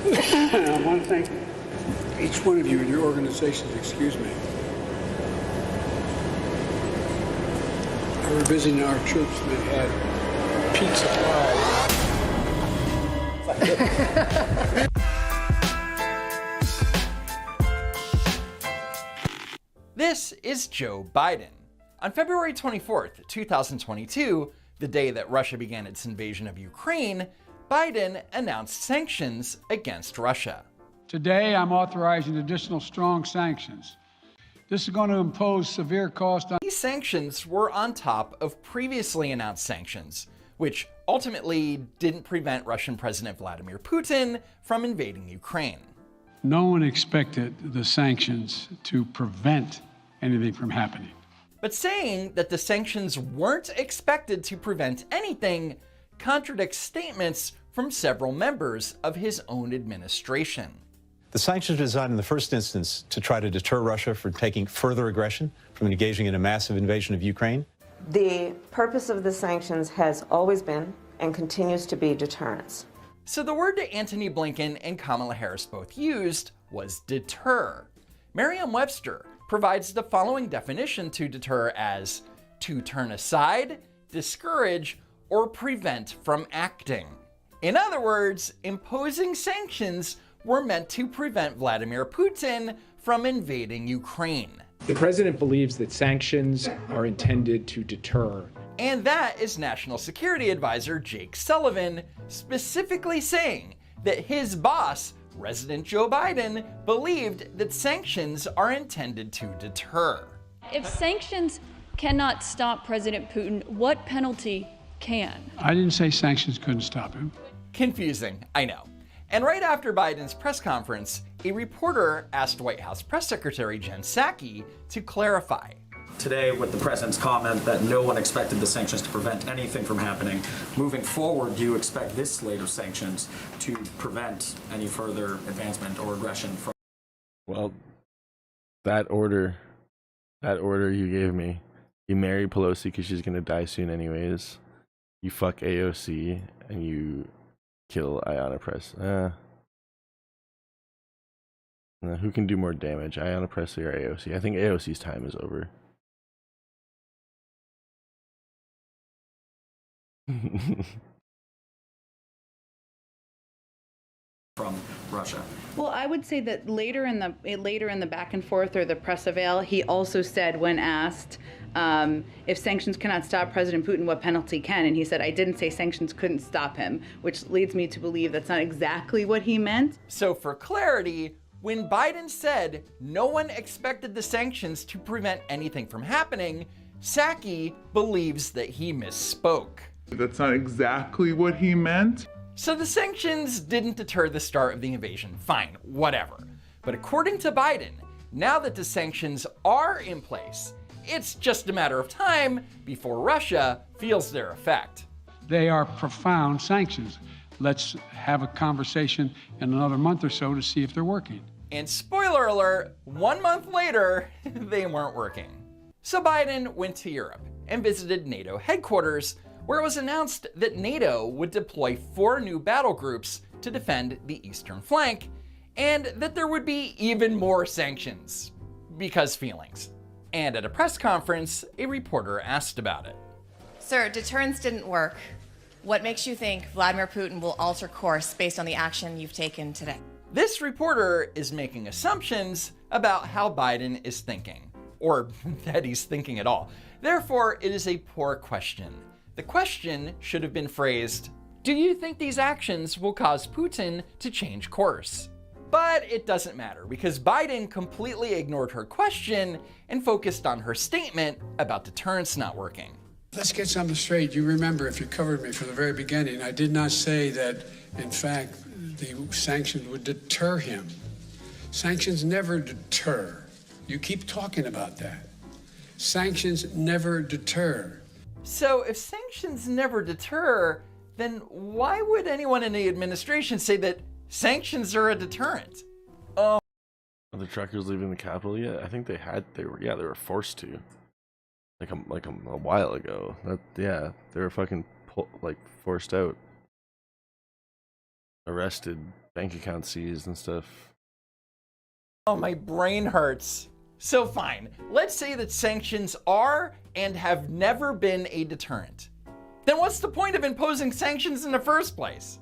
I want to thank each one of you and your organizations. Excuse me. I were visiting our troops and they had pizza pie. This is Joe Biden. On February 24th, 2022, the day that Russia began its invasion of Ukraine, Biden announced sanctions against Russia. Today, I'm authorizing additional strong sanctions. This is going to impose severe cost on... These sanctions were on top of previously announced sanctions, which ultimately didn't prevent Russian President Vladimir Putin from invading Ukraine. No one expected the sanctions to prevent anything from happening. But saying that the sanctions weren't expected to prevent anything contradicts statements from several members of his own administration. The sanctions are designed in the first instance to try to deter Russia from taking further aggression, from engaging in a massive invasion of Ukraine. The purpose of the sanctions has always been and continues to be deterrence. So the word that Antony Blinken and Kamala Harris both used was deter. Merriam-Webster provides the following definition to deter as to turn aside, discourage, or prevent from acting. In other words, imposing sanctions were meant to prevent Vladimir Putin from invading Ukraine. The president believes that sanctions are intended to deter. And that is National Security Advisor Jake Sullivan specifically saying that his boss, President Joe Biden, believed that sanctions are intended to deter. If sanctions cannot stop President Putin, what penalty can? I didn't say sanctions couldn't stop him. Confusing, I know. And right after Biden's press conference, a reporter asked White House Press Secretary Jen Psaki to clarify. Today, with the president's comment that no one expected the sanctions to prevent anything from happening, moving forward, do you expect this slate of sanctions to prevent any further advancement or aggression from? Well, that order you gave me, you marry Pelosi because she's gonna die soon anyways. You fuck AOC and you kill Ayanna Press. Who can do more damage, Ayanna Pressley or AOC? I think AOC's time is over. From Russia. Well, I would say that later in the back and forth or the press avail, he also said when asked if sanctions cannot stop President Putin, what penalty can? And he said, I didn't say sanctions couldn't stop him, which leads me to believe that's not exactly what he meant. So for clarity, when Biden said no one expected the sanctions to prevent anything from happening, Psaki believes that he misspoke. That's not exactly what he meant. So the sanctions didn't deter the start of the invasion. Fine, whatever. But according to Biden, now that the sanctions are in place, it's just a matter of time before Russia feels their effect. They are profound sanctions. Let's have a conversation in another month or so to see if they're working. And spoiler alert, 1 month later, they weren't working. So Biden went to Europe and visited NATO headquarters, where it was announced that NATO would deploy 4 new battle groups to defend the eastern flank, and that there would be even more sanctions. Because feelings. And at a press conference, a reporter asked about it. Sir, deterrence didn't work. What makes you think Vladimir Putin will alter course based on the action you've taken today? This reporter is making assumptions about how Biden is thinking, or that he's thinking at all. Therefore, it is a poor question. The question should have been phrased, do you think these actions will cause Putin to change course? But it doesn't matter because Biden completely ignored her question and focused on her statement about deterrence not working. Let's get something straight. You remember, if you covered me from the very beginning, I did not say that, in fact, the sanctions would deter him. Sanctions never deter. You keep talking about that. Sanctions never deter. So if sanctions never deter, then why would anyone in the administration say that sanctions are a deterrent? Are the truckers leaving the Capitol yet? I think they were forced to. Like a while ago. They were fucking forced out. Arrested, bank accounts seized and stuff. Oh, my brain hurts. So fine, let's say that sanctions are and have never been a deterrent. Then what's the point of imposing sanctions in the first place?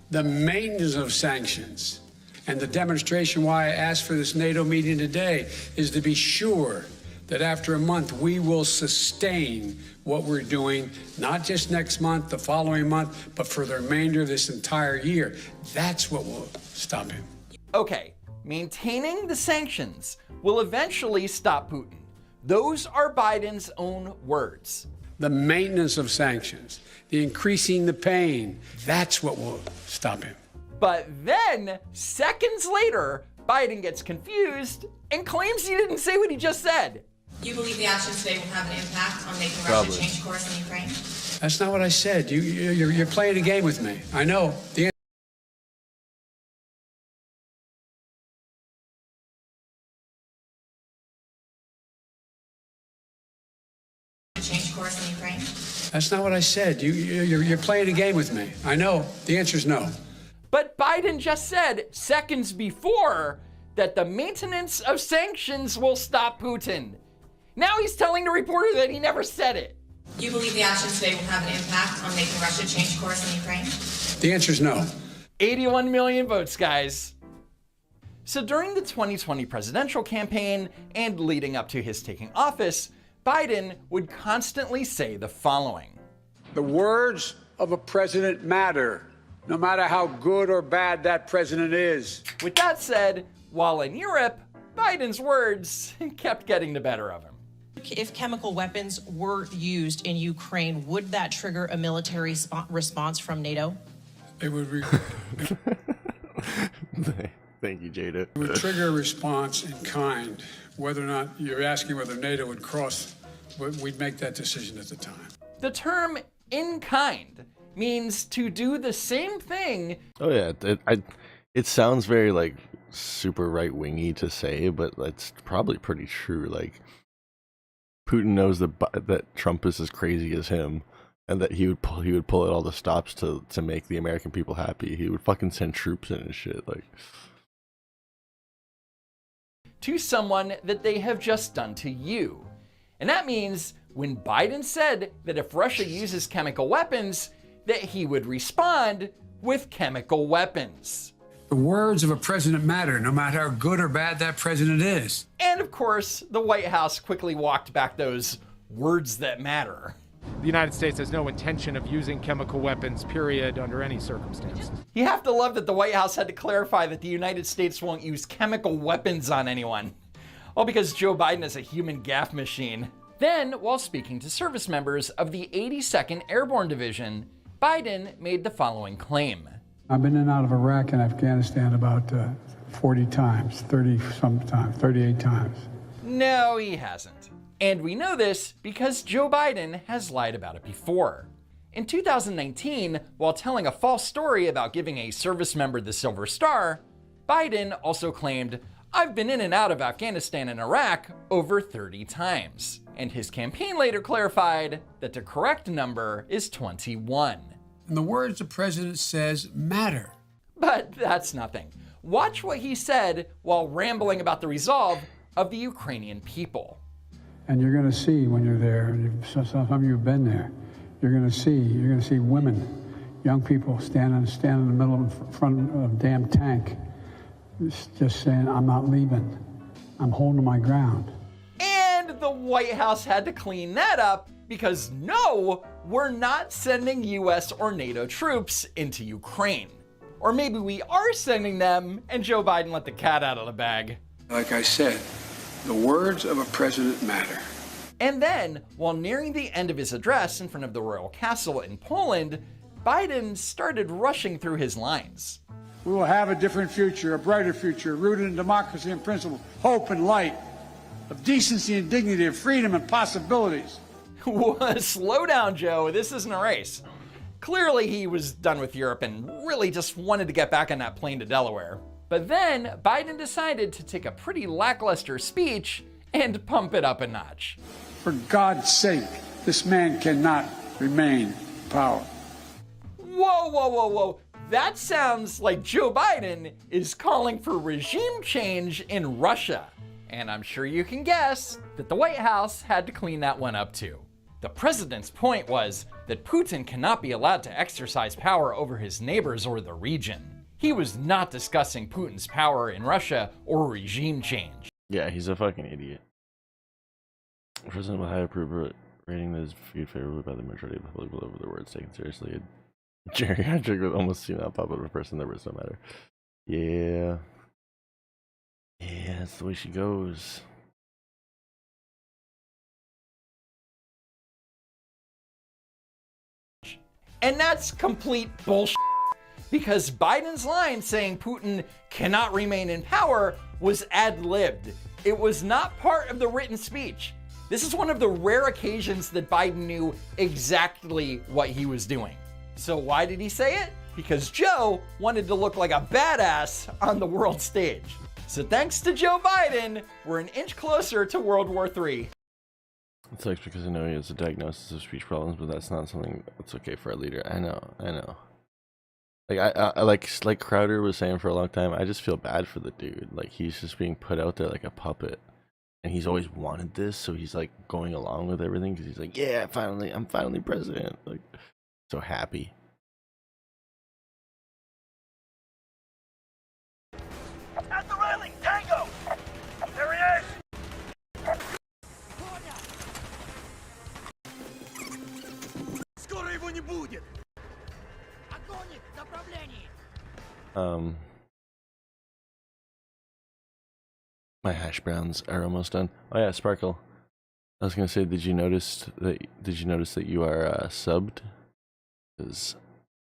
The maintenance of sanctions and the demonstration why I asked for this NATO meeting today is to be sure that after a month we will sustain what we're doing, not just next month, the following month, but for the remainder of this entire year. That's what will stop him. Okay, maintaining the sanctions will eventually stop Putin. Those are Biden's own words. The maintenance of sanctions, the increasing the pain, that's what will stop him. But then, seconds later, Biden gets confused and claims he didn't say what he just said. You believe the actions today will have an impact on making Russia change course in Ukraine? That's not what I said. You're playing a game with me. I know. Change course in Ukraine? That's not what I said. You're playing a game with me. I know. The answer is no. But Biden just said seconds before that the maintenance of sanctions will stop Putin. Now he's telling the reporter that he never said it. You believe the actions today will have an impact on making Russia change course in Ukraine? The answer is no. 81 million votes, guys. So during the 2020 presidential campaign and leading up to his taking office, Biden would constantly say the following. The words of a president matter, no matter how good or bad that president is. With that said, while in Europe, Biden's words kept getting the better of him. If chemical weapons were used in Ukraine, would that trigger a military response from NATO? It would. Thank you, Jada. It would trigger a response in kind. Whether or not you're asking whether NATO would cross we'd make that decision at the time. The term in kind means to do the same thing. Oh yeah, it sounds very like super right wingy to say, but that's probably pretty true. Like Putin knows that Trump is as crazy as him, and that he would pull out all the stops to make the American people happy. He would fucking send troops in and shit. Like to someone that they have just done to you. And that means when Biden said that if Russia uses chemical weapons, that he would respond with chemical weapons. The words of a president matter, no matter how good or bad that president is. And of course, the White House quickly walked back those words that matter. The United States has no intention of using chemical weapons, period, under any circumstances. You have to love that the White House had to clarify that the United States won't use chemical weapons on anyone. All because Joe Biden is a human gaffe machine. Then, while speaking to service members of the 82nd Airborne Division, Biden made the following claim. I've been in and out of Iraq and Afghanistan about 40 times, 38 times. No, he hasn't. And we know this because Joe Biden has lied about it before. In 2019, while telling a false story about giving a service member the Silver Star, Biden also claimed, "I've been in and out of Afghanistan and Iraq over 30 times." And his campaign later clarified that the correct number is 21. And the words the president says matter. But that's nothing. Watch what he said while rambling about the resolve of the Ukrainian people. And you're going to see when you're there, and some of you have been there, you're going to see women, young people standing in the middle of front of a damn tank, just saying, "I'm not leaving. I'm holding my ground." And the White House had to clean that up because no, we're not sending US or NATO troops into Ukraine. Or maybe we are sending them and Joe Biden let the cat out of the bag. Like I said, the words of a president matter. And then, while nearing the end of his address in front of the royal castle in Poland, Biden started rushing through his lines. We will have a different future, a brighter future, rooted in democracy and principle, hope and light, of decency and dignity, of freedom and possibilities. Slow down, Joe. This isn't a race. Clearly, he was done with Europe and really just wanted to get back on that plane to Delaware. But then, Biden decided to take a pretty lackluster speech and pump it up a notch. For God's sake, this man cannot remain in power. Whoa, whoa, whoa, whoa. That sounds like Joe Biden is calling for regime change in Russia. And I'm sure you can guess that the White House had to clean that one up too. The president's point was that Putin cannot be allowed to exercise power over his neighbors or the region. He was not discussing Putin's power in Russia or regime change. Yeah, he's a fucking idiot. President with high approval rating that is viewed favorably by the majority of the public over the words taken seriously. Geriatric would almost seem that pop of a person that words don't matter. Yeah. Yeah, that's the way she goes. And that's complete bullshit. Because Biden's line saying Putin cannot remain in power was ad-libbed. It was not part of the written speech. This is one of the rare occasions that Biden knew exactly what he was doing. So why did he say it? Because Joe wanted to look like a badass on the world stage. So thanks to Joe Biden, we're an inch closer to World War III. It sucks because I know he has a diagnosis of speech problems, but that's not something that's okay for a leader. I know. Like I like Crowder was saying for a long time, I just feel bad for the dude. Like he's just being put out there like a puppet, and he's always wanted this, so he's like going along with everything because he's like, yeah, I'm finally president. Like so happy. At the railing, Tango! There he is! Скоро его не будет! Огонь в направлении! My hash browns are almost done. Oh yeah, Sparkle. I was gonna say, did you notice that you are subbed? Because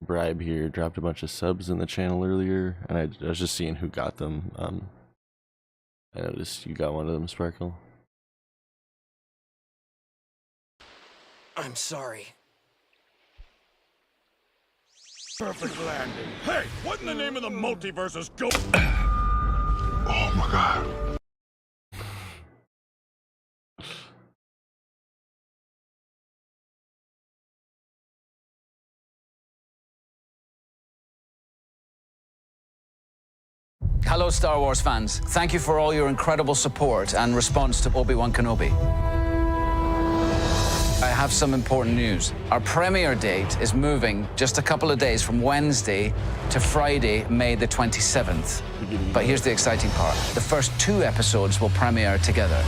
Bribe here dropped a bunch of subs in the channel earlier, and I was just seeing who got them. I noticed you got one of them, Sparkle. I'm sorry. Perfect landing. Hey, what in the name of the multiverse is going? Oh my god. Hello, Star Wars fans. Thank you for all your incredible support and response to Obi-Wan Kenobi. I have some important news. Our premiere date is moving just a couple of days from Wednesday to Friday, May the 27th. But here's the exciting part. The first 2 episodes will premiere together.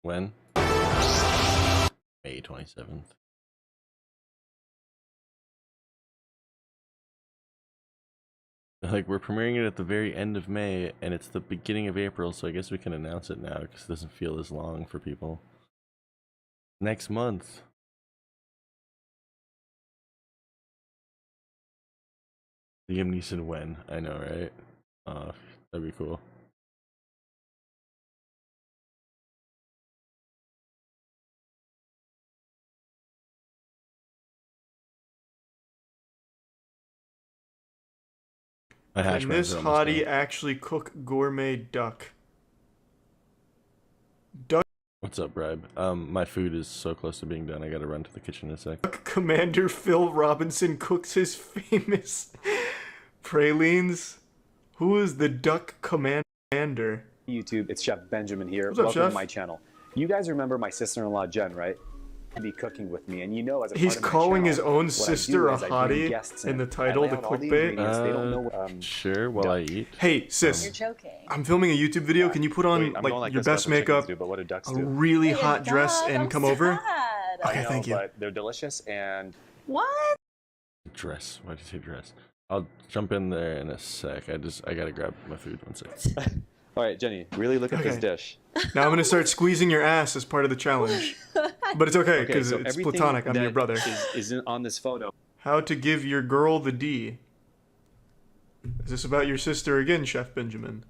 When? May 27th. Like, we're premiering it at the very end of May, and it's the beginning of April, so I guess we can announce it now, because it doesn't feel as long for people. Next month. Liam Neeson when? I know, right? That'd be cool. Can this hottie actually cook gourmet duck? Duck What's up, Bribe? My food is so close to being done, I gotta run to the kitchen in a sec. Commander Phil Robinson cooks his famous pralines. Who is the duck commander? YouTube, it's Chef Benjamin here. What's up, Welcome Chef? to my channel. You guys remember my sister-in-law Jen, right? Be cooking with me, and you know, as a He's part of my calling his channel, own what I sister do a is I bring hottie guests in the I title, lay the out all clickbait. ingredients. They don't know Sure, while I eat. Hey, sis. You're joking. I'm filming a YouTube video. Can you put on Wait, I'm going like your this, best that's what chickens makeup, do, but what do ducks a do? really hot dress, and come over? I Okay, know, thank you. But they're delicious, and What? Dress. Why'd you say dress? I'll jump in there in a sec. I gotta grab my food. 1 sec. all right, Jenny, really look at this Okay. dish. Now I'm gonna start squeezing your ass as part of the challenge. But it's okay, because so it's everything platonic. I'm your that brother. is on this photo. How to give your girl the D. Is this about your sister again, Chef Benjamin?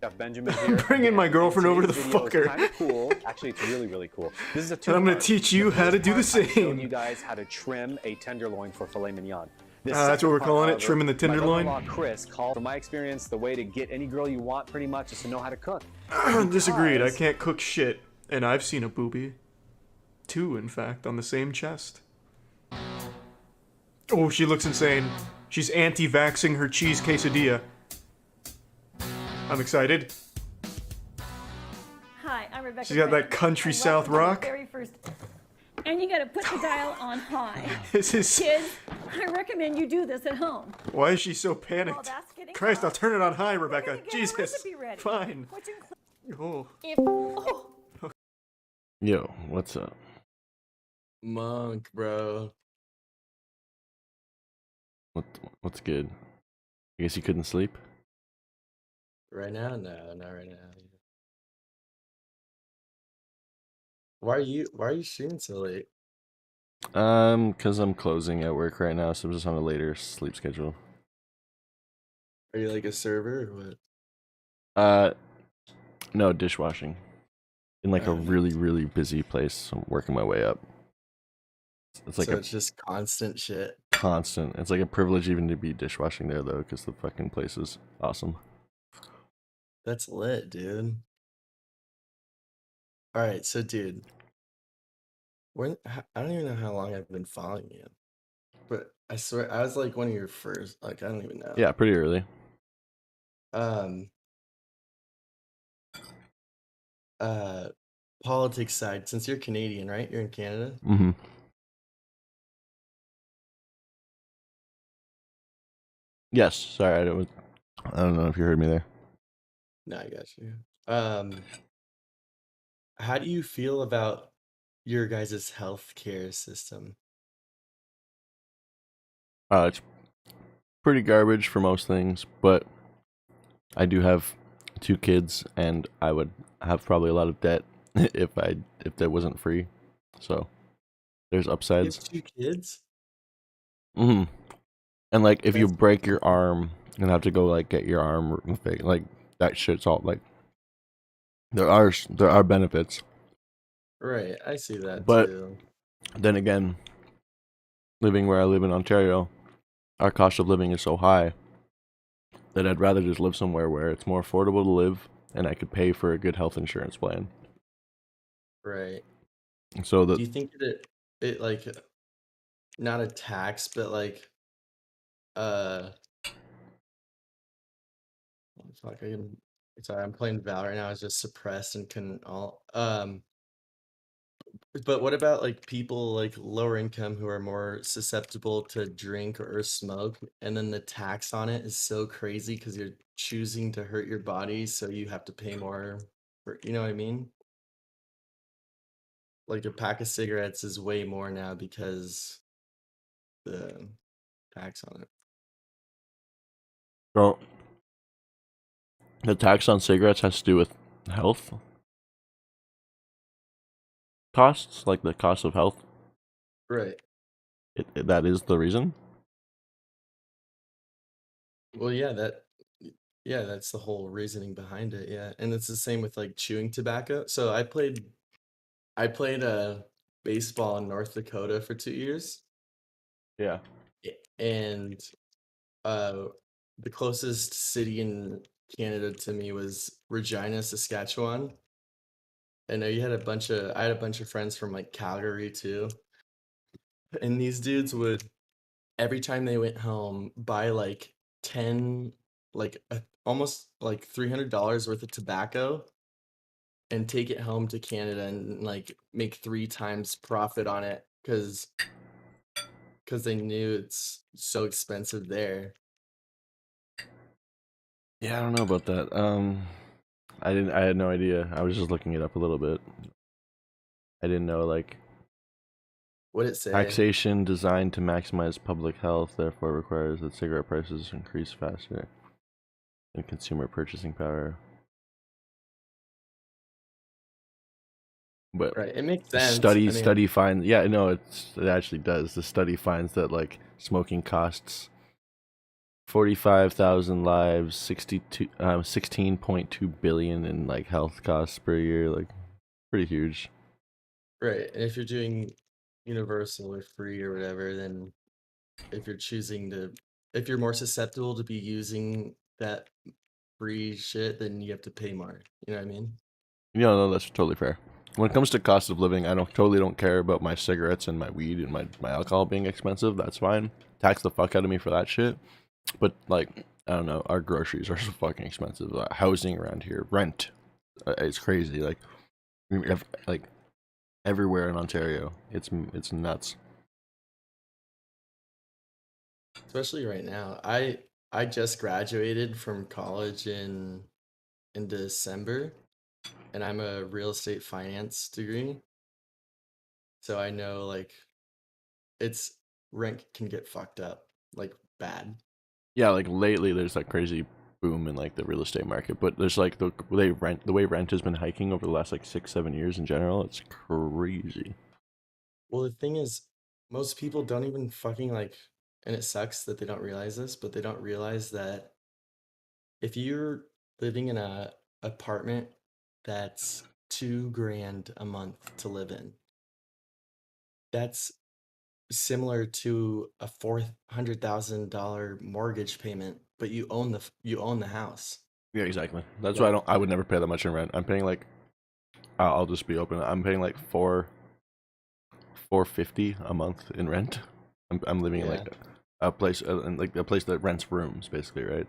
Chef Benjamin here. Bringing my girlfriend over to the fucker. Kind of cool. Actually, it's really, really cool. This is a And I'm gonna two-part. teach you The how to first do the part, I'm showing same. you guys how to trim a tenderloin for filet mignon. The That's what we're second calling it, part, trimming the my tenderloin? brother-in-law, Chris, called, from my experience, the way to get any girl you want pretty much is to know how to cook. Disagreed. I Because- can't cook shit. And I've seen a boobie. 2, in fact, on the same chest. Oh, she looks insane. She's anti-vaxxing her cheese quesadilla. I'm excited. Hi, I'm Rebecca. She's got Frank, that country and South welcome to the rock. Very first, and you got to put the dial on high. This is- Kids, I recommend you do this at home. Why is she so panicked? Well, that's getting Christ, I'll hot. turn it on high, Rebecca. Get a Jesus. recipe ready. Fine. Which includes Oh. if oh, Yo, what's up? Monk, bro. What's good? I guess you couldn't sleep? Right now? No, not right now. Why are you streaming so late? Cause I'm closing at work right now, so I'm just on a later sleep schedule. Are you like a server or what? No, dishwashing. In like a really, really busy place. So I'm working my way up. It's like So a it's just constant shit. constant. It's like a privilege even to be dishwashing there though, because the fucking place is awesome. That's lit, dude. All right, so dude, I don't even know how long I've been following you, but I swear I was like one of your first. Like I don't even know. Yeah, pretty early. Um. Politics side. Since you're Canadian, right? You're in Canada. Mm-hmm. Yes. Sorry, I don't know if you heard me there. No, I got you. How do you feel about your guys' healthcare system? It's pretty garbage for most things, but I do have 2 kids, and I would have probably a lot of debt if that wasn't free. So there's You have upsides. 2 kids? Mm-hmm. And like, if you break your arm and have to go like get your arm fixed, like that shit's all like there are benefits. Right, I see that But too. then again, living where I live in Ontario, our cost of living is so high that I'd rather just live somewhere where it's more affordable to live and I could pay for a good health insurance plan. Right. So that Do you think that it like not a tax, but like uh oh, fuck, I can sorry, I'm playing Val right now. I was just suppressed and couldn't all but what about like people like lower income who are more susceptible to drink or smoke, and then the tax on it is so crazy because you're choosing to hurt your body, so you have to pay more for, you know what I mean? Like a pack of cigarettes is way more now because the tax on it. well, the tax on cigarettes has to do with health costs, like the cost of health. Right. That is the reason. Well, yeah, that's the whole reasoning behind it. Yeah, and it's the same with like chewing tobacco. So I played baseball in North Dakota for 2 years, Yeah. and uh, the closest city in Canada to me was Regina, Saskatchewan. And I had a bunch of friends from like Calgary too, and these dudes would every time they went home buy like 10 like almost like $300 worth of tobacco and take it home to Canada and like make 3 times profit on it because they knew it's so expensive there. Yeah, I don't know about that. I had no idea. I was just looking it up a little bit. I didn't know like What'd it say? taxation designed to maximize public health therefore requires that cigarette prices increase faster than consumer purchasing power. But Right, it makes the sense. I mean, study finds, yeah, no, it actually does. The study finds that like smoking costs 45,000 lives, 16.2 billion in like health costs per year, like pretty huge. right, and if you're doing universal or free or whatever, then if you're choosing to if you're more susceptible to be using that free shit, then you have to pay more. You know what I mean? Yeah, no, that's totally fair. When it comes to cost of living, I don't care about my cigarettes and my weed and my alcohol being expensive. That's fine. Tax the fuck out of me for that shit. But like, I don't know, our groceries are so fucking expensive. Housing around here, rent, it's crazy. Like, like everywhere in Ontario, it's nuts. Especially right now. I just graduated from college in December, and I'm a real estate finance degree. So I know like it's rent can get fucked up like bad. Yeah, like lately, there's that crazy boom in like the real estate market, but there's like the way rent has been hiking over the last like 6 7 years in general. It's crazy. Well, the thing is, most people don't even fucking like, and it sucks that they don't realize this, but they don't realize that if you're living in a apartment that's 2 grand a month to live in, that's similar to a $400,000 mortgage payment, but you own the house. Yeah, exactly. That's why Like, I would never pay that much in rent. I'm paying like, I'll just be open. I'm paying like 450 a month in rent. I'm living in yeah, like a place and like a place that rents rooms basically, right?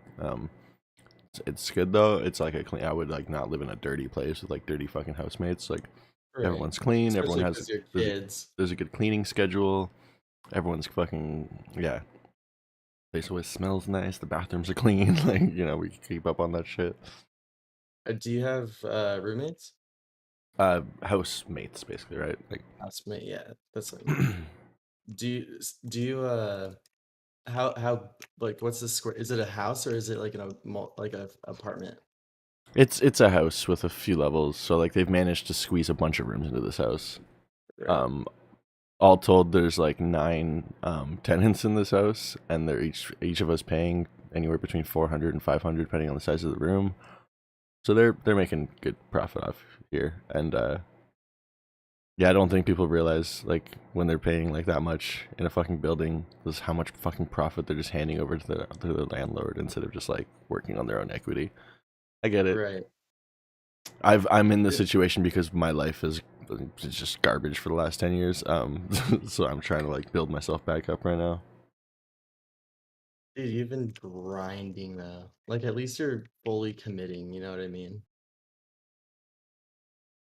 It's good though. It's like a clean. I would like not live in a dirty place with like dirty fucking housemates. Like right. everyone's clean. Everyone Especially has because you're there's kids. there's a good cleaning schedule. Everyone's fucking yeah. Place always smells nice. The bathrooms are clean. Like we keep up on that shit. Do you have roommates? Housemates basically, right? Like Housemate, yeah, that's what I mean. Do you how like what's the square? Is it a house or is it like like a apartment? it's a house with a few levels, so like they've managed to squeeze a bunch of rooms into this house. Right. All told, there's like 9 tenants in this house, and they're each of us paying anywhere between 400 and 500 depending on the size of the room. So they're making good profit off here, and Yeah, I don't think people realize, like, when they're paying like that much in a fucking building, this how much fucking profit they're just handing over to the landlord instead of just like working on their own equity. I get it. Right. I'm in this situation because my life is just garbage for the last 10 years. So I'm trying to like build myself back up right now. Dude, you've been grinding though. Like at least you're fully committing, you know what I mean?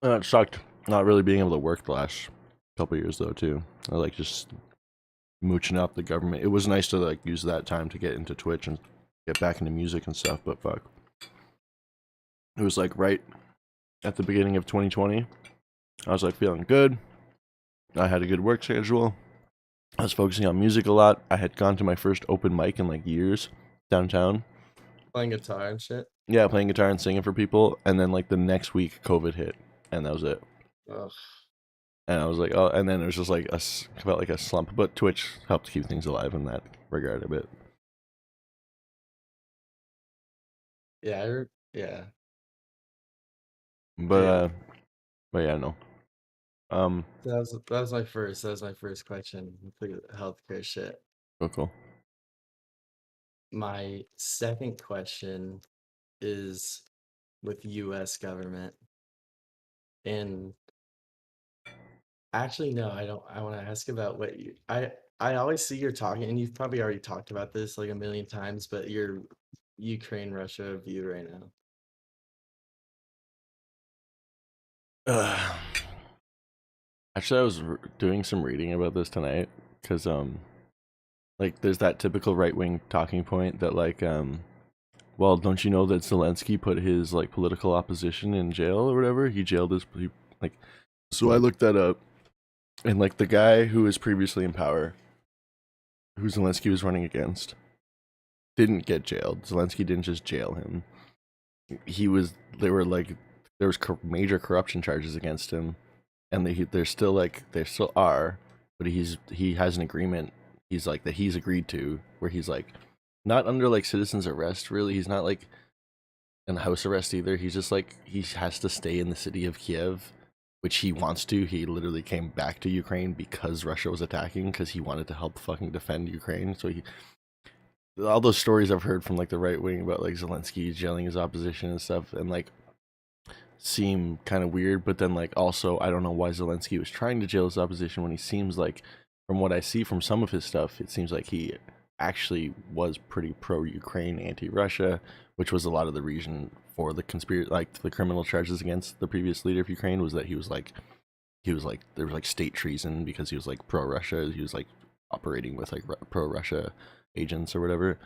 It sucked not really being able to work the last couple years though too. I like just mooching up the government. It was nice to like use that time to get into Twitch and get back into music and stuff, but fuck. It was like right at the beginning of 2020. I was like feeling good. I had a good work schedule. I was focusing on music a lot. I had gone to my first open mic in like years downtown. Playing guitar and shit. Yeah, playing guitar and singing for people. And then like the next week, COVID hit, and that was it. Ugh. And I was like, oh, and then it was just like felt like a slump. But Twitch helped keep things alive in that regard a bit. Yeah, yeah. But yeah, no. That was my first question. The healthcare shit. Oh, cool. My second question is with U.S. government. And actually, no, I don't. I want to ask about what you. I always see you're talking, and you've probably already talked about this like a million times, but your Ukraine-Russia view right now. Actually, I was doing some reading about this tonight because like there's that typical right-wing talking point that like well, don't you know that Zelensky put his like political opposition in jail or whatever? He jailed his like. So I looked that up, and like the guy who was previously in power, who Zelensky was running against, didn't get jailed. Zelensky didn't just jail him. There was major corruption charges against him, and there still are, but he has an agreement. He's like that he's agreed to where he's like not under like citizen's arrest really. He's not like in house arrest either. He's just like he has to stay in the city of Kiev, which he wants to. He literally came back to Ukraine because Russia was attacking because he wanted to help fucking defend Ukraine. So all those stories I've heard from like the right wing about like Zelensky jailing his opposition and stuff, and like seem kind of weird. But then like also I don't know why Zelensky was trying to jail his opposition when he seems like, from what I see from some of his stuff, it seems like he actually was pretty pro-Ukraine, anti-Russia, which was a lot of the reason for the the criminal charges against the previous leader of Ukraine was that he was like there was like state treason because he was like pro-Russia. He was like operating with like pro-Russia agents or whatever.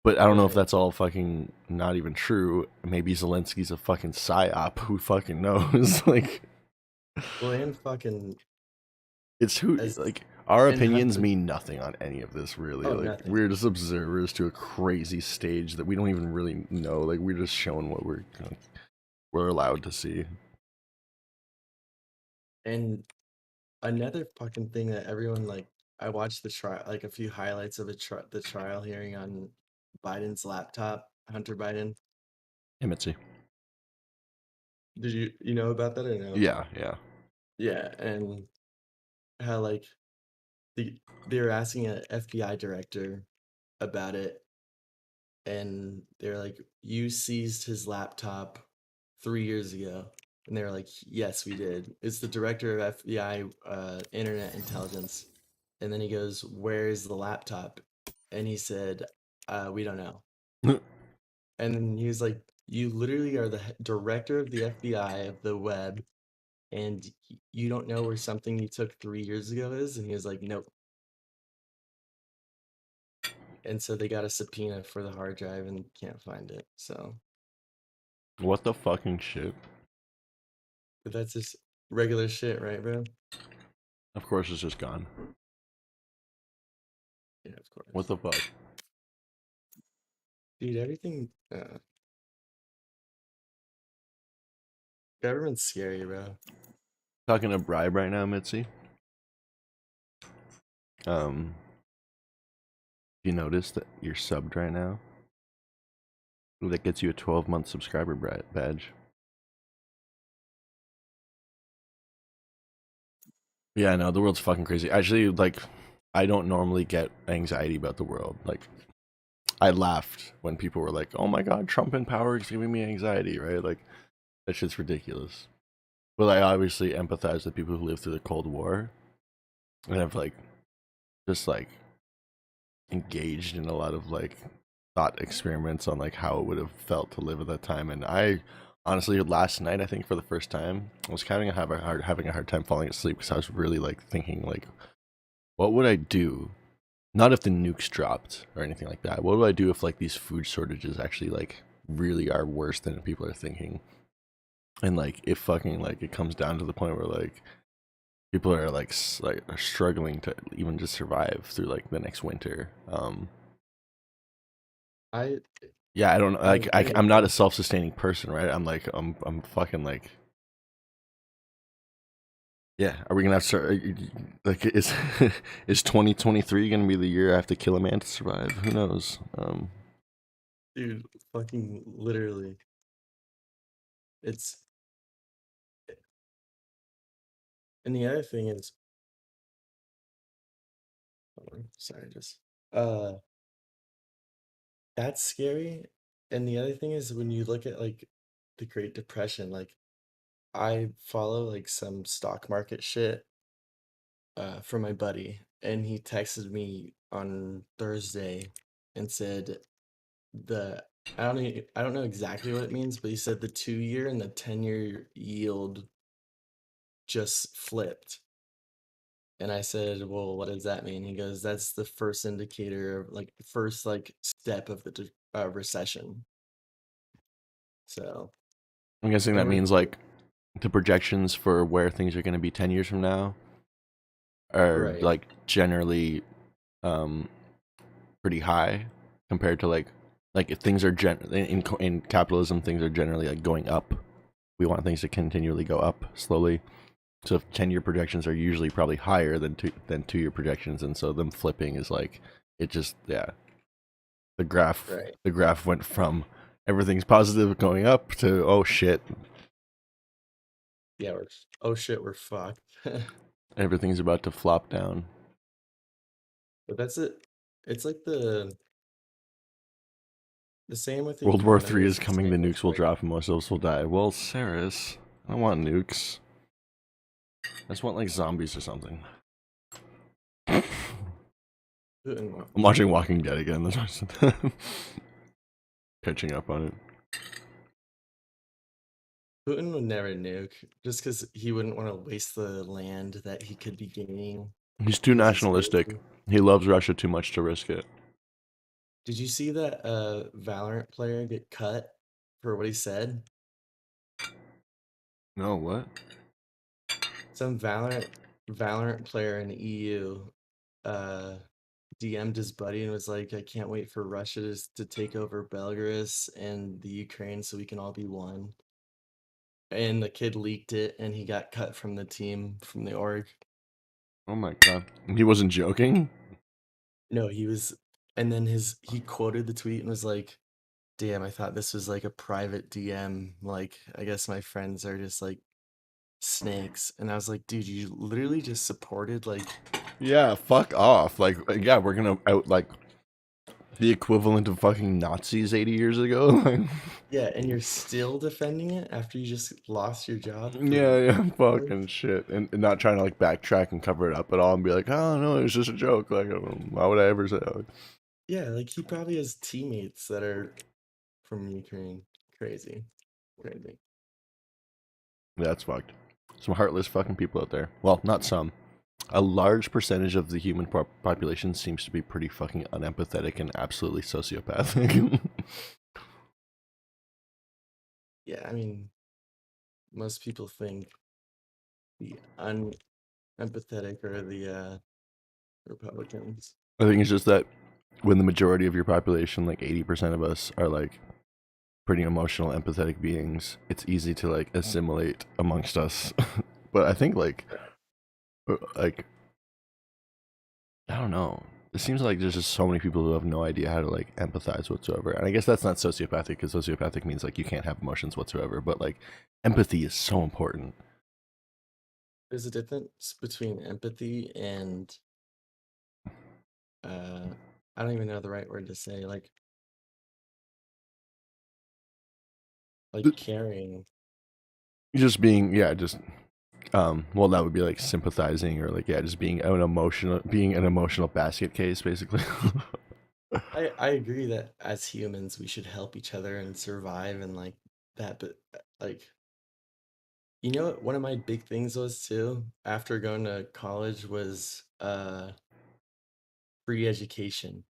But I don't know if that's all fucking not even true. Maybe Zelensky's a fucking psyop. Who fucking knows? Like, well, and fucking. It's who like our opinions mean nothing on any of this really. Like nothing. We're just observers to a crazy stage that we don't even really know. Like we're just showing what we're allowed to see. And another fucking thing that everyone like, I watched the trial, like a few highlights of the trial hearing on Biden's laptop, Hunter Biden. Mitzi. Did you know about that or no? Yeah. Yeah, and how like they were asking an FBI director about it, and they're like, "You seized his laptop 3 years ago," and they were like, "Yes, we did." It's the director of FBI Internet Intelligence, and then he goes, "Where is the laptop?" And he said, "We don't know." And then he was like, "You literally are the director of the FBI of the web, and you don't know where something you took 3 years ago is?" And he was like, "Nope." And so they got a subpoena for the hard drive and can't find it. So what the fucking shit? But that's just regular shit, right, bro? Of course, it's just gone. Yeah, of course. What the fuck? Dude, everything. Government's scary, bro. Talking a bribe right now, Mitzi. You notice that you're subbed right now? That gets you a 12-month subscriber badge. Yeah, no, the world's fucking crazy. Actually, like, I don't normally get anxiety about the world. Like, I laughed when people were like, "Oh my God, Trump in power is giving me anxiety," right? Like, that shit's ridiculous. But I obviously empathize with people who lived through the Cold War and have like just like engaged in a lot of like thought experiments on like how it would have felt to live at that time. And I honestly, last night, I think for the first time, I was kind of having a hard time falling asleep because I was really like thinking like, what would I do? Not if the nukes dropped or anything like that. What do I do if like these food shortages actually like really are worse than people are thinking? And like if fucking like it comes down to the point where like people are like are struggling to even just survive through like the next winter. I Yeah, I don't like I I'm not a self-sustaining person, right? I'm fucking like, yeah. Are we gonna have to like is 2023 gonna be the year I have to kill a man to survive? Who knows? dude, fucking literally. It's and the other thing is, sorry, just uh, that's scary. And the other thing is when you look at like the Great Depression, like I follow like some stock market shit for my buddy, and he texted me on Thursday and said the I don't know exactly what it means, but he said the 2-year and the 10-year yield just flipped. And I said, "Well, what does that mean?" He goes, "That's the first indicator of like the first like step of the recession." So, I'm guessing that and means like the projections for where things are going to be 10 years from now are right. like generally pretty high compared to like if things are in capitalism, things are generally like going up. We want things to continually go up slowly. So if 10-year projections are usually probably higher than 2-year projections, and so them flipping is like it just, yeah. The graph Right. the graph went from everything's positive going up to oh shit, Yeah, oh shit, we're fucked. everything's about to flop down. But that's it. It's like the same with the World War economy III is is the coming, the same with nukes will like drop and most of us will die. Well, Saris, I don't want nukes. I just want like zombies or something. I'm watching Walking Dead again. That's why I'm catching up on it. Putin would never nuke just because he wouldn't want to waste the land that he could be gaining. He's too 'Cause he's nationalistic. crazy. He loves Russia too much to risk it. Did you see that Valorant player get cut for what he said? No, what? Some Valorant player in the EU uh DM'd his buddy and was like, "I can't wait for Russia to take over Belarus and the Ukraine so we can all be one." And the kid leaked it and he got cut from the team, from the org. Oh my god. He wasn't joking? No, he was, and then he quoted the tweet and was like, "Damn, I thought this was like a private DM. Like, I guess my friends are just like snakes." And I was like, "Dude, you literally just supported like." Yeah, fuck off. Like, yeah, we're gonna out like the equivalent of fucking Nazis 80 years ago. Yeah, and you're still defending it after you just lost your job. Yeah, fucking shit, and not trying to like backtrack and cover it up at all, and be like, "Oh no, it was just a joke." Like, why would I ever say that? Yeah, like he probably has teammates that are from Ukraine. Crazy, crazy. Yeah, that's fucked. Some heartless fucking people out there. Well, not some. A large percentage of the human population seems to be pretty fucking unempathetic and absolutely sociopathic. Yeah, I mean, most people think the unempathetic are the Republicans. I think it's just that when the majority of your population, like 80% of us, are like pretty emotional, empathetic beings, it's easy to like assimilate amongst us. But I think like I don't know. It seems like there's just so many people who have no idea how to like empathize whatsoever. And I guess that's not sociopathic, because sociopathic means like you can't have emotions whatsoever. But like empathy is so important. There's a difference between empathy and I don't even know the right word to say, like caring. Just being, yeah, just well, that would be like sympathizing or like, yeah, just being an emotional basket case, basically. I agree that as humans we should help each other and survive and like that, but like you know what one of my big things was too after going to college was free education.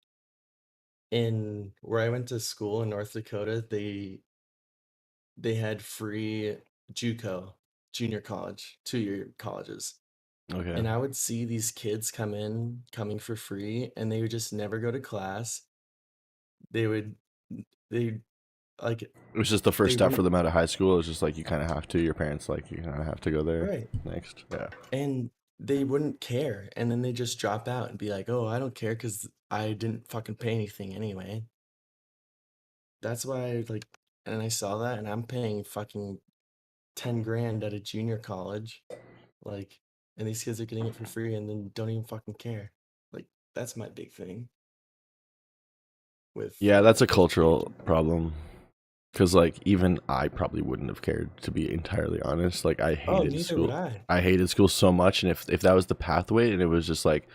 In where I went to school in North Dakota, they had free JUCO, junior college, 2-year colleges. Okay. And I would see these kids coming for free, and they would just never go to class. They would, they like, It was just the first they step for wouldn't, them out of high school. It was just like you kind of have to. Your parents like you kind of have to go there right? next. Yeah. And they wouldn't care, and then they just drop out and be like, "Oh, I don't care because I didn't fucking pay anything anyway." That's why like, and I saw that, and I'm paying fucking 10 grand at a junior college, like, and these kids are getting it for free and then don't even fucking care. Like, that's my big thing with Yeah, that's a cultural education. problem. Because like even I probably wouldn't have cared, to be entirely honest. Like I Oh, hated neither would school. I. I hated school so much, and if that was the pathway, and it was just like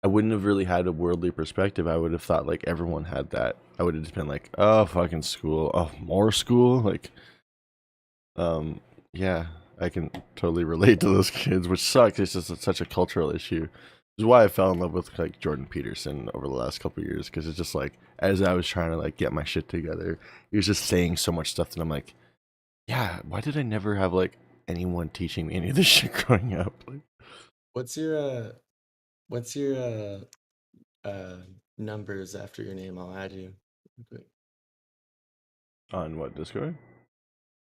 I wouldn't have really had a worldly perspective. I would have thought like everyone had that. I would have just been like, oh fucking school, oh more school, like yeah, I can totally relate to those kids, which sucks. It's just such a cultural issue. This is why I fell in love with like Jordan Peterson over the last couple of years, because it's just like as I was trying to like get my shit together, he was just saying so much stuff that I'm like, yeah, why did I never have like anyone teaching me any of this shit growing up? Like, What's your numbers after your name? I'll add you real quick on what, Discord?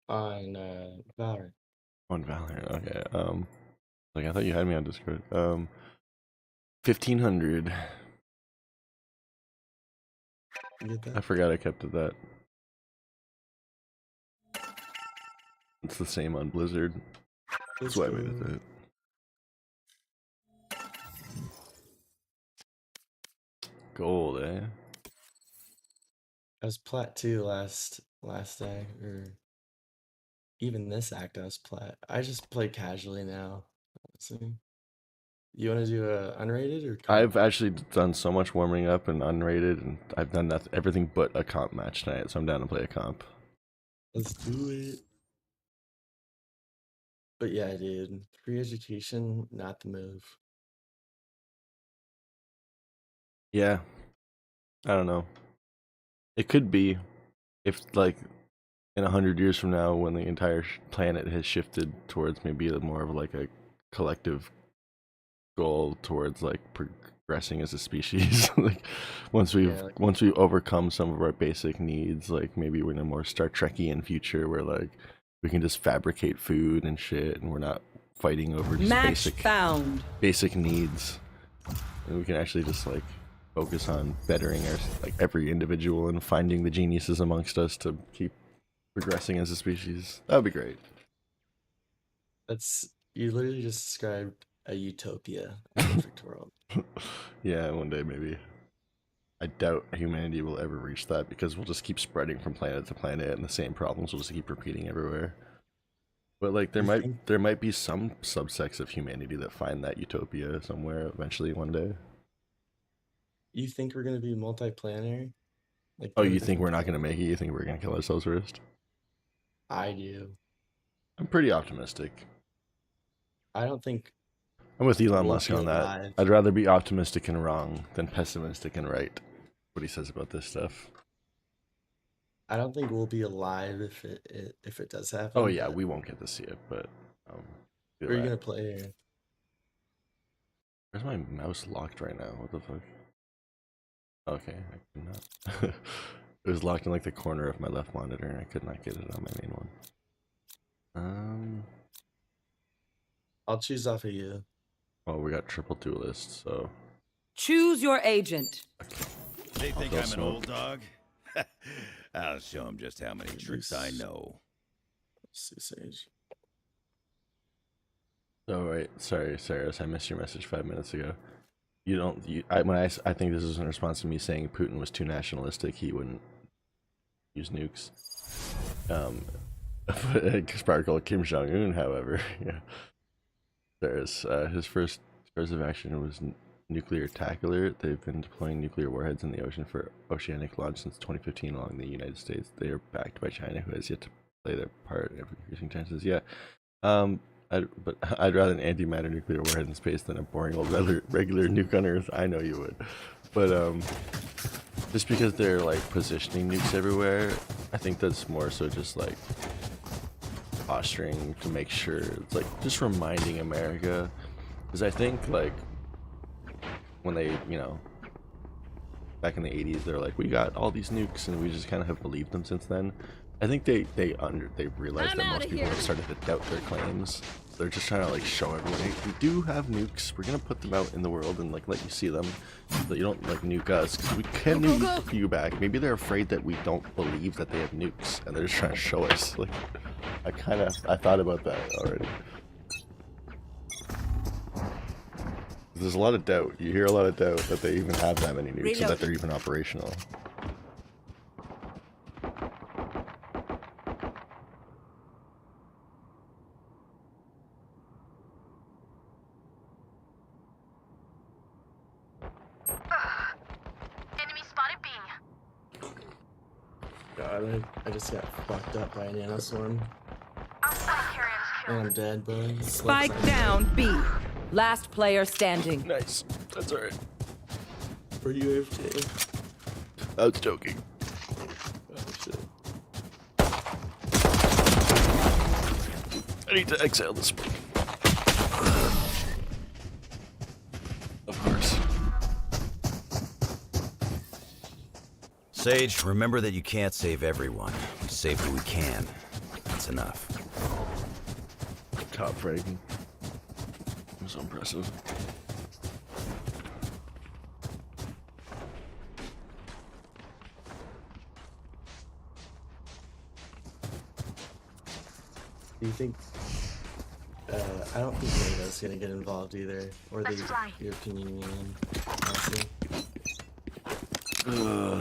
on Valorant. On Valorant, okay. Like I thought you had me on Discord. 1500. You get that? I forgot I kept it that. It's the same on Blizzard. That's why I made it that. Gold, eh? I was plat 2 last day, or even this act I was plat. I just play casually now. Honestly. You want to do a unrated or comp? I've actually done so much warming up and unrated, and I've done everything but a comp match tonight, so I'm down to play a comp. Let's do it. But yeah, dude, free education, not the move. Yeah. I don't know. It could be if, like, in 100 years from now, when the entire planet has shifted towards maybe more of like a collective goal towards like progressing as a species. Like once we overcome some of our basic needs, like maybe we're in a more Star Trekian future where like we can just fabricate food and shit, and we're not fighting over just basic needs, and we can actually just like focus on bettering our like every individual and finding the geniuses amongst us to keep progressing as a species. That would be great. You literally just described a utopia, a perfect world. Yeah, one day maybe. I doubt humanity will ever reach that, because we'll just keep spreading from planet to planet, and the same problems will just keep repeating everywhere. But like there might be some subsects of humanity that find that utopia somewhere eventually one day. You think we're gonna be multiplanetary? Like, oh, you think we're not gonna make it? You think we're gonna kill ourselves first? I do. I'm pretty optimistic. I don't think I'm with Elon we'll Musk be on that. alive. I'd rather be optimistic and wrong than pessimistic and right. What he says about this stuff. I don't think we'll be alive if it does happen. Oh yeah, we won't get to see it, but where are you gonna play? Where's my mouse locked right now? What the fuck? Okay, I could not. It was locked in like the corner of my left monitor, and I could not get it on my main one. I'll choose off of you. Oh, we got triple duelists, so. Choose your agent. Okay. They think I'm an old dog? I'll show them just how many tricks I know. Sage. Oh right, sorry, Sarah, I missed your message 5 minutes ago. You don't. I think this is in response to me saying Putin was too nationalistic. He wouldn't use nukes. Sparkle Kim Jong Un, however, yeah, there's his first course of action was nuclear attack alert. They've been deploying nuclear warheads in the ocean for oceanic launch since 2015 along the United States. They are backed by China, who has yet to play their part in increasing chances. Yeah, but I'd rather an antimatter nuclear warhead in space than a boring old regular nuke on Earth. I know you would, but just because they're like positioning nukes everywhere, I think that's more so just like posturing to make sure. It's like just reminding America, because I think like when they, you know, back in the 80s, they're like, we got all these nukes, and we just kind of have believed them since then. I think they realized that most people have started to doubt their claims. They're just trying to like show everyone, hey, we do have nukes. We're gonna put them out in the world and like let you see them, so that you don't like nuke us, because we can nuke you back. Maybe they're afraid that we don't believe that they have nukes, and they're just trying to show us. Like, I thought about that already. There's a lot of doubt. You hear a lot of doubt that they even have that many nukes, and that they're even operational. Enemy spotted B. God, I just got fucked up by a nanoswarm. And I'm dead, bro. Spike down B. Last player standing. Nice. That's alright. Were you AFK? I was joking. Oh shit. I need to exhale this one. Of course. Sage, remember that you can't save everyone. We save who we can. That's enough. Top fragging. It was impressive. Do you think? I don't think NATO's gonna get involved either, or the European Union. Honestly.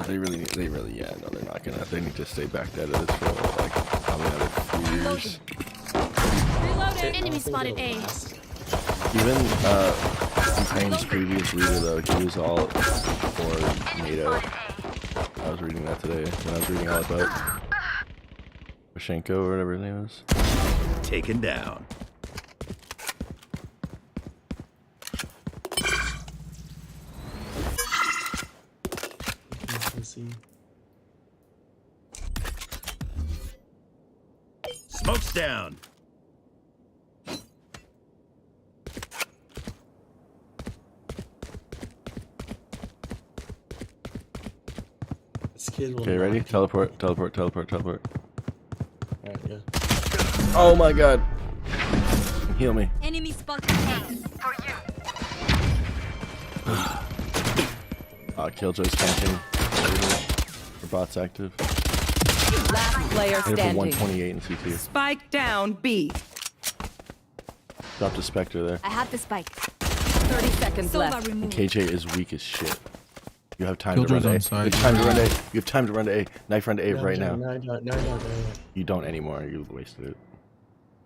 They really, yeah, no, they're not gonna. They need to stay backed out of this for like probably another few years. Reloaded. Enemy spotted A. Even Ukraine's previous leader, though, he was all for NATO. I was reading that today when I was reading all about Poroshenko or whatever his name is. Taken down. Smoke's down. This kid will Okay, ready? Teleport, teleport, teleport, teleport. Alright, yeah. Oh my god. Heal me. Enemy spotted A. For you. Killjoy's camping. Her bot's active. Last player Hit her for standing. 128 in CT. Spike down B. Dropped a Spectre there. I have the spike. 30 seconds left. And KJ is weak as shit. You have time to run Killjoy's to A. on You have side. time to run to A. You have time to run to A. Knife run to A right now. No, I don't. You don't anymore. You wasted it.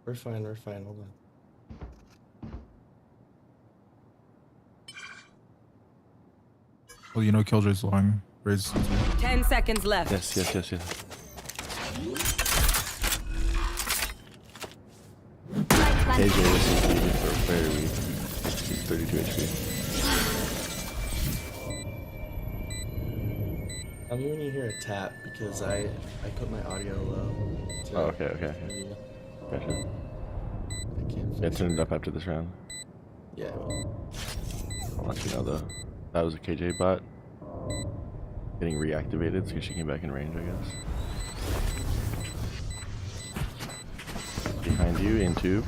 We're fine, hold on. Well, you know Killjoy's long. Raise. 10 seconds left. Yes, yes, yes, yes. KJ, this is leaving for very weak. He's 32 HP. Tell me when you hear a tap, because I put my audio low. Oh, okay, okay. Gotcha. Yeah, turn it up after this round. Yeah, well. I'll let you know though. That was a KJ bot. Getting reactivated because she came back in range, I guess. Behind you, in tube.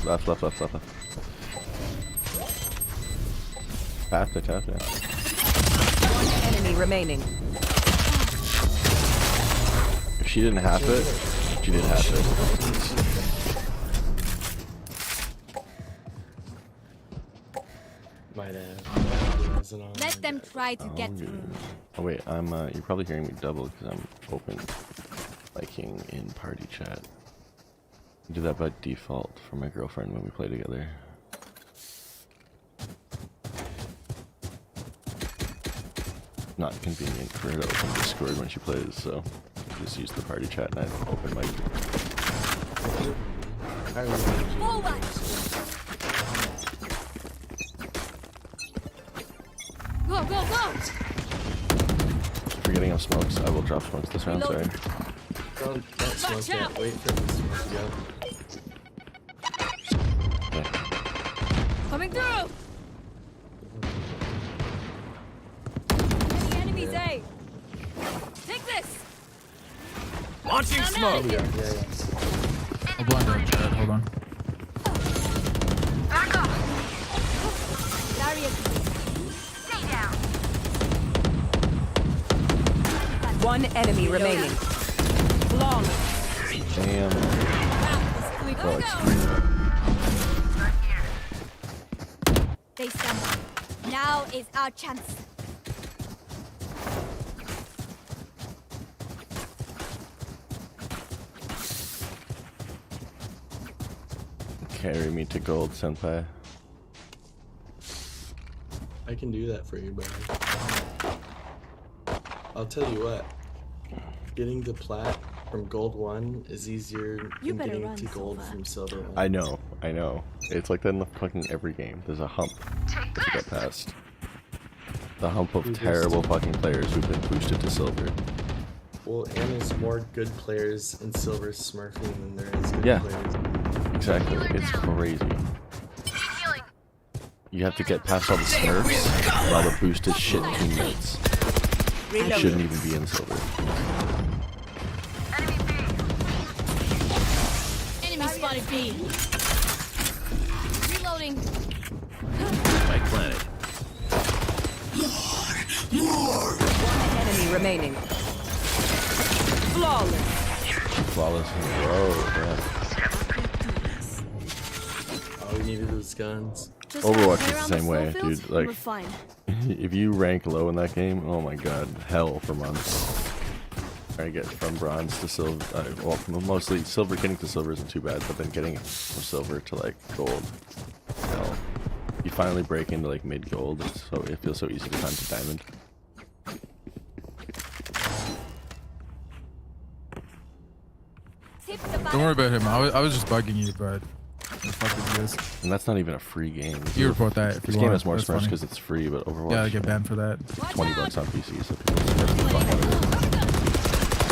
Left, left, left, left, left. Path, they tap, yeah. One enemy remaining. If she didn't have it, she did have it. wasn't on. Let them try to get Okay. through. Oh wait, you're probably hearing me double because I'm open liking in party chat. I do that by default for my girlfriend when we play together. Not convenient for her to open Discord when she plays, so I just use the party chat and I open mic. Forward! Go, go, go! Forgetting I'm smokes, I will drop smokes this round, sorry. Don't smoke yet. Wait for the smoke to go. Coming through! The enemy's A! Take this! Launching smoke! Yeah. I'll blind out, Chad. Hold on. Back off! Barrier stay down! One enemy remaining. Flawless. Damn. Go, go! They stand up. Now is our chance. Carry me to gold, senpai. I can do that for you, bro. I'll tell you what. Getting to plat from gold 1 is easier than getting to gold from silver 1. I know. It's like that in the fucking every game. There's a hump to get past. The hump of terrible fucking players who've been boosted to silver. Well, and there's more good players in silver smurfing than there is good players. Exactly. It's crazy. You have to get past all the smurfs while the boosted shit teammates shouldn't even be in silver. Enemy spotted B. Reloading. My planet. One enemy remaining. Flawless. Flawless. Whoa, yeah. All we needed was guns. Overwatch is the same way, dude. Like, We're fine. if you rank low in that game, oh my god, hell for months. Trying to get from bronze to silver, well, mostly silver, getting to silver isn't too bad, but then getting from silver to like gold, hell. You finally break into like mid gold, so it feels so easy to climb to diamond. Don't worry about him. I was just bugging you, but the fuck is this? And that's not even a free game. You report that if This you game want. has more That's smurfs funny. because it's free, but Overwatch. Yeah, I get banned for that. $20 on PC, so people smurf the fuck out of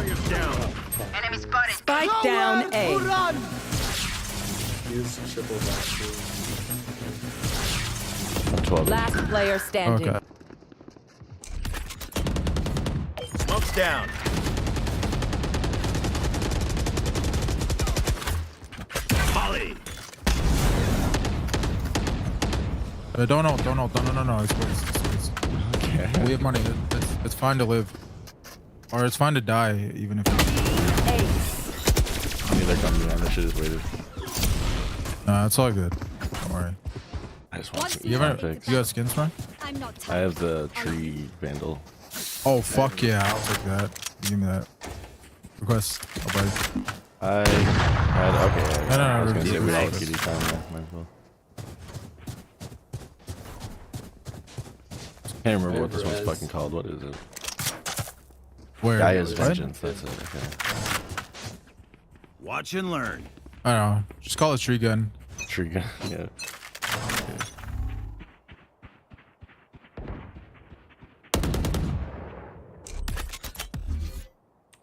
Enemy spotted. Spike down A. Use triple back. 12. Last player standing. Okay. Smoke's down. Molly. Don't know. No. It's Okay. we have money. It's fine to live, or it's fine to die, even if. I mean, they're coming down. That shit is weighted. Nah, it's all good. Don't worry. I just want some You got conflicts. skins, man? I'm not I have the tree vandal. Oh fuck yeah! I'll take that. Give me that. Request. I'll buy it. I had okay. No, I was gonna say we all Request. could each time. Yeah, might as well. Can't remember what this one's fucking called. What is it? Where? Gaia's What? Vengeance. That's it. Okay. Watch and learn. I don't know. Just call it tree gun. Tree gun. Yeah.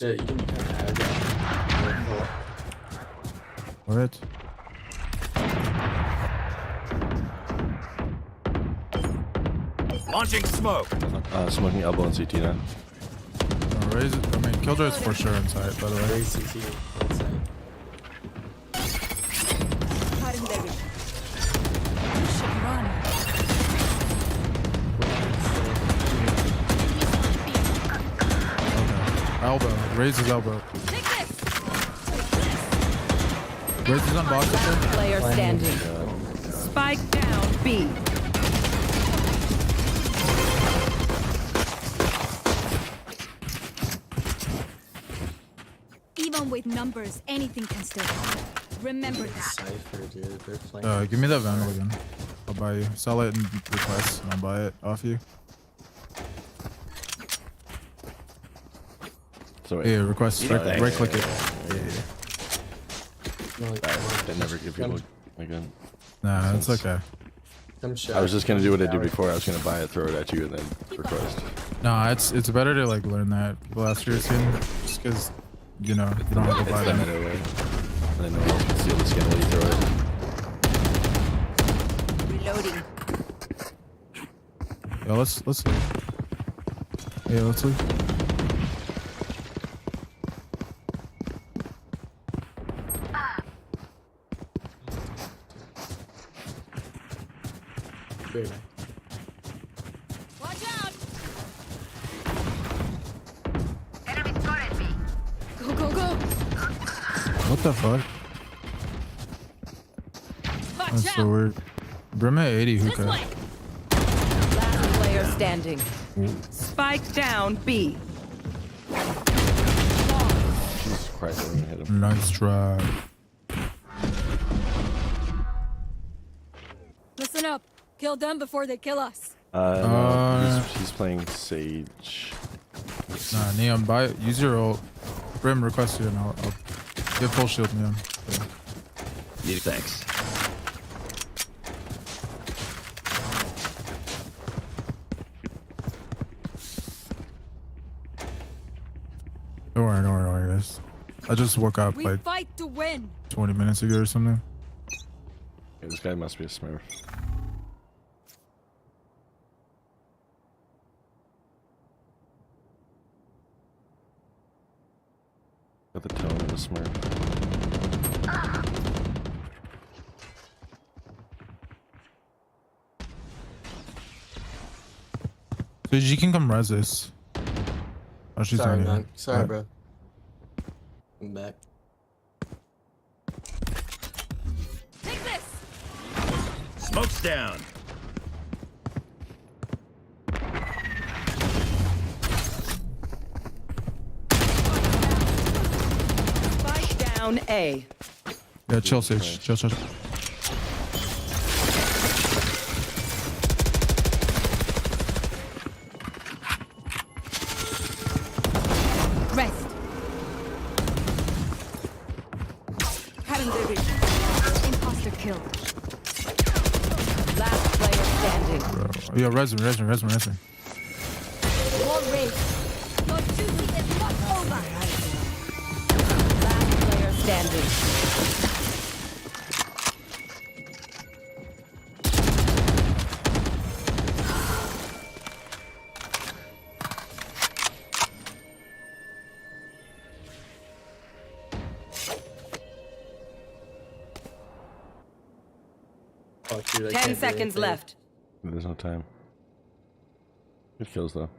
Yeah, you can kind of add that. What? Launching smoke. Smoking elbow and CT now. Raise it. I mean, Killjoy's for sure inside. By the way. Raise CT inside. Elbow. Raise his elbow. Where's his unboxed? Last player standing. Spike down B. Even with numbers, anything can still happen. Remember that. Cypher, dude. They're playing. Give me that vandal again. I'll buy you. Sell it and request, and I'll buy it off you. So Yeah, request. Right click it. They never give people a gun. Nah, it's okay. I was just gonna do what I did before. I was gonna buy it, throw it at you, and then request. Nah, it's better to like learn that people ask for your skin, just because you know you don't have to buy them. And then no one else can steal the skin while you throw it. Reloading. Yeah, let's leave. Yeah, let's leave. Very nice. Watch out! Enemy spotted me. Go, go, go! What the fuck? That's so weird. Brim at 80 hookah. Last player standing. Spike down B. Jesus Christ, I didn't hit him. Nice try. Listen up. Kill them before they kill us. No, he's playing Sage. Nah, Neon, buy it. Use your ult. Brim request you, and I'll get full shield, Neon. Yeah. Thanks. Don't worry, guys. I just woke up We like fight to win. 20 minutes ago or something. Yeah, this guy must be a smurf. Got the tone of a smurf. So you can come res this. Oh, she's Sorry, not man. here. Sorry, Alright. bro. I'm back. Take this. Smoke's down. Spike down A. Yeah, chill, Sage. Chill. Rest. Having the vision. Imposter kill. Last player standing. Bro. Yeah, res me. War race. Your duty is not over. Last player standing. Fuck, dude, I 10 can't do seconds anything. left. There's no time. Good kills though.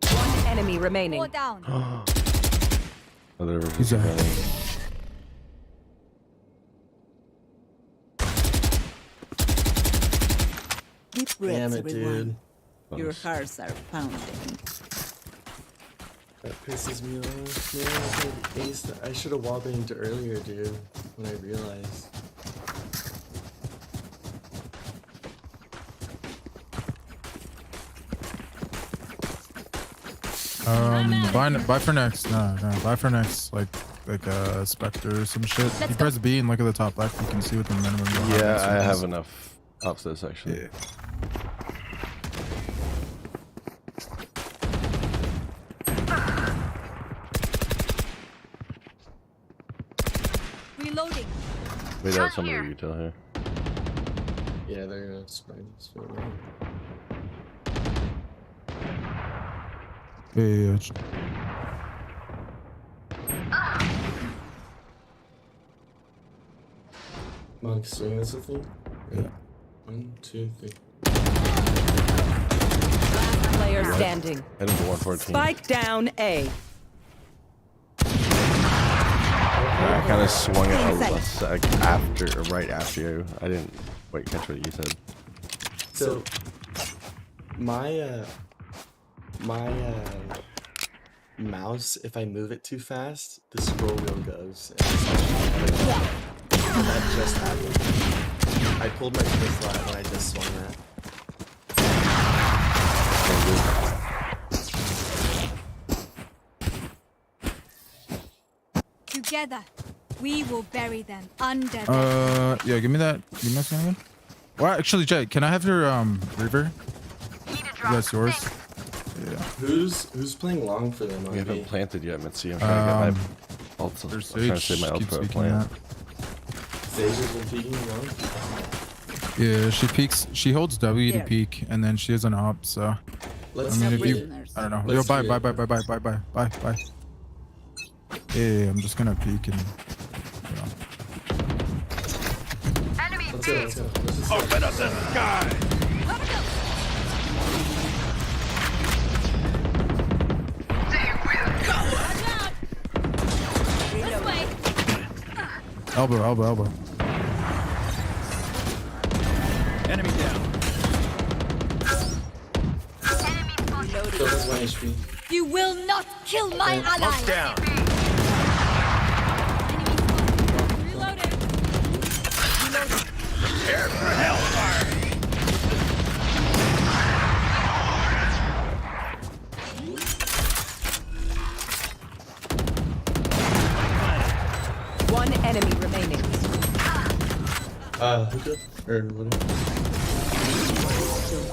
One enemy remaining. Go down. Oh, they're He's out. running. Deep Damn breaths, it, everyone. dude. Your hearts are pounding. That pisses me off, man. I should have wallbanged earlier, dude, when I realized. Buy for next. No, buy for next. Like a Spectre or some shit. You press B and look at the top left. You can see what the minimum. Yeah, I have enough off this actually. Yeah. Reloading. Wait out some of the util here. Yeah, they're gonna spray this for me. Yeah. Monk, swing this with me? Yeah. 1, 2, 3. Last player standing. Head into 114. Spike down A. I kind of swung it a sec after, or right after you. I didn't quite catch what you said. So my mouse, if I move it too fast, the scroll wheel goes. And that just happened. I pulled my twist lat when I just swung that. Together, we will bury them under them. Yeah, give me that. Give me that scan again. Well, actually, Jay, can I have your Reaver? That's yours. Yeah. Who's playing long for them? We haven't planted yet, Mitzi. I'm trying to get my ult. I'm trying to save my ult for a plant. Sage has been peeking long? Yeah, she peeks. She holds W to peek, and then she has an op. So, Let's I mean, if see you, it. I don't know. Yo, Let's bye, see bye, it. bye, bye, bye, bye, bye, bye, bye. Yeah, I'm just gonna peek and. Let's go, let's go. Let's just Open up the sky! Elbow, elbow, elbow. Enemy down. So that's 1 HP. You will not kill my ally. Down. Reloading. Prepare for hellfire. One enemy remaining. Hookah? Or whatever.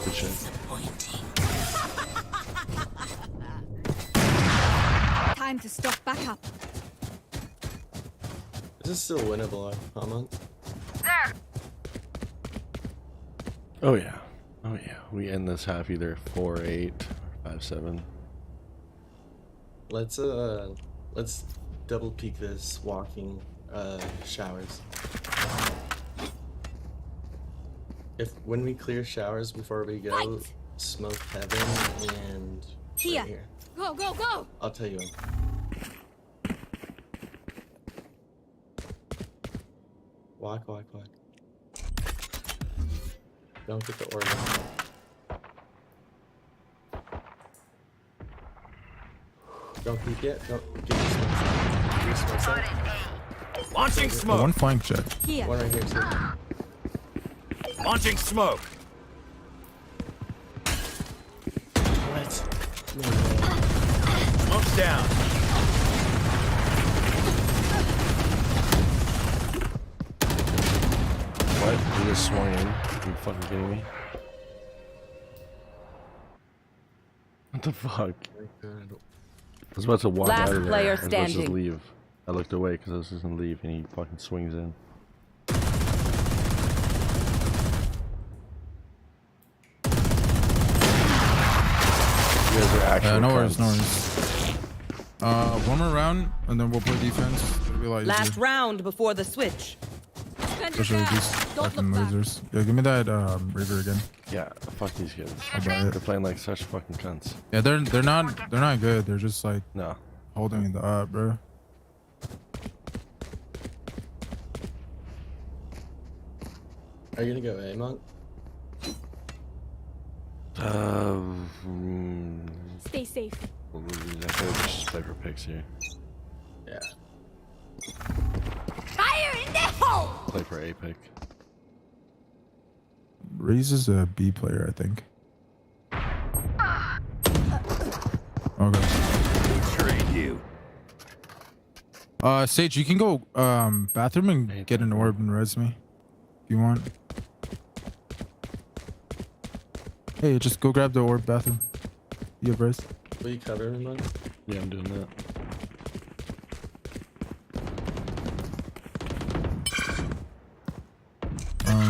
Good shit. Time to stock back up. This is still winnable, Hamon. Oh yeah. Oh yeah. We end this half either 4-8 or 5-7. Let's double peek this walking showers. When we clear showers before we go, smoke heaven and Here. right here. Go, go, go. I'll tell you when. Walk. Don't get the order. Don't peek yet. Don't get the smokes out. Get the smokes out. Launching smoke. One flank jet. Here. One right here, too. Launching smoke. What? Smoke's down. What? You just swung in? Are you fucking kidding me? What the fuck? I was about to walk Last out of there. player I was about to just standing. leave. I looked away because I was just gonna leave, and he fucking swings in. You guys are actual No worries, cunts. no worries. One more round, and then we'll play defense. It'll be a lot easier. Last round before the switch. Especially with these fucking losers. Yeah, give me that Reaver again. Yeah, fuck these kids. I'll buy it. They're playing like such fucking cunts. Yeah, they're not good. They're just like No. holding the up, bro. Are you gonna go A, Monk? Stay safe. I could just play for picks here. Yeah. Fire in the hole! Play for A pick. Reese is a B player, I think. Okay. Trade you. Sage, you can go bathroom and get an orb and res me if you want. Hey, just go grab the orb bathroom. You have res. Will you cover me, Monk? Yeah, I'm doing that.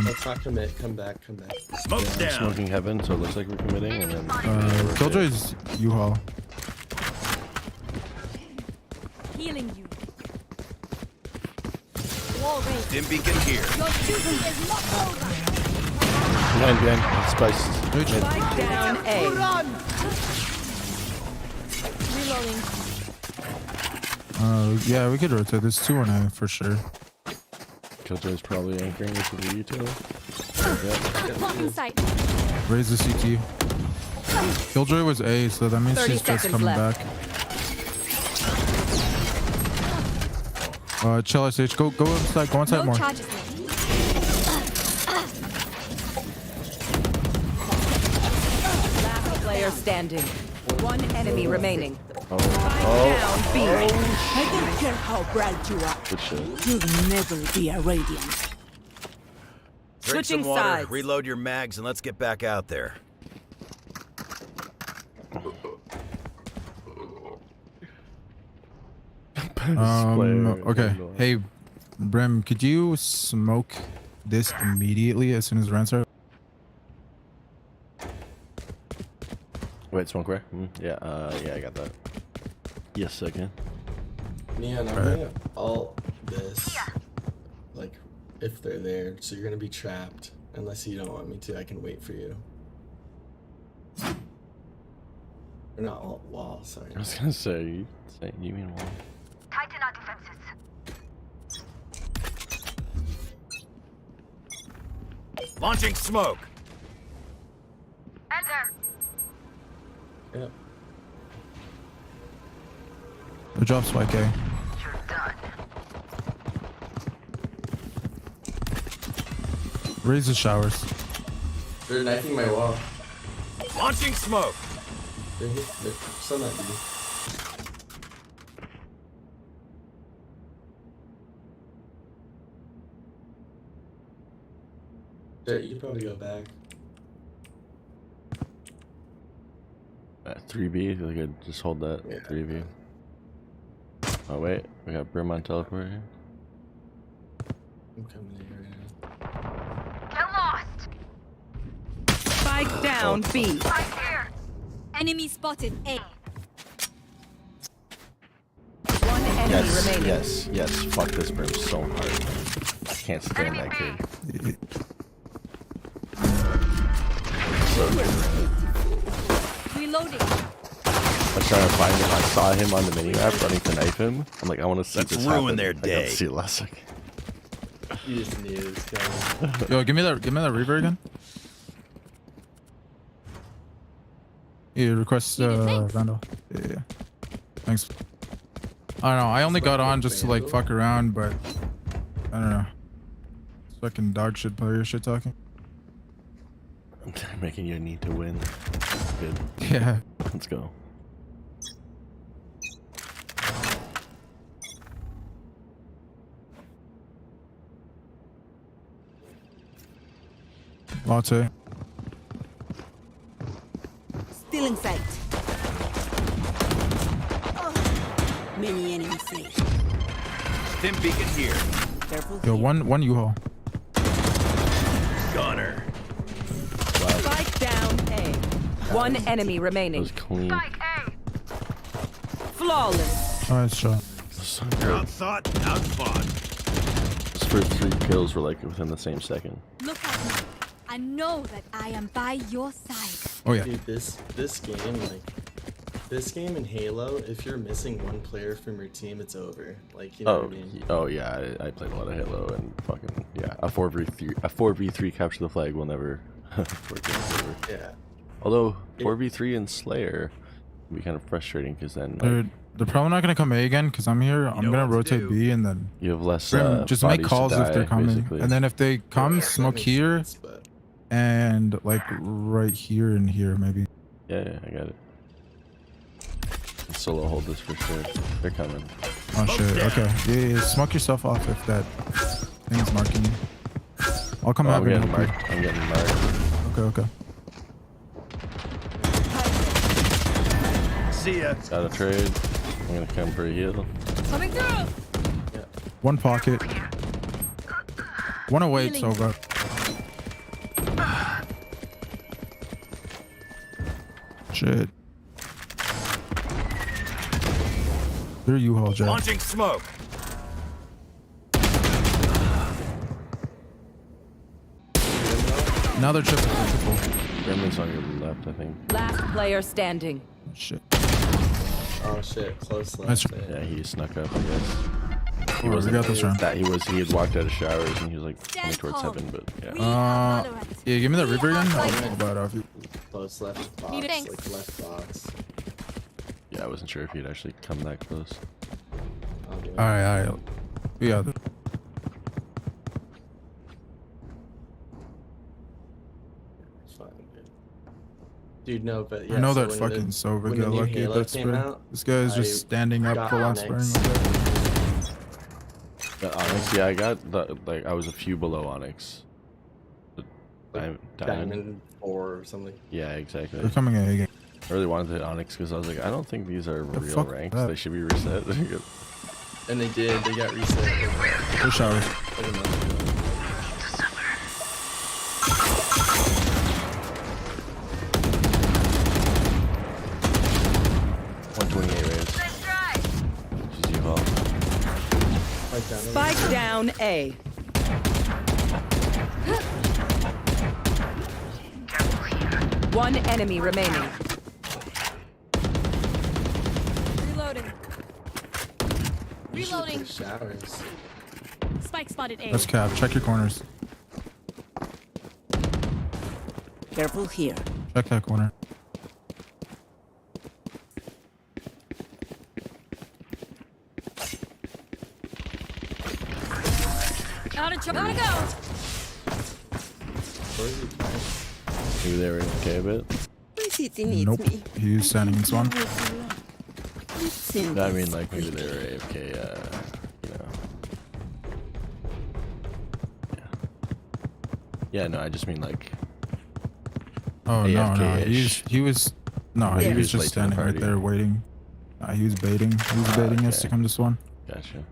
Let's not commit. Come back. Smoke's I'm down. smoking heaven, so it looks like we're committing, and then Killjoy's U-Haul. Healing you. Wall raised. Dim beacon here. Your duty is not over. behind, spice. Spike down A. Reloading. Yeah, we could rotate. There's 2 on A for sure. Killjoy's probably anchoring with the util. Blocking sight. Raise the CT. Killjoy was A, so that means she's just coming back. Chill SH. Go inside. Go inside more. Charges. Last player standing. 1 enemy remaining. Down B. I don't care how bright you are. Good shit. You'll never be a radiant. Drink Switching some water, sides. reload your mags, and let's get back out there. Okay. Hey, Brim, could you smoke this immediately as soon as round starts? Wait, smoke where? Yeah, yeah, I got that. Yes, I can. Neon, I'm gonna alt this. Like, if they're there, so you're gonna be trapped. Unless you don't want me to, I can wait for you. Or not alt wall, sorry. I was gonna say, you mean wall. Tighten our defenses. Launching smoke. Enter. Yep. The drop spike A. Raise the showers. They're knifing my wall. Launching smoke. They're some at me. You can probably go back. 3B, like I just hold that 3B. Oh wait, we got Brim on teleport here. I'm coming in right now. Get lost. Spike down B. Right here. Enemy spotted A. 1 enemy Yes, remaining. yes. Fuck this Brim so hard. I can't stand that kid. Reloading. I was trying to find him. I saw him on the minimap running to knife him. I'm like, I want to see Let's this ruin happen. their I got day. to see it last second. You just knew it was coming. Yo, give me that reaver again. Yeah, request Vandal. Yeah. Thanks. I don't know. I only got on just to like fuck around, but I don't know. Fucking dog shit player shit talking. I'm making you need to win. Good. Yeah. Let's go. Latte. Still in sight. Many enemies safe. Stim beacon here. Careful. Yo, one U-Haul. Gunner. Spike down A. 1 enemy That remaining. was clean. Flawless. Nice shot. So good. Outthought, outfought. His first 3 kills were like within the same second. Look at me. I know that I am by your side. Oh yeah. Dude, this game, like, this game in Halo, if you're missing one player from your team, it's over. Like, you know what I mean? Oh yeah, I played a lot of Halo and fucking yeah. A 4v3 capture the flag will never work in favor. Yeah. Although 4v3 and Slayer can be kind of frustrating because then like, They're probably not gonna come A again because I'm here. I'm gonna rotate B and then you have less. Brim, just make bodies to calls if die, they're coming, basically. and then if they come, Yeah, smoke that makes here sense, but- and like right here and here maybe. Yeah, I got it. Solo hold this for sure. They're coming. Oh shit. Okay. Yeah. Smoke yourself off if that thing's marking you. I'll come out I'm and getting help you. marked. I'm getting marked. Okay. See ya. Got a trade. I'm gonna come for a heal. Coming through. One pocket. One away, so bro. Shit. They're U-Haul, Jack. Launching smoke. Now they're triple. Gremlin's on your left, I think. Last player standing. Shit. Oh shit, close left. Nice. Yeah, he snuck up, I guess. He Oh, we wasn't got this round. that he had walked out of showers and he was like coming towards heaven, but yeah. Yeah, give me that Reaper again. I'll buy it off you. Close left box, Need it. like left box. Yeah, I wasn't sure if he'd actually come that close. Alright. We got it. Fine, dude, no, but yeah. I know so that when fucking the- Sova when got the new lucky at Halo that came spray. out, This guy is I just standing up got full on Onyx. spraying like that. But Onyx, yeah, I got like I was a few below Onyx. Diamond 4 or something. Yeah, exactly. They're coming in again. I really wanted to hit Onyx because I was like, I don't think these are The real fuck ranks. that? They should be reset. And they did. They got reset. Go showers. Like a month ago. 128 raise. She's U-Haul. Spike down A. One enemy remaining. Reloading. Reloading. Showers. Spike spotted A. Let's cap. Check your corners. Careful here. Check that corner. Gotta go. Where is he playing? Maybe they were okay a bit. My city needs Nope. me. He's standing in Swan. Listen, No, I mean, like, maybe they were AFK, you know. Yeah. Yeah, no, I just mean, like, Oh no, AFK-ish. he was no, Maybe he he was was just late to the standing right party. there waiting. He was baiting. He was baiting us to okay. come to Swan. Gotcha.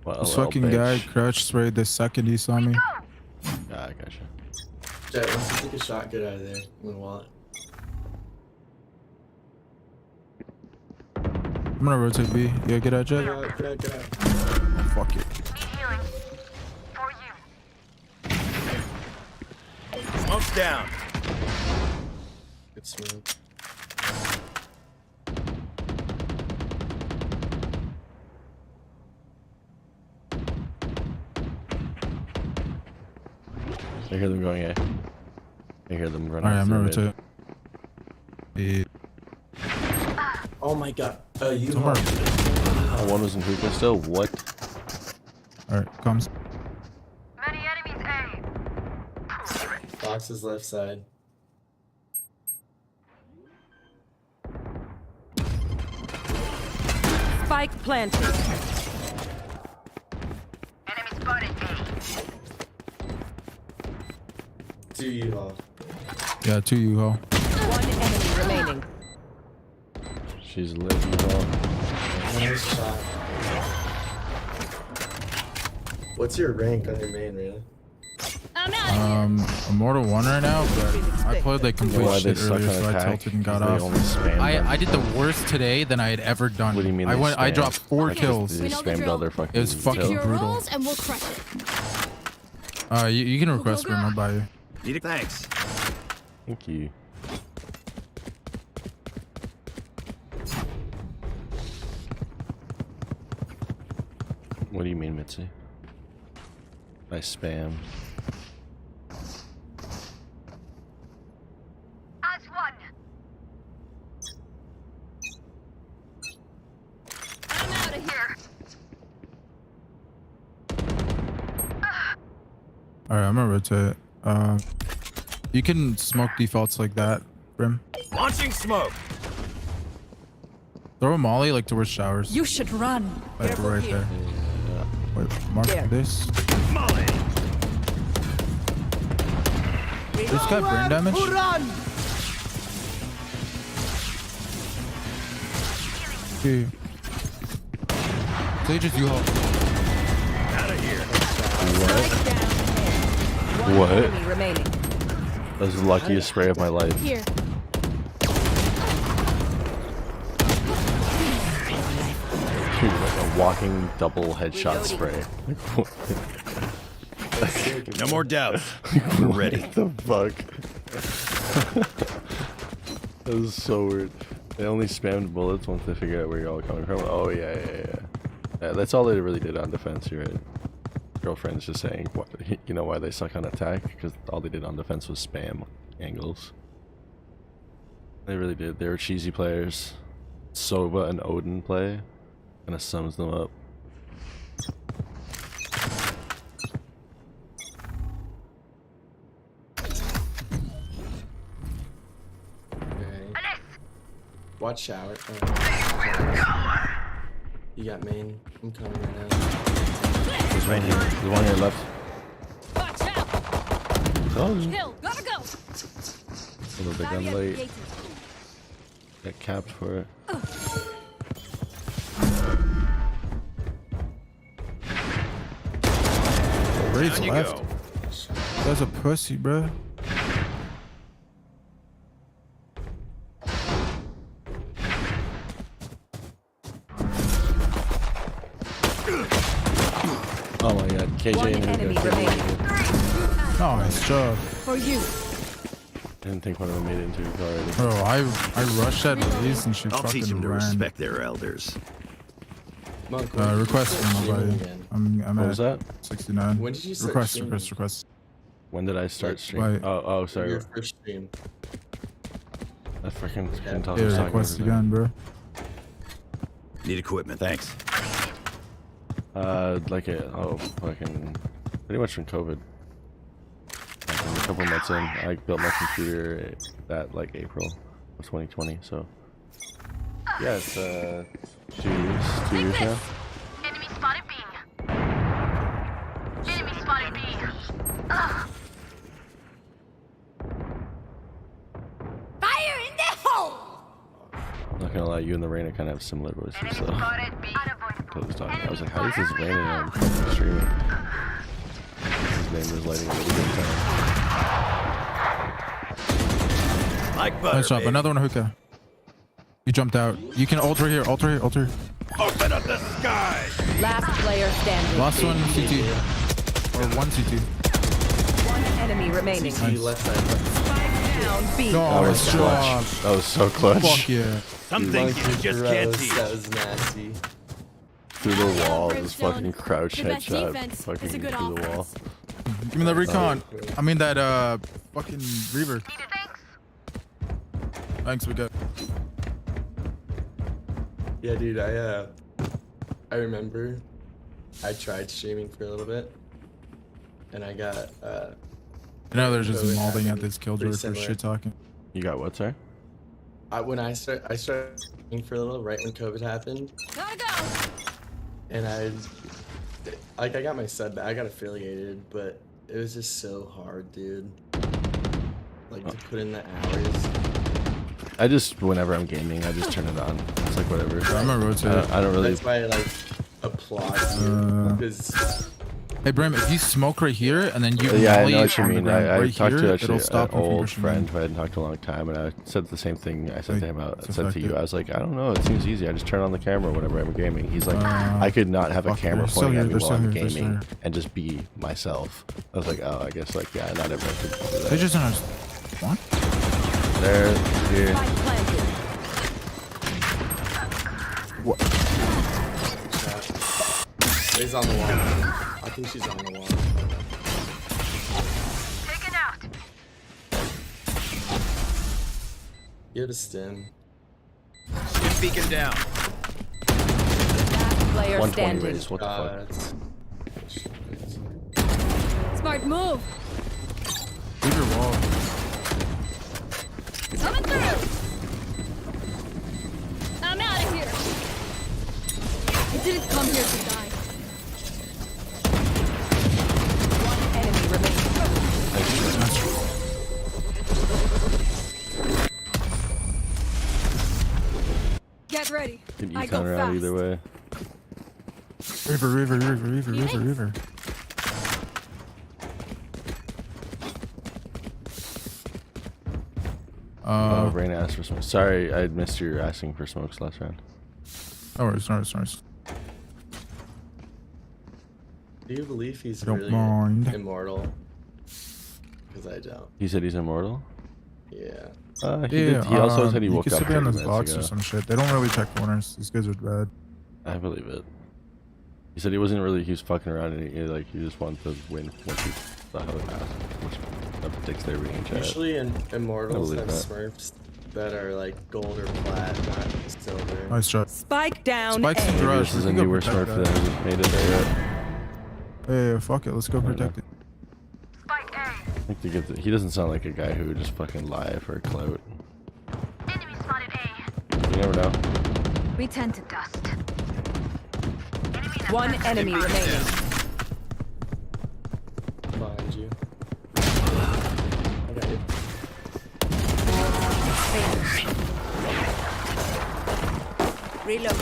Well, This well, fucking guy bitch. crouch sprayed the second he saw me. Ah, gotcha. Jet, once you take a shot, get out of there. I'm gonna wallet. I'm gonna rotate B. Yeah, get out, Jet. Get out, get out, get out. Oh, fuck it. Smoke's down. Good smoke. I hear them going A. I hear them running. Alright, I'm gonna through rotate. B. Oh my god. You Tomorrow. Oh, one was in hookah still? What? Alright, comes. Box is left side. Spike planted. Do you all? Yeah, 2 U-Haul. One enemy remaining. She's lit U-Haul. Nice shot. What's your rank on your main, Rita? I'm out. Immortal 1 right now, but I played like complete Why they shit suck earlier, on so I attack? tilted and got 'Cause they off. only spam I them. did the worst today than I had ever done. What do you mean I they I spam? dropped 4 Like, kills. They We know the spammed drill. all their fucking It was fucking kills. Your brutal. rolls and we'll crush it. You can request for him, I'll buy you. Need it? Thanks. Thank you. What do you mean, Mitzi? By spam. As one. I'm out of here. Alright, I'm gonna rotate. You can smoke defaults like that, Brim. Launching smoke. Throw a molly like towards showers. You should run. Like right there. Wait, mark There. this. Molly. This got brain damage. Okay. They just U-Haul. Out of here. Spike down A. One What? enemy remaining. That was the luckiest spray of my life. Here. Dude, like a walking double headshot spray. No more doubt. We're ready. What the fuck? That was so weird. They only spammed bullets once they figured out where you're all coming from. Oh yeah. Yeah, that's all they really did on defense. You're right. Girlfriend's just saying, what, you know why they suck on attack? Because all they did on defense was spam angles. They really did. They were cheesy players. Sova and Odin play kind of sums them up. Watch shower. You got main. I'm coming right now. There's right here. There's one here left. Watch out! Kill, gotta go! A little bit gun late. Got capped for it. Raid's left. That's a pussy, bro. Oh my god, KJ One and enemy Hookah. remaining. Nice job. For you. Didn't think one of them made it into it already. Bro, I rushed that release and she I'll fucking teach them to ran. respect their elders. Request from nobody. I'm What at was that? 69. When did you start request, streaming? request. When did I start streaming? Why- Oh, sorry. Your first stream. I freaking couldn't tell Yeah, who's talking request over there. again, bro. Need equipment, thanks. Fucking pretty much from COVID. Like, a couple months in, I built my computer that like April of 2020. So yeah, it's 2 years now. Enemy spotted B. Enemy spotted B. Fire in the hole! Not gonna lie, you and the Rainer kind of have similar voices. So I was talking. I was like, how is this Rainer on streaming? His name was lighting up at the same time. Like butter, Nice job. baby. Another one, Hookah. You jumped out. You can ult right here. Ult right here. Ult right here. Open up the sky! Last player standing. Last one, CT. Or one CT. One enemy remaining. CT left side. Spike down B. No, That was nice clutch. job. That was so clutch. Fuck yeah. Some things you just can't teach. That was nasty. Through the wall, just fucking crouch The best headshot, defense fucking is a good through the wall. Give me that recon. I mean that fucking Reaver. Thanks, we got. Yeah, dude, I remember I tried streaming for a little bit, and I got You know, they're just COVID malding at happened this killjoy pretty for similar. shit talking. You got what, sir? When I started streaming for a little right when COVID happened, Gotta go! and I got my sub back, I got affiliated, but it was just so hard, dude. Like to put in the hours. I just, whenever I'm gaming, I just turn it on. It's like whatever. I'm gonna rotate. I don't really. That's why I like applaud you because Hey, Bram, if you smoke right here and then you Yeah, I volley know what you on the mean. ground I right talked here, to actually it'll stop an him from old pushing friend in. who I hadn't talked to in a long time, and I said the same thing I said to him. I it's said to you, effective. I was like, I don't know, it seems easy. I just turn on the camera whenever I'm gaming. He's like, I could not have a fuck, camera they're still pointing at here, me they're while I'm still here, they're gaming still and just be myself. I was like, oh, I guess like yeah, not everyone could do that. They just don't what? There, here. what? She's on the wall. I think she's on the wall. Taken out! You have a stim. Stim beacon down. Last player 120 standing. raise, what the fuck? Smart move! Leave your wall. Coming through! I'm out of here! I didn't come here to die. One enemy remaining. Get ready. Can I you go counter out fast. either way? River. Rain asked for smoke. Sorry, I missed your asking for smokes last round. No worries. Do you believe he's Don't really mind. immortal? Because I don't. He said he's immortal? Yeah. He also said he you woke can up sit behind 30 this box minutes or ago. some shit. They don't really check corners. These guys are bad. I believe it. He said he wasn't really, he was fucking around and he just wanted to win once he saw how that predicts their range at. Usually Immortals have that. Smurfs that are like gold or plat, not silver. Nice shot. Spike down. Spike's in A. garage. This is We a can go newer protect Smurf that hasn't made it there yet. Hey, fuck it. Let's go protect it. I think to get he doesn't sound like a guy who would just fucking lie for clout. Enemy spotted A. You never know. Return to dust. One enemy remaining. Behind you. I got you. Reload.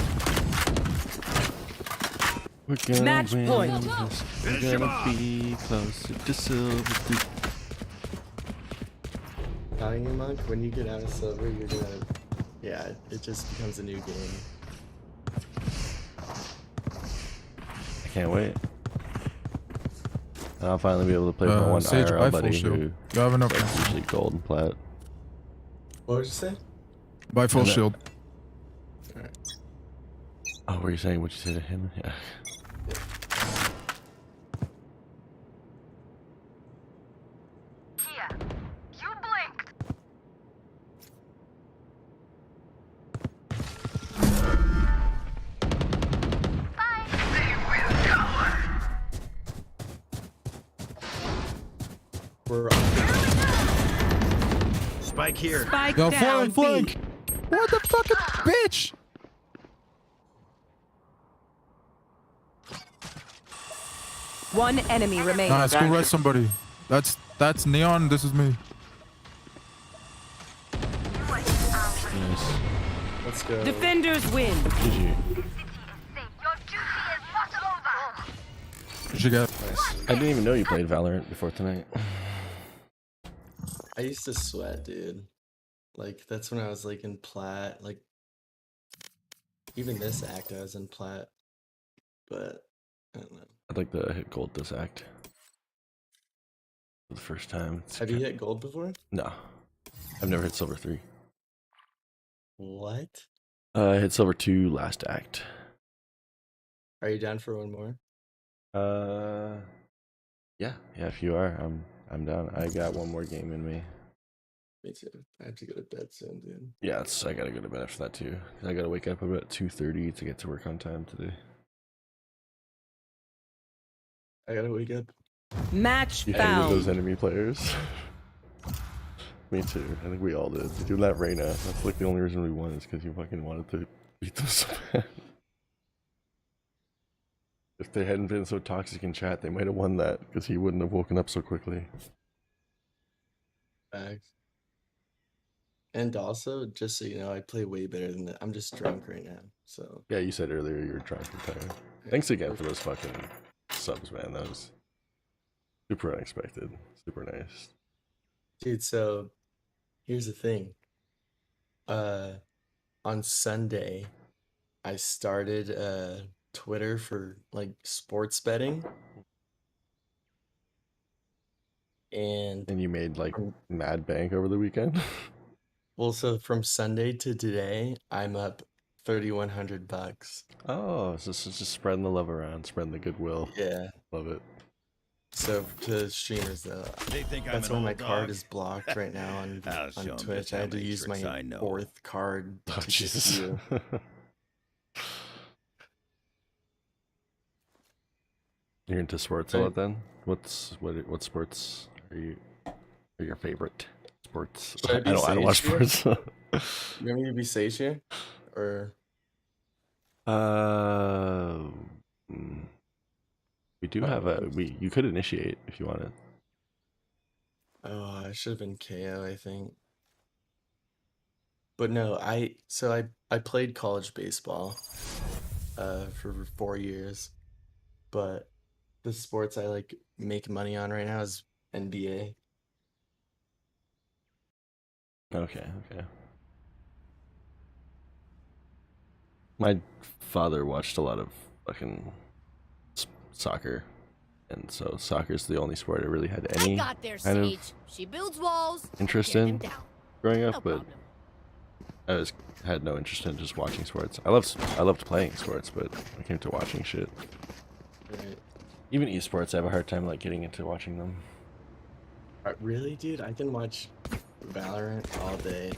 We're gonna Match win point. this. We're gonna be closer to silver. Telling you, Monk, when you get out of silver, you're gonna, yeah, it just becomes a new game. I can't wait. And I'll finally be able to play with my one Sage, buy IRL full buddy shield. who You have enough. is usually gold and plat. What would you say? Buy full And shield. Oh, were you saying what you say to him? Yeah. You blinked. We're Spike here. Spike Yo, down. flank. B. What the fucking bitch? One enemy remaining. Nice, go rest somebody. That's Neon. This is me. Nice. Let's go. Defenders win. GG. Your duty is not over. What you got? I didn't even know you played Valorant before tonight. I used to sweat, dude. Like, that's when I was like in plat. Like, even this act I was in plat. But, I don't know. I'd like to hit gold this act. For the first time. Have you hit gold before? No. I've never hit silver 3. What? I hit silver 2 last act. Are you down for one more? Yeah, if you are, I'm down. I got one more game in me. Me too. I have to go to bed soon, dude. Yeah, I gotta go to bed after that too. I gotta wake up about 2:30 to get to work on time today. I gotta wake up. Match You hated found. those enemy players. Me too. I think we all did. Dude, that Reyna, that's like the only reason we won is because you fucking wanted to beat them so bad. If they hadn't been so toxic in chat, they might have won that because he wouldn't have woken up so quickly. Facts. And also, just so you know, I play way better than that. I'm just drunk right now, so. Yeah, you said earlier you were drunk and tired. Thanks again for those fucking subs, man. That was super unexpected. Super nice. Dude, so here's the thing. On Sunday, I started Twitter for like sports betting. And you made like mad bank over the weekend? Well, so from Sunday to today, I'm up $3,100. Oh, so it's just spreading the love around, spreading the goodwill. Yeah. Love it. So to streamers though, They think I'm that's an why my old card dog. is blocked right now on I'll show 'em Twitch. just I how had to many use tricks I my know. 4th card Oh, to get Jesus. you. You're into sports a lot then? What sports are your favorite sports? Should I be I don't watch sage sports. You want me to be Sage here? Or We do have you could initiate if you wanted. oh, I should have been KO, I think. But no, I played college baseball for 4 years, but the sports I like make money on right now is NBA. Okay. My father watched a lot of fucking soccer, and so soccer's the only sport I really had any I got there, kind Sage. She builds walls. interest tear in. them down. growing up, but I had no interest in just watching sports. I loved playing sports, but when it came to watching shit. Right. Even esports, I have a hard time like getting into watching them. Really, dude? I can watch Valorant all day.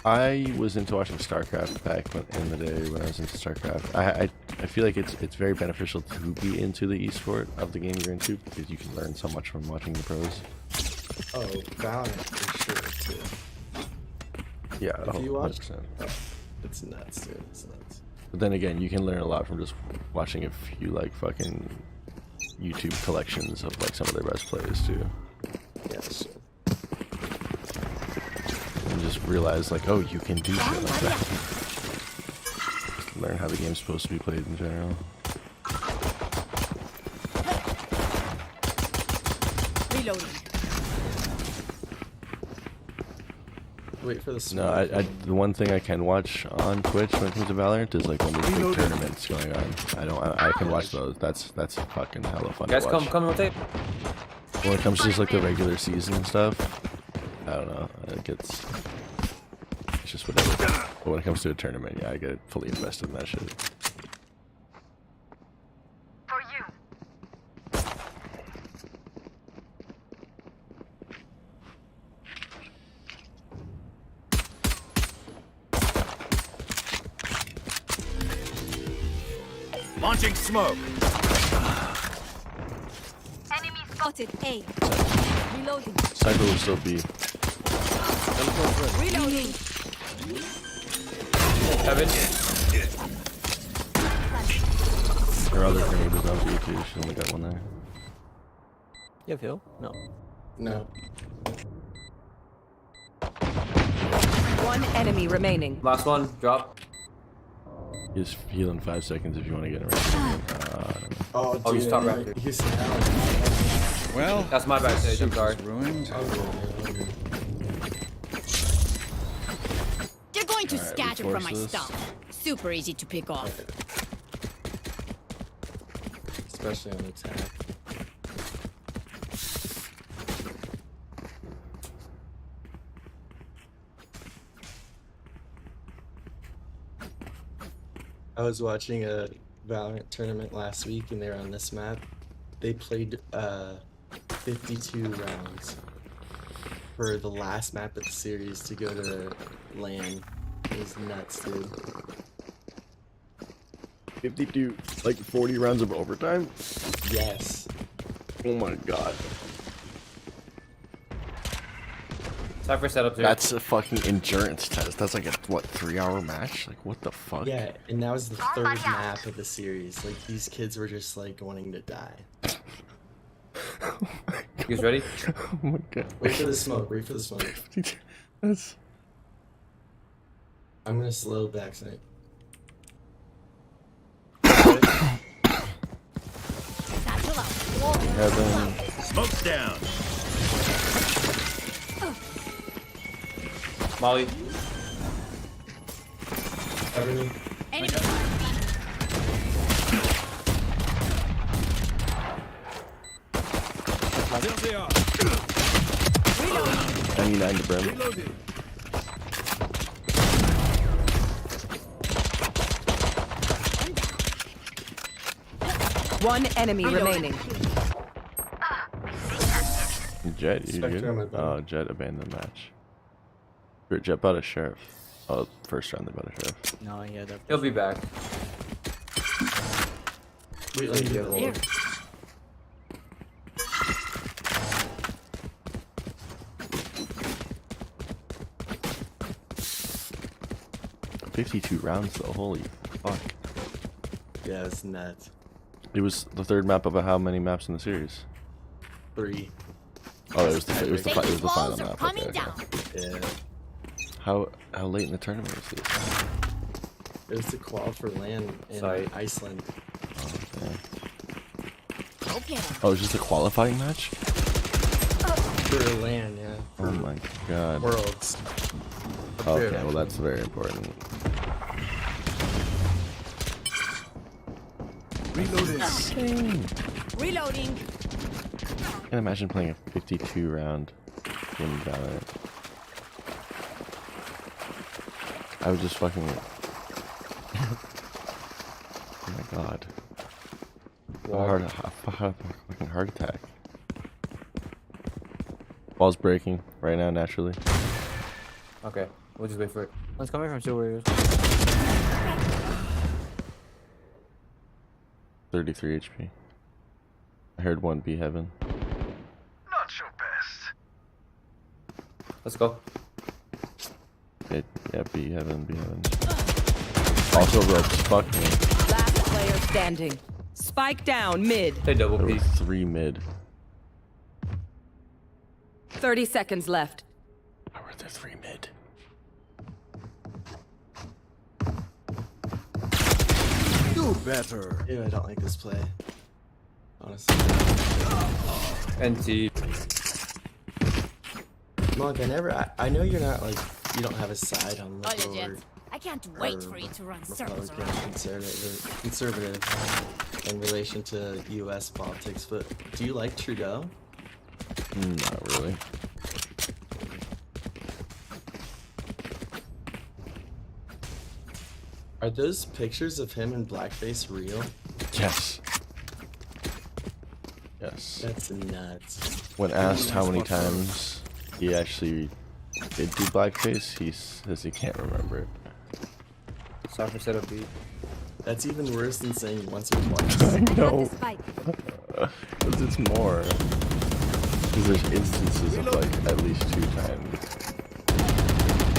I was into watching StarCraft back in the day when I was into StarCraft. I feel like it's very beneficial to be into the esport of the game you're into because you can learn so much from watching the pros. Oh, Valorant for sure too. Yeah, If you watch, 100%. it's nuts, dude. It's nuts. But then again, you can learn a lot from just watching a few like fucking YouTube collections of like some of their best plays too. Yeah, sure. And just realize like, oh, you can do shit like that. Learn how the game's supposed to be played in general. Reloading. Wait for the No, the one thing I can watch on Twitch when it comes to Valorant is like when there's big tournaments going on. I can watch those. That's fucking hella fun Guys, to watch. come rotate. When it comes to just like the regular season and stuff, I don't know. It's just whatever. But when it comes to a tournament, yeah, I get fully invested in that shit. Launching smoke. Enemy spotted. A. Reloading. Cypher will still be. Reloading. Heaven. Her other grenade was on B too. She only got one there. You have heal? No. No. One enemy remaining. Last one. Drop. Just heal in 5 seconds if you want to get around. Oh, Oh, you dude, stop right there. He's Well, that's my bad stage. I'm sorry. Ruined. They're going to Alright, scatter from my reinforce this. stuff. Super easy to pick off. especially on attack. I was watching a Valorant tournament last week and they were on this map. They played 52 rounds for the last map of the series to go to LAN. It was nuts, dude. 52, like 40 rounds of overtime? Yes. Oh my god. Cypher setup here. That's a fucking endurance test. That's like a, what, 3-hour match? Like, what the fuck? Yeah, and that was the third map of the series. Like, these kids were just, like, wanting to die. You guys ready? Oh my god. Wait for the smoke, wait for the smoke. That's... I'm gonna slow backside. Heaven. Smoke's down. Molly. Everything. There they are. 99 to brim. Reloaded. One enemy remaining. Jet, you Spectre on my good? button. Oh, Jet abandoned the match. Jet bought a sheriff. Oh, first round they bought a sheriff. No, yeah, he'll be back. Wait, let me get a Here. 52 rounds though, holy fuck. Yeah, it's nuts. It was the third map of how many maps in the series? 3. Oh, it was the final Walls are map. coming Okay, down. Yeah. How late in the tournament was this? It was the qual for LAN in Sorry. Iceland. Oh, okay. Go get 'em. Oh, it was just a qualifying match? For LAN, yeah. Oh my god. Worlds. Okay, well that's very important. Reloaded. Reloading. I can imagine playing a 52 round in Valorant. I was just fucking. Oh my god. A fucking heart attack. Wall's breaking right now, naturally. Okay, we'll just wait for it. One's coming from silver. 33 HP. I heard one B heaven. Not your best. Let's go. Okay, yeah, B heaven, B heaven. Also ropes, fuck me. Last player standing. Spike down mid. They double There were peek. 3 mid. 30 seconds left. How were there 3 mid? Do better. Ew, I don't like this play. Honestly. NT. Monk, I know you're not like, you don't have a side on liberal or I can't wait for you to run circles Republican around. conservative in relation to U.S. politics, but do you like Trudeau? Not really. Are those pictures of him in blackface real? Yes. Yes. That's nuts. When asked how many times he actually did do blackface, he says he can't remember it. Sorry for setup beat. That's even worse than saying once or twice. I know. Because it's more. Because there's instances of like at least 2 times.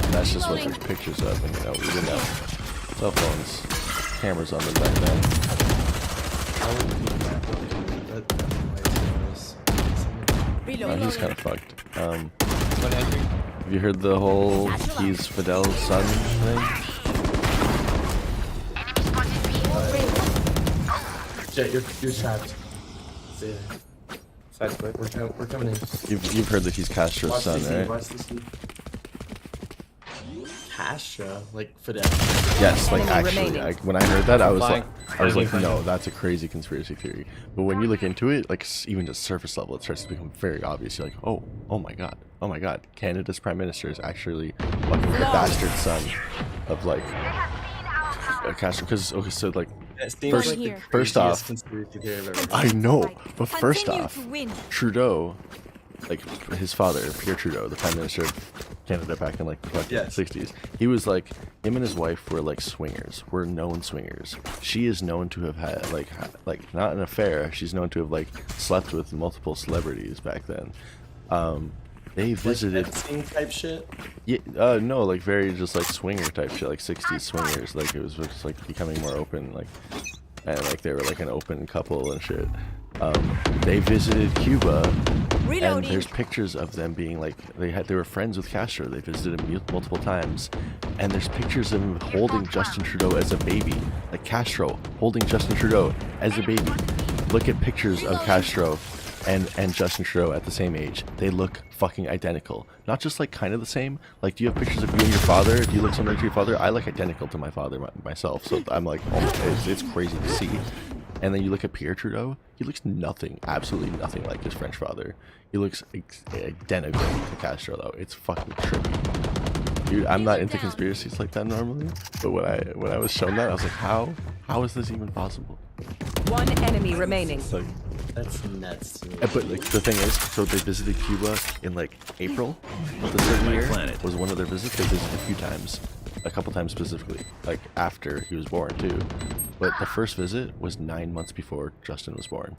And that's just what there's pictures of, and you know, we didn't have cell phones, cameras on them back then. He's kind of fucked. Have you heard the whole he's Fidel's son thing? Jet, you're trapped. Stay there. Side split. We're coming in. You've heard that he's Castro's Watch son, this, right? watch this. Castro, like Fidel. Yes, like Enemy actually, remaining. when I heard that, I was Fine. like, no, that's a crazy conspiracy theory. But when you look into it, like even just surface level, it starts to become very obvious. You're like, oh my god, Canada's prime minister is actually fucking the bastard son of like Castro. Because okay, so like first off, conspiracy theory I've ever heard. I know, but first Continue off, to win. Trudeau, like his father, Pierre Trudeau, the prime minister of Canada back in like the fucking 60s, he was like, him and his wife were like swingers, were known swingers. She is known to have had like not an affair, she's known to have like slept with multiple celebrities back then. They visited Like type shit. yeah, no, like very just like swinger type shit, like 60s swingers. Like it was just like becoming more open, like, and like they were like an open couple and shit. They visited Cuba, and there's pictures of them being like they were friends with Castro. They visited him multiple times, and there's pictures of him holding Justin Trudeau as a baby, like Castro holding Justin Trudeau as a baby. Look at pictures of Castro and Justin Trudeau at the same age. They look fucking identical. Not just like kind of the same. Like, do you have pictures of you and your father? Do you look something like your father? I look identical to my father myself. So I'm like, oh, it's crazy to see. And then you look at Pierre Trudeau. He looks nothing, absolutely nothing like his French father. He looks identical to Castro though. It's fucking trippy. Dude, I'm not into conspiracies like that normally, but when I was shown that, I was like, how is this even possible? One enemy remaining. It's like, That's nuts to me. but like the thing is, so they visited Cuba in like April of the certain year. Was one of their visits. They visited a few times, a couple times specifically, like after he was born too. But the first visit was 9 months before Justin was born.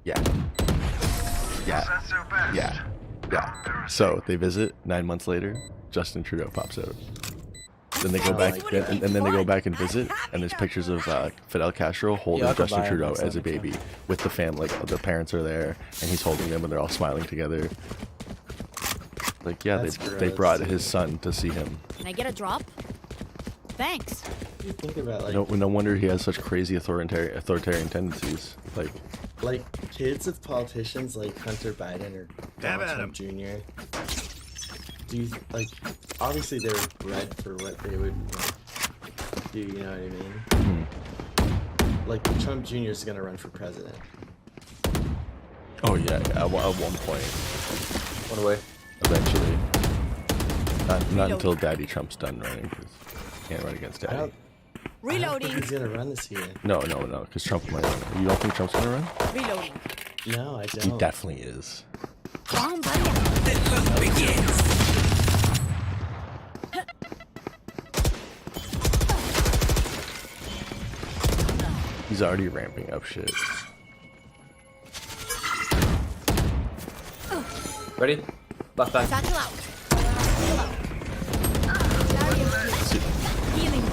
Yeah. So they visit 9 months later. Justin Trudeau pops out. Then they go back, and then they go back and visit, and there's pictures of Fidel Castro holding Justin Trudeau as a baby with the family. Like the parents are there, and he's holding them, and they're all smiling together. Like, yeah, they brought his son to see him. Can I get a drop? Thanks. What do you think about like No wonder he has such crazy authoritarian tendencies. like kids of politicians like Hunter Biden or Donald Trump Jr. Do you like? Obviously, they're bred for what they would like, do. You know what I mean? Like Trump Jr. is gonna run for president. Oh yeah, at one point. One away. Eventually. Not until Daddy Trump's done running, because can't run against Daddy. I don't Reloading. think he's gonna run this year. No, because Trump might run. You don't think Trump's gonna run? Reloading. No, I don't. He definitely is. Bomb buddy out. The hunt begins. He's already ramping up shit. Ready? Left back. Satchel out. Healing.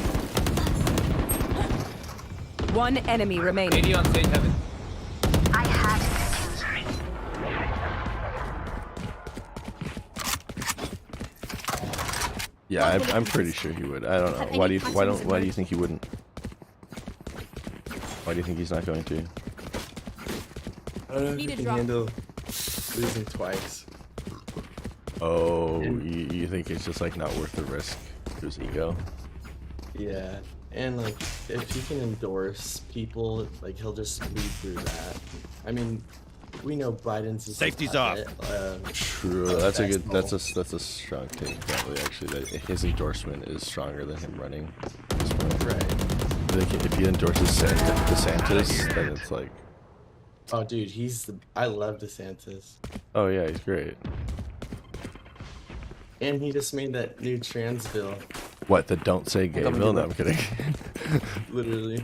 One enemy remaining. 80 on stage, Heaven. Yeah, I'm pretty sure he would. I don't know. Why do you think he wouldn't? Why do you think he's not going to? I don't know if he can handle losing twice. Oh, you think it's just like not worth the risk to his ego? Yeah, and like if he can endorse people, like he'll just lead through that. I mean, we know Biden's Safety's off. True. That's a strong take, probably actually. That his endorsement is stronger than him running. Right. Like, if he endorses DeSantis, then it's like. Oh, dude, I love DeSantis. Oh yeah, he's great. And he just made that new trans bill. What, the don't say gay bill? No, I'm kidding. Literally.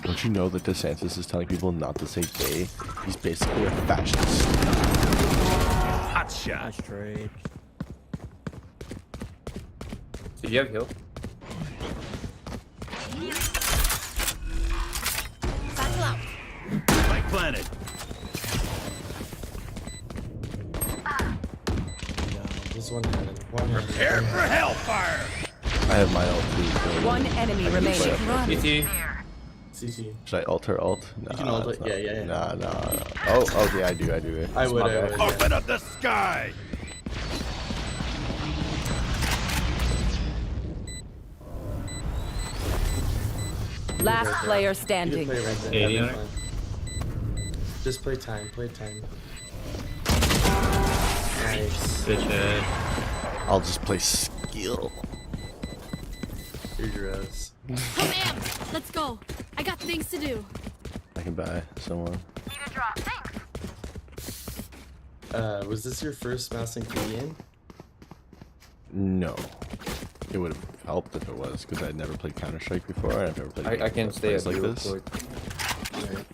Don't you know that DeSantis is telling people not to say gay? He's basically a fascist. Hot shot. Straight. Did you have heal? Satchel out. Spike planted. Just one head. Prepare for hellfire. I have my ult too. So One enemy remaining. CT. Should I ult her ult? Nah, You can ult it. Yeah. Nah. Oh, yeah, I do. I would. Open up the sky. Last player You standing. can play right there. 80 on That'd be fine. Just play time. Nice. Bitch head. I'll just play skill. You're gross. Come am. Let's go. I got things to do. I can buy someone. Was this your first mouse and key game? No. It would have helped if it was, because I'd never played Counter-Strike before. I've never played I can stay games at like you this. real Right.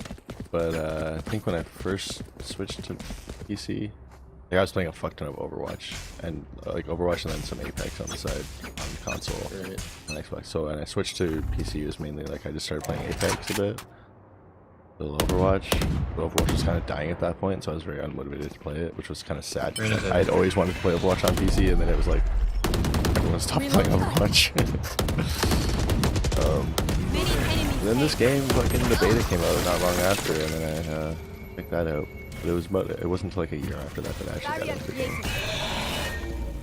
But I think when I first switched to PC, like I was playing a fuck ton of Overwatch, and like Overwatch and then some Apex on the side on console Right. on Xbox. So when I switched to PC, it was mainly like I just started playing Apex a bit, a little Overwatch. But Overwatch was kind of dying at that point, so I was very unmotivated to play it, which was kind of sad. I had always wanted to play Overwatch on PC, and then it was like everyone stopped playing Overwatch. Then this game, fucking the beta came out not long after, and then I picked that out. But it wasn't until like a year after that that I actually got into the game.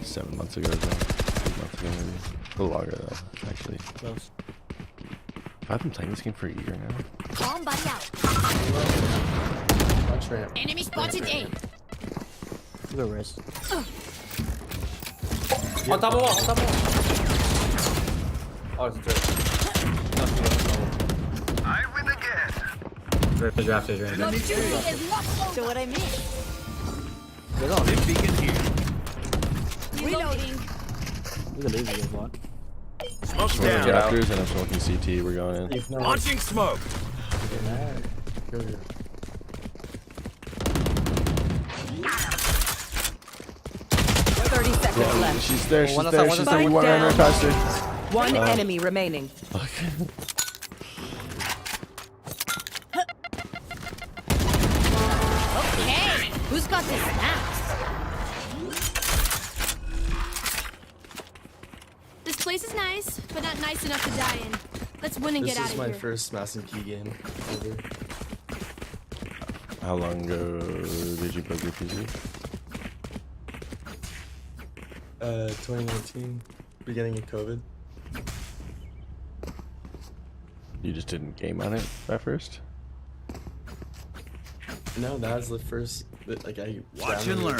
7 months ago, or so. 8 months ago, maybe. A little longer though, actually. Close. I've been playing this game for a year now. Bomb buddy out. Watch ramp. Enemy spotted A. Go rest. On top of wall. Oh, it's good. I win again. Very drafted right now. Your duty is not over. So what I mean? Get on. They beacon here. Reloading. We can leave you if you want. Smoke's Smoking down. drafters and I'm smoking CT. We're going in. Launching smoke. Go. 30 seconds left. She's there. She's One there. outside, She's one there. You outside. want to Down. across her? One enemy remaining. Okay. Who's got this snacks? This place is nice, but not nice enough to die in. Let's win and This get out is of my here. first mouse and key game ever. How long ago did you play your PC? 2019, beginning of COVID. You just didn't game on it at first? No, that was the first. Like I Watch and downloaded, learn.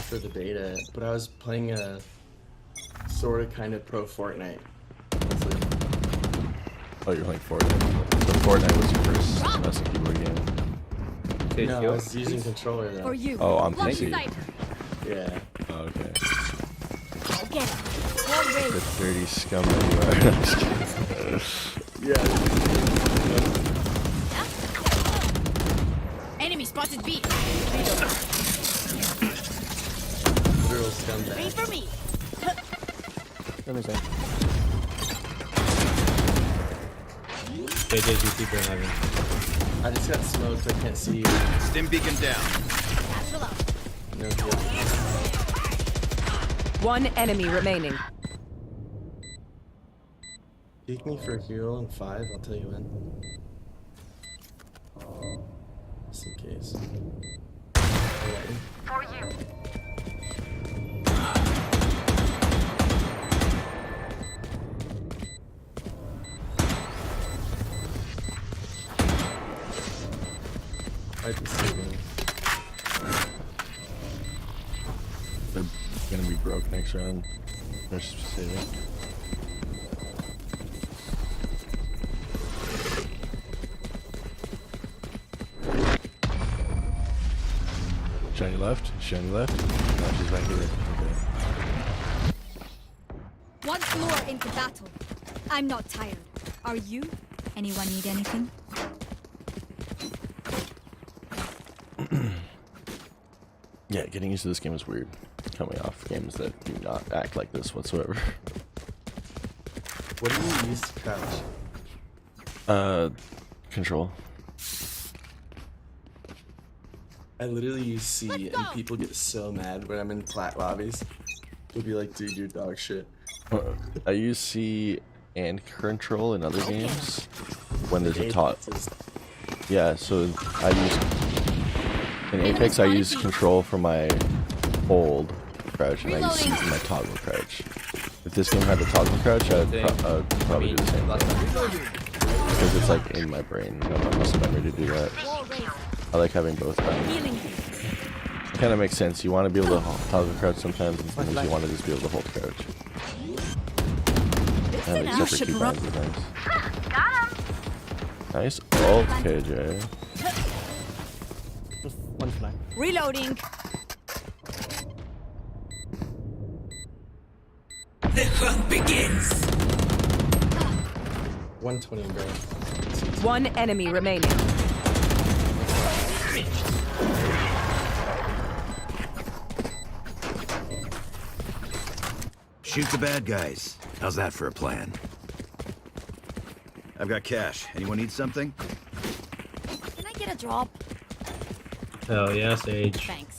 for the beta, but I was playing a sort of kind of pro Fortnite. Oh, you're playing Fortnite. So Fortnite was your first mouse and keyboard game. No, I was using controller though. For you. Oh, on Block PC. sight. Yeah. Oh, okay. Get it. Wall raised. The dirty scum that you are. I'm just kidding. Yeah. Enemy spotted B. Literal scumbag. Wait for me. Let me see. JJ's YouTuber having. I just got smoked. I can't see you. Stim beacon down. Natural out. No good. One enemy remaining. Peek me for a hero in 5. I'll tell you when. Just in case. For you. Might be saving. They're gonna be broke next round. They're just saving. Shiny left. Shiny left. No, she's back here. Okay. Once more into battle. I'm not tired. Are you? Anyone need anything? Yeah, getting used to this game is weird. Coming off games that do not act like this whatsoever. What do you use to crouch? Control. I literally use C, and people get so mad when I'm in plat lobbies. They'll be like, dude, you're dog shit. I use C and control in other games when there's a taunt. Yeah, so I use in Apex I use control for my hold crouch and I use C for my toggle crouch. If this game had the toggle crouch, I'd probably do the same thing. Because it's like in my brain. I have my muscle memory to do that. I like having both down. It kind of makes sense. You want to be able to toggle crouch sometimes, and sometimes you want to just be able to hold crouch. Except for keybinds is nice. Nice ult, KJ. One flag. Reloading. The hunt begins. 120, bro. One enemy remaining. Shoot the bad guys. How's that for a plan? I've got cash. Anyone need something? Can I get a drop? Hell yeah, Sage. Thanks.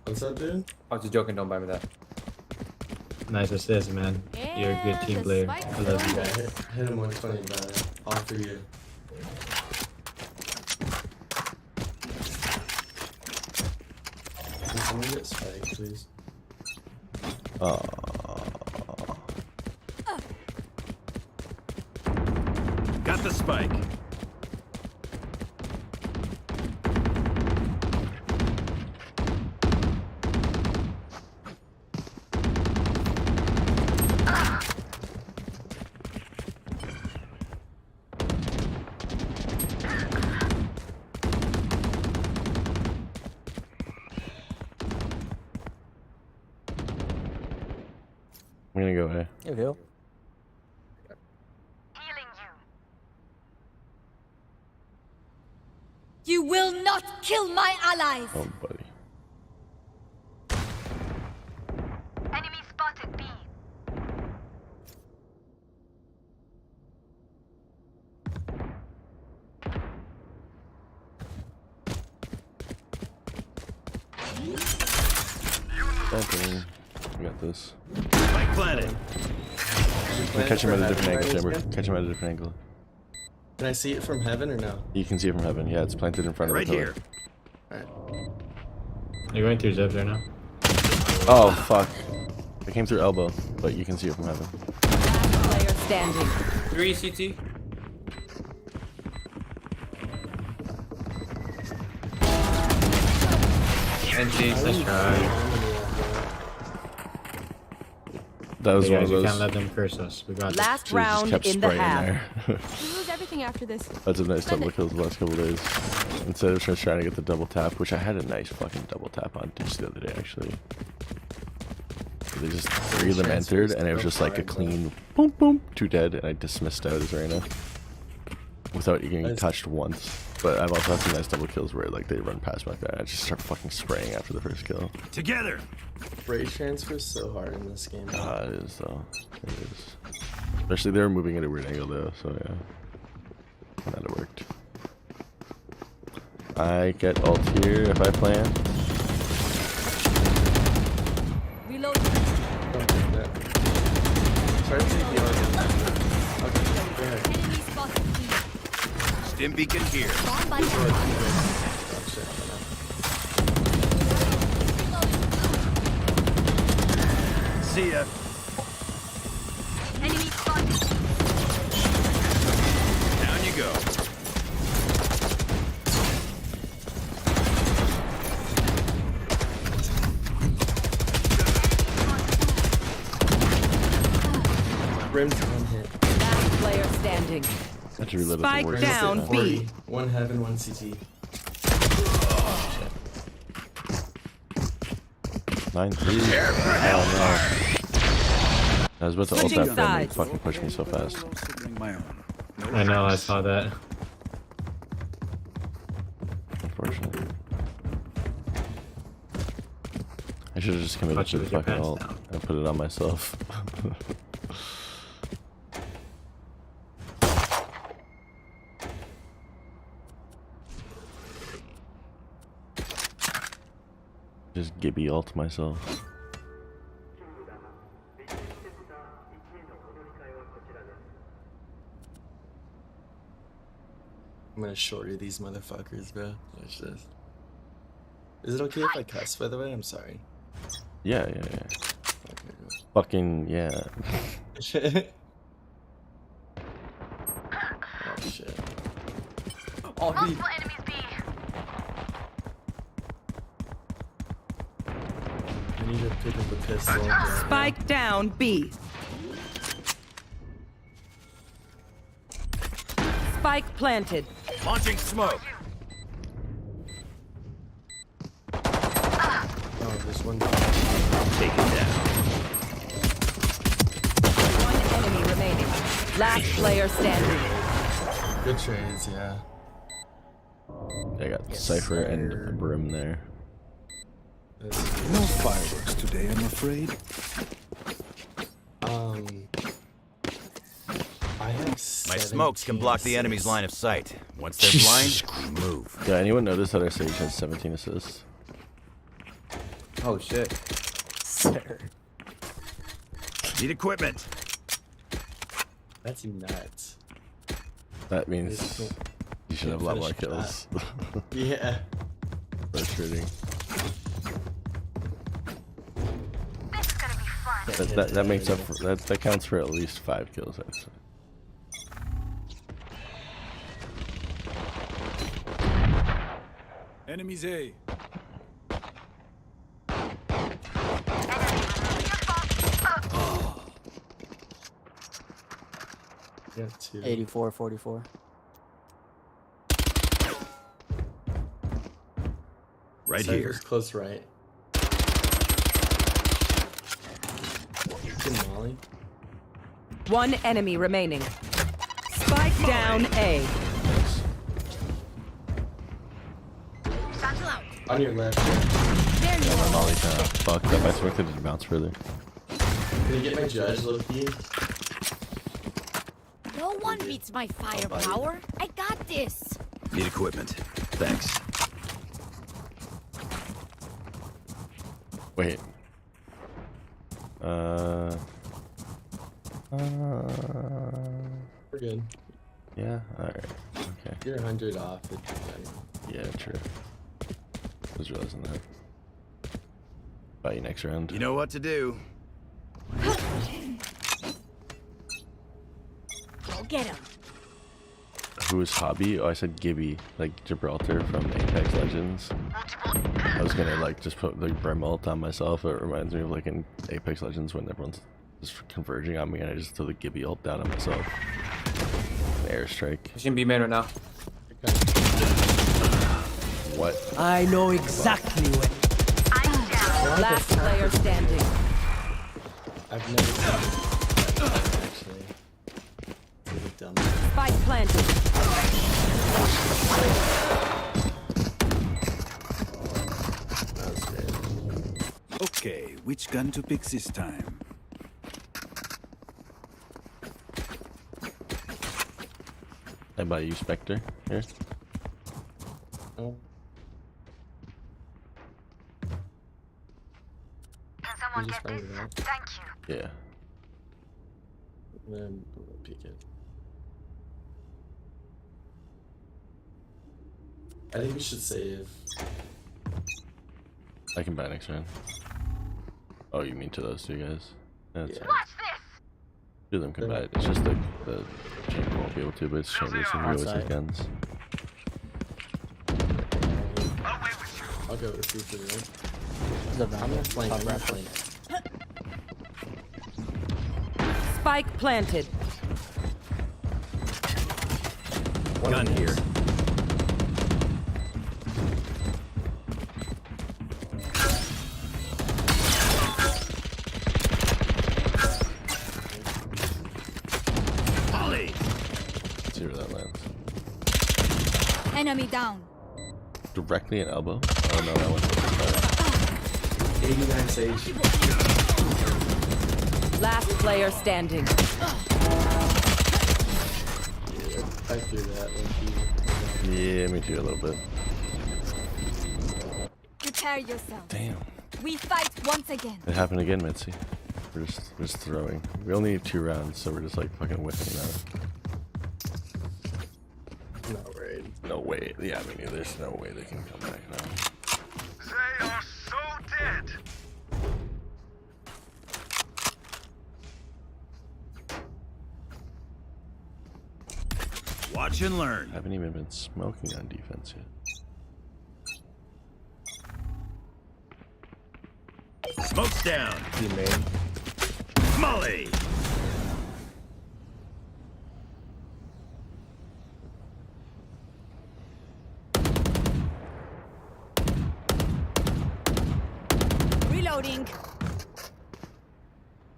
What's up, dude? I'm just joking, don't buy me that. Nice assist, man. You're a good team player. I love you. Yeah, hit him 120, brother. All for you. Can someone get spiked, please? Got the spike. I'm gonna go A. You will. You will not kill my allies. Oh, buddy. Enemy spotted B. Something. We got this. Spike planted. Catch him at a different angle, Chamber. Catch him at a different angle. Can I see it from heaven or no? You can see it from heaven. Yeah, it's planted in front of Right the pillar. here. Alright. You're going through Zeb there now. Oh, fuck. It came through elbow, but you can see it from heaven. Player standing. 3 CT. And cheese, let's try. That was Hey one guys, of you those. can't let them curse us. We got Last this. round kept in the spraying half. there. We lose everything after this. That's a nice double kill the last couple days. Instead of just trying to get the double tap, which I had a nice fucking double tap on just the other day actually. They just three of them entered and it was just like a clean boom boom, 2 dead, and I dismissed out his arena without getting touched once. But I've also had some nice double kills where like they run past my guy and I just start fucking spraying after the first kill. Together. Ray transfer is so hard in this game. It is though. It is. Especially they were moving at a weird angle though, so yeah. That it worked. I get ult here if I plan. Reload. Don't do that. Try to take the armor. Okay, go ahead. Enemy spotted. Stim beacon here. Bomb buddy. Oh, shit. See ya. Enemy spotted. Down you go. Rim's one hit. Last player standing. I had to reload Spike the worst. down B. 1 heaven, 1 CT. 9-3. Oh no. I was about to ult Switching that, but they sides. fucking pushed me so fast. I know, I saw that. Unfortunately. I should have just committed Watch to it the with your fucking pants ult down. and put it on myself. Just Gibby ult myself. I'm gonna shorty these motherfuckers, bro. Watch this. Is it okay if I cuss, by the way? I'm sorry. Yeah. Fucking yeah. Oh shit. Multiple enemies B. I need to pick up a pistol. Spike down B. Spike planted. Launching smoke. Oh, there's one. Take it down. One enemy remaining. Last player standing. Good trades, yeah. I got Cypher and Brim there. No fireworks today, I'm afraid. I have My smokes can block the enemy's line of sight. Once they're blind, we move. Yeah, anyone notice that our Sage has 17 assists? Oh shit. Sir. Need equipment. That's nuts. That means you should have a lot more kills. Yeah. Frustrating. This is gonna be fun. That makes up for that counts for at least 5 kills, I'd say. Enemies A. Yeah, 2. 84, 44. Right Cypher's here. Close right. Good Molly. One enemy remaining. Spike down A. On your left. There you My are. Molly kind of fucked up. I expected it to bounce further. Can you get my judge, Loki? No one beats my firepower. I got this. Need equipment. Thanks. Wait. We're good. Yeah. All right. Okay. You're 100 off. Yeah. True. I was realizing that. Buy you next round. You know what to do. Go get him. who was Hobby? Oh, I said Gibby, like Gibraltar from Apex Legends. I was gonna like just put the Bremult on myself. It reminds me of like in Apex Legends when everyone's just converging on me, and I just throw the Gibby ult down on myself. An airstrike. You shouldn't be man right now. What? I know exactly what. Last player standing. I've never seen it, actually. Really dumb. Spike planted. That was great. Okay, which gun to pick this time? I buy you Spectre here. Oh. Can someone get this? Thank you. Yeah. Then we'll peek it. I think we should save. I can buy next round. Oh, you mean to those two guys? That's Yeah. Watch this. Two of them can buy it. It's just the chamber won't be able to, but it's chambers and we always have guns. I'll go with you for the The Vandal. flank. I'm gonna flank. Spike planted. Gun here. Let's see where that lands. Enemy down. Directly in elbow? Oh no, that one's 89 Sage. Last player standing. Yeah, I threw that like Yeah, me too, a little bit. Prepare yourself. Damn. We fight once again. It happened again, Mitzi. We're just throwing. We only need 2 rounds, so we're just like fucking whiffing now. No way. No way. Yeah, I mean, there's no way they can come back now. They are so dead. Watch and learn. Haven't even been smoking on defense yet. Smoke's down. Teammate. Molly. Reloading.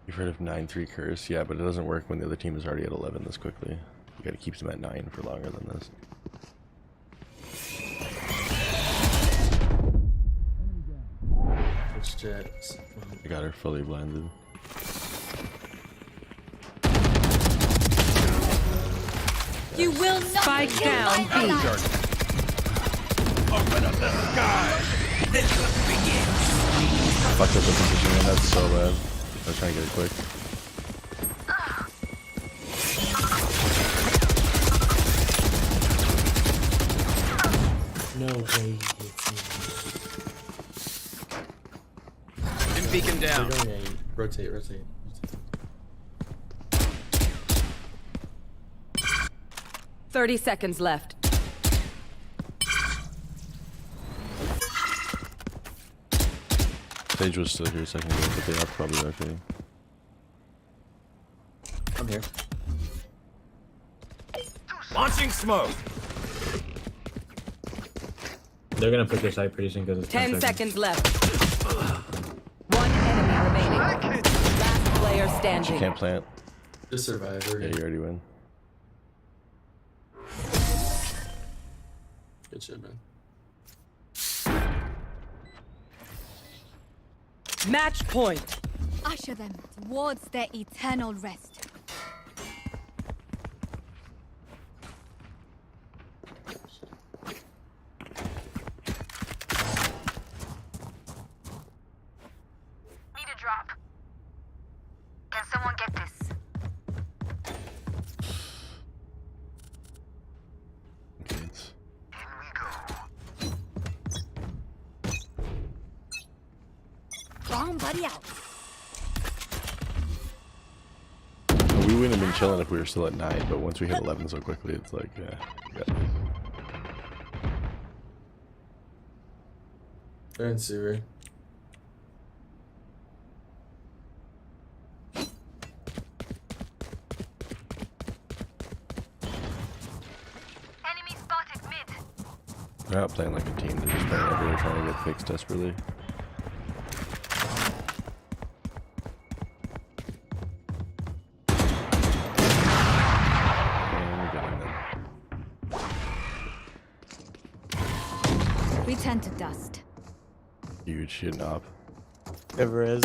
You've heard of 9-3 curse? Yeah, but it doesn't work when the other team is already at 11 this quickly. You gotta keep them at 9 for longer than this. Which jets? I got her fully blinded. You will not Spike kill down, my ally. Open up the sky. This begins. Fucked up the positioning, that's so bad. I was trying to get it quick. No way. Didn't beat him down. They're going A. Rotate, rotate. 30 seconds left. Sage was still here a second ago, but they are probably rotating. I'm here. Launching smoke. They're gonna pick their site pretty soon because it's 10 seconds left. One enemy remaining. Last player You standing. can't plant. Just survive. We're Yeah, good. you already win. Good shit, man. Match point. Usher them towards their eternal rest. Need a drop. Can someone get this? Okay, it's... Bomb buddy out. We wouldn't have been chilling if we were still at 9, but once we hit 11 so quickly, it's like, yeah. They're in sewer. Enemy spotted mid. They're not playing like a team, they're just playing everywhere trying to get fixed desperately. Return to dust. Huge shit up. Never is.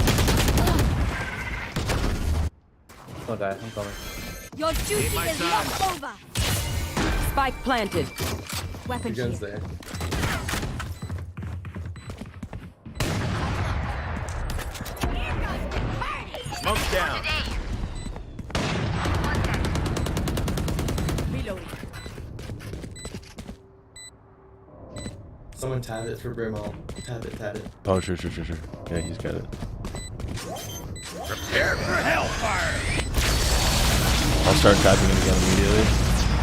Don't die, I'm coming. Your duty is not over. Spike planted. Weapon Your gun's here. there. Smoke's down. Reloading. Someone tab it for Brimall. Tab it. Oh, sure. Yeah, he's got it. Prepare for hellfire. I'll start tapping it again immediately.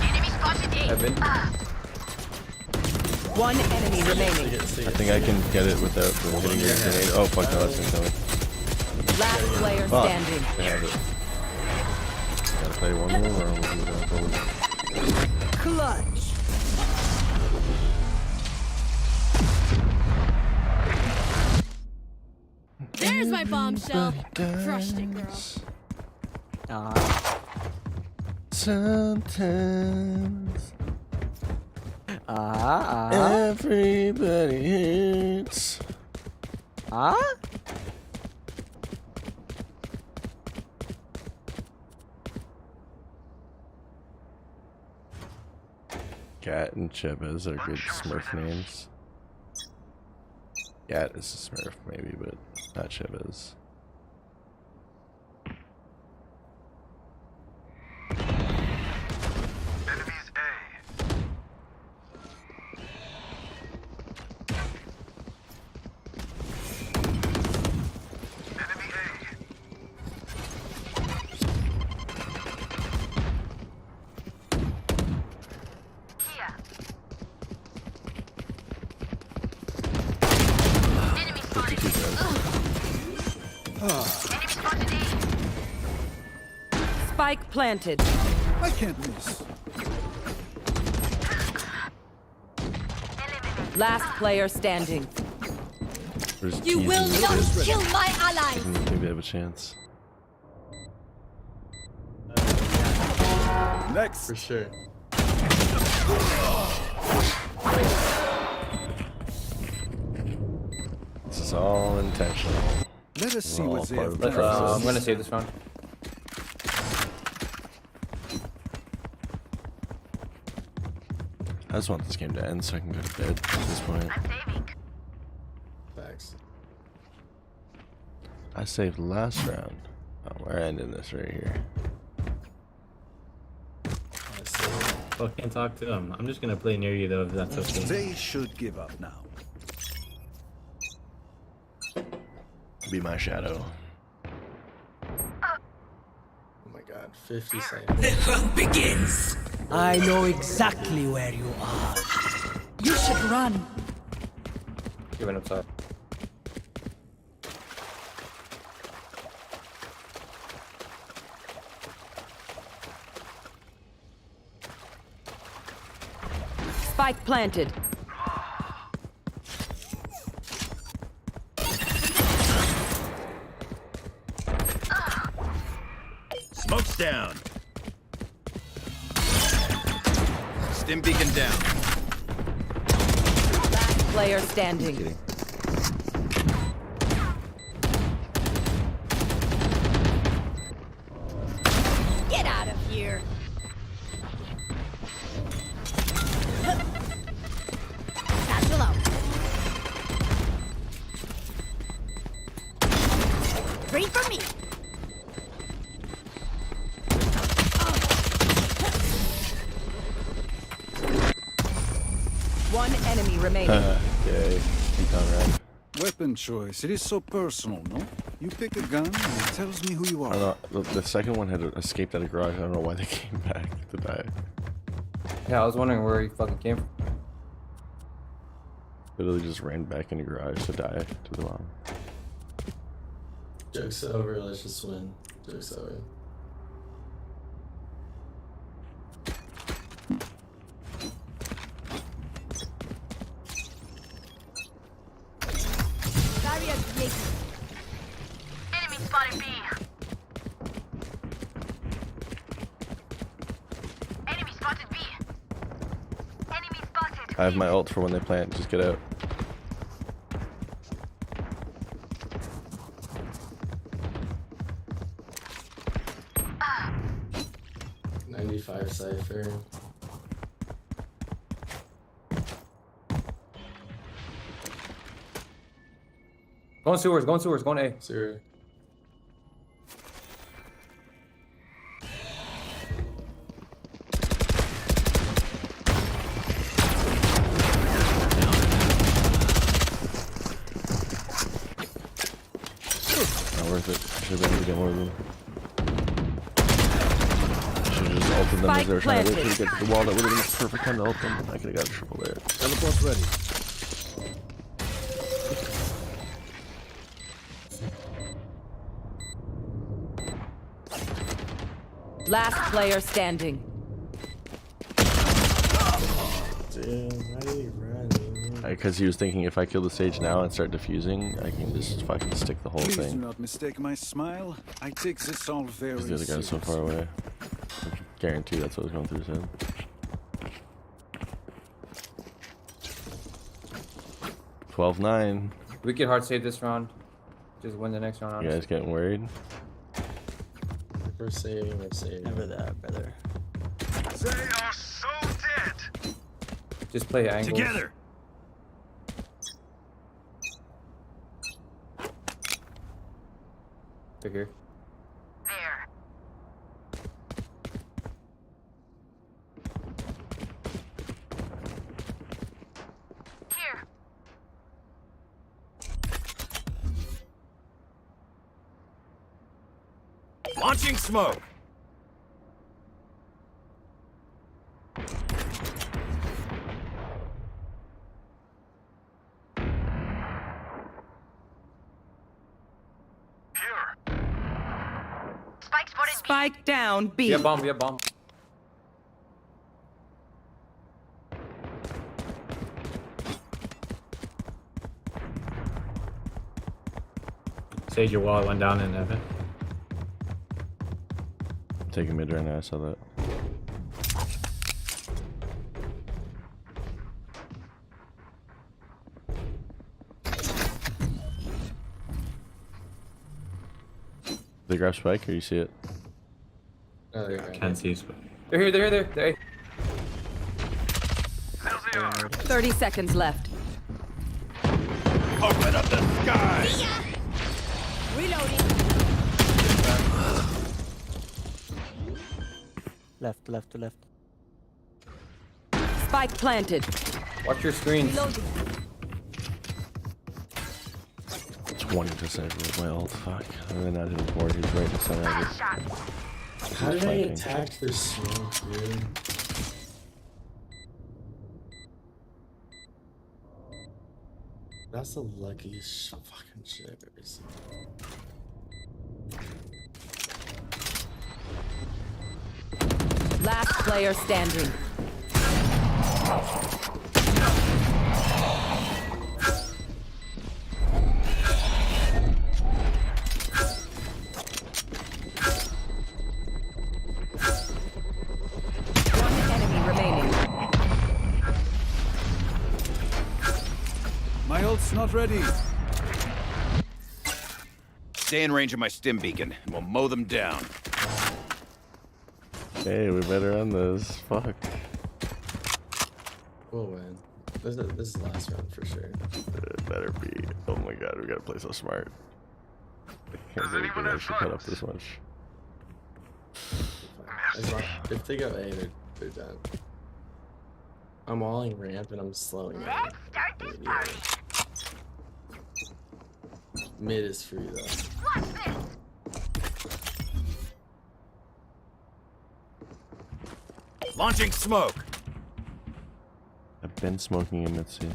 Enemy spotted A. One enemy remaining. I think I can get it without hitting your grenade. Oh, fuck no, that's incoming. Last player Fuck. standing. I have it. Gotta play one more or we'll do that. Clutch. There's my bombshell. Crushed it, girl. Sometimes everybody hurts. Cat and Chibas are good Smurf names. Cat is a Smurf maybe, but not Chibas. Spike planted. I can't miss. Last player standing. You will not kill my I allies. don't think they have a chance. Next. For sure. This is all intentional. Let us see We're all what's part there. of the process. I'm gonna save this round. I just want this game to end so I can go to bed at this point. Facts. I saved last round. Oh, we're ending this right here. Well, can't talk to him. I'm just gonna play near you though, if that's okay. They should give up now. Be my shadow. Oh my god, 50 seconds. The hunt begins. I know exactly where you are. You should run. Even upside. Spike planted. Smoke's down. Stim beacon down. Last player standing. Get out of here. Satchel out. Ready for me. One enemy remaining. Okay, Conrad. Weapon choice. It is so personal, no? You pick a gun and it tells me who you I are. don't know. The second one had escaped out of garage. I don't know why they came back to die. Yeah, I was wondering where he fucking came from. Literally just ran back in the garage to die to the bomb. Joke's over, let's just win. Joke's over. Barrier created. Enemy spotted B. Enemy spotted B. Enemy spotted. I have my ult for when they plant. Just get out. Ah. 95 Cypher. Going sewers, going sewers, going A. Sewer. Not worth it. Should have been able to get more of them. Should have just ulted them as they were trying to wait to get to the wall. That would have been the perfect time to ult them. I could have got a triple there. Teleport's ready. Last player standing. Damn, why did he run? Because he was thinking if I kill the sage now and start diffusing, I can just fucking stick the whole Please do thing. not mistake my smile. I take this all very Because the other guy's so far away. I guarantee that's what was going through his head. $12-9. We could hard save this round. Just win the next round. You Honestly. guys getting worried? We're saving. Never that, brother. They are so dead. Just play angles. Together. Figure. There. Here. Launching smoke. Spike spotted B. Spike down B. Be a bomb, be a bomb. Sage your wall went down in Evan. Taking mid right now, I saw that. They grab spike or you see it? Oh, they Can't see Spike. They're here, they're here, they're here. 30 seconds left. Open up the sky. Reloading. Left, left, left. Spike planted. Watch your screens. Reloading. 20% with my ult, fuck. I'm really not hitting forward, he's right in the center of it. How did I flanking. attack their smoke, dude? That's the luckiest fucking shit I've ever seen. Last player standing. One enemy remaining. My ult's not ready. Stay in range of my stim beacon, and we'll mow them down. Hey, we better end this. Fuck. We'll win. This is the last round for sure. It better be. Oh my god, we gotta play so smart. I can't believe we actually cut up this much. If they go A, they're done. I'm walling ramp and I'm slowing down. Let's start this party. Mid is free though. Watch this. Launching smoke. I've been smoking in mid-C.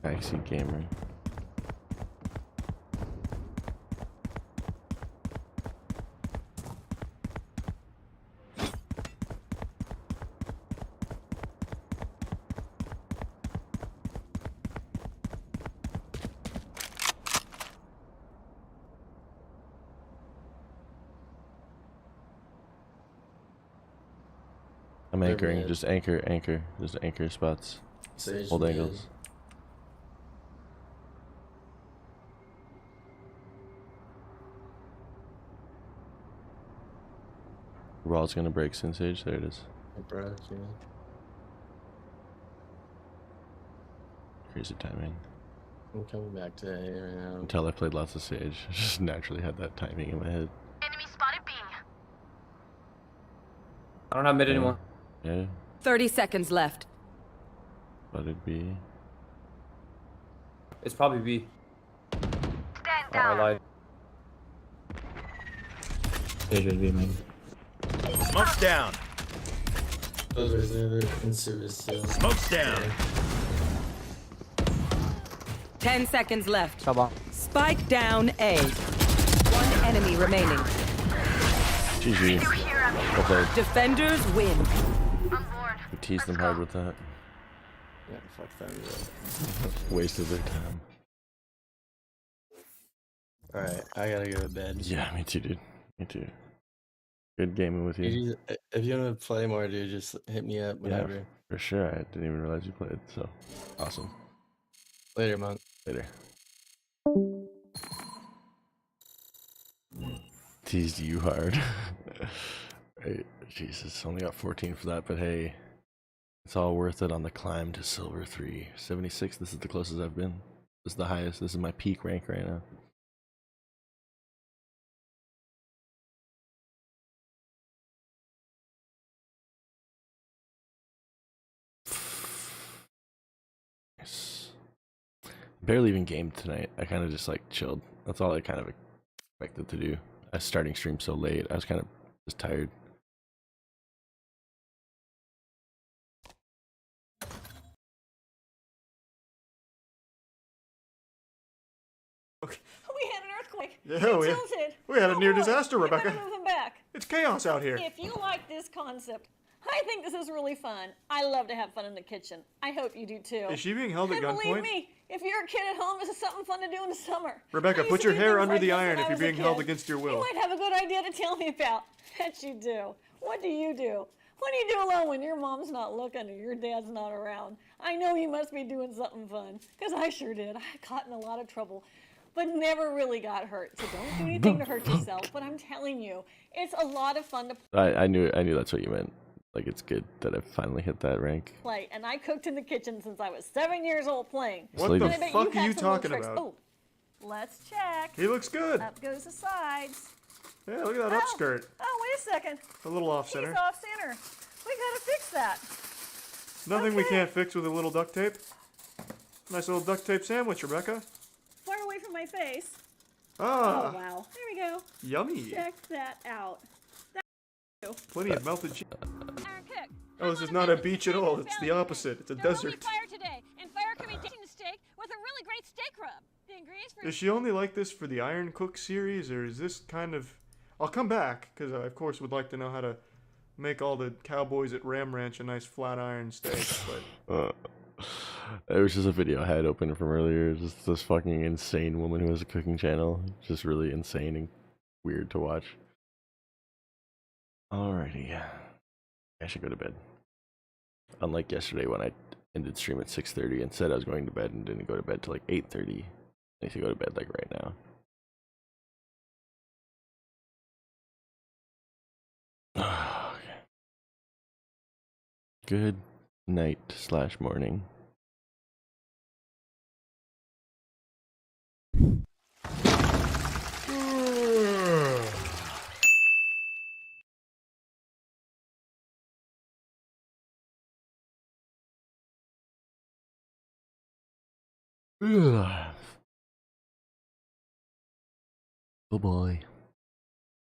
Backseat gamer. I'm anchoring, mid. just anchor, just anchor spots. Sage Hold mid. angles. Wall's gonna break since Sage, there it is. It broke, yeah. Crazy timing. I'm coming back to A right now. Until I played lots of Sage, I just naturally had that timing in my head. Enemy spotted B. I don't have mid anymore. Yeah, 30 seconds left. but it'd be. It's probably B. Stand Oh, I down. lied. Sage would be main. Smoke's down. Those are the other in service still. Smoke's down. 10 seconds left. Come on. Spike down A. One enemy remaining. GG. Well played. Defenders win. We teased them hard with that. Yeah, fuck them. Yeah. Wasted their time. Alright, I gotta go to bed. Yeah, me too, dude. Me too. Good gaming with you. If you want to play more, dude, just hit me up Yeah, whenever. for sure. I didn't even realize you played, so awesome. Later, Monk. Later. Teased you hard. Right. Jesus, only got 14 for that, but hey, it's all worth it on the climb to silver 3. 76, this is the closest I've been. This is the highest. This is my peak rank right now. Nice. Barely even gamed tonight. I kind of just like chilled. That's all I kind of expected to do. I was starting stream so late. I was kind of just tired. We had an earthquake. Yeah, It we- tilted. we had a Oh, near boy. disaster, You better Rebecca. move them back. It's chaos out here. If you like this concept, I think this is really fun. I love to have fun in the kitchen. I hope you do too. Is she being held at And believe gunpoint? me, if you're a kid at home, this is something fun to do in the summer. Rebecca, I used put to your do hair things under like the this iron when if I you're was a being held kid. against your You will. might have a good idea to tell me about. Bet you do. What do you do? What do you do alone when your mom's not looking or your dad's not around? I know you must be doing something fun, because I sure did. I got in a lot of trouble, but never really got hurt. So don't do anything to hurt yourself. But I'm telling you, it's a lot of fun to I knew that's what you meant. Like, it's good that I finally hit that rank. play. And I cooked in the kitchen since I was 7 years old playing. What Lady. the And I bet fuck are had you some little talking tricks. about? Oh, let's check. He looks good. Up goes the sides. Yeah, look at that upskirt. Oh, wait a second. A little off He's center. off center. We gotta fix that. Nothing we Okay. can't fix with a little duct tape. Nice little duct tape sandwich, Rebecca. Far away from my face. Ah, Oh, wow. There we go. yummy. Check that out. Plenty of melted cheese. Aaron Cook. Oh, this is not a beach at all. It's the opposite. It's a desert. Fire today, and fire can be tasting steak with a really great steak rub. The ingredients for Is she only like this for the Iron Cook series, or is this kind of... I'll come back, because I, of course, would like to know how to make all the cowboys at Ram Ranch a nice flat iron steak, but... It was just a video I had open from earlier. Just this fucking insane woman who has a cooking channel. Just really insane and weird to watch. Alrighty. I should go to bed. Unlike yesterday when I ended stream at 6:30 and said I was going to bed and didn't go to bed till like 8:30. I need to go to bed like right now. Okay. Good night/morning. Oh boy.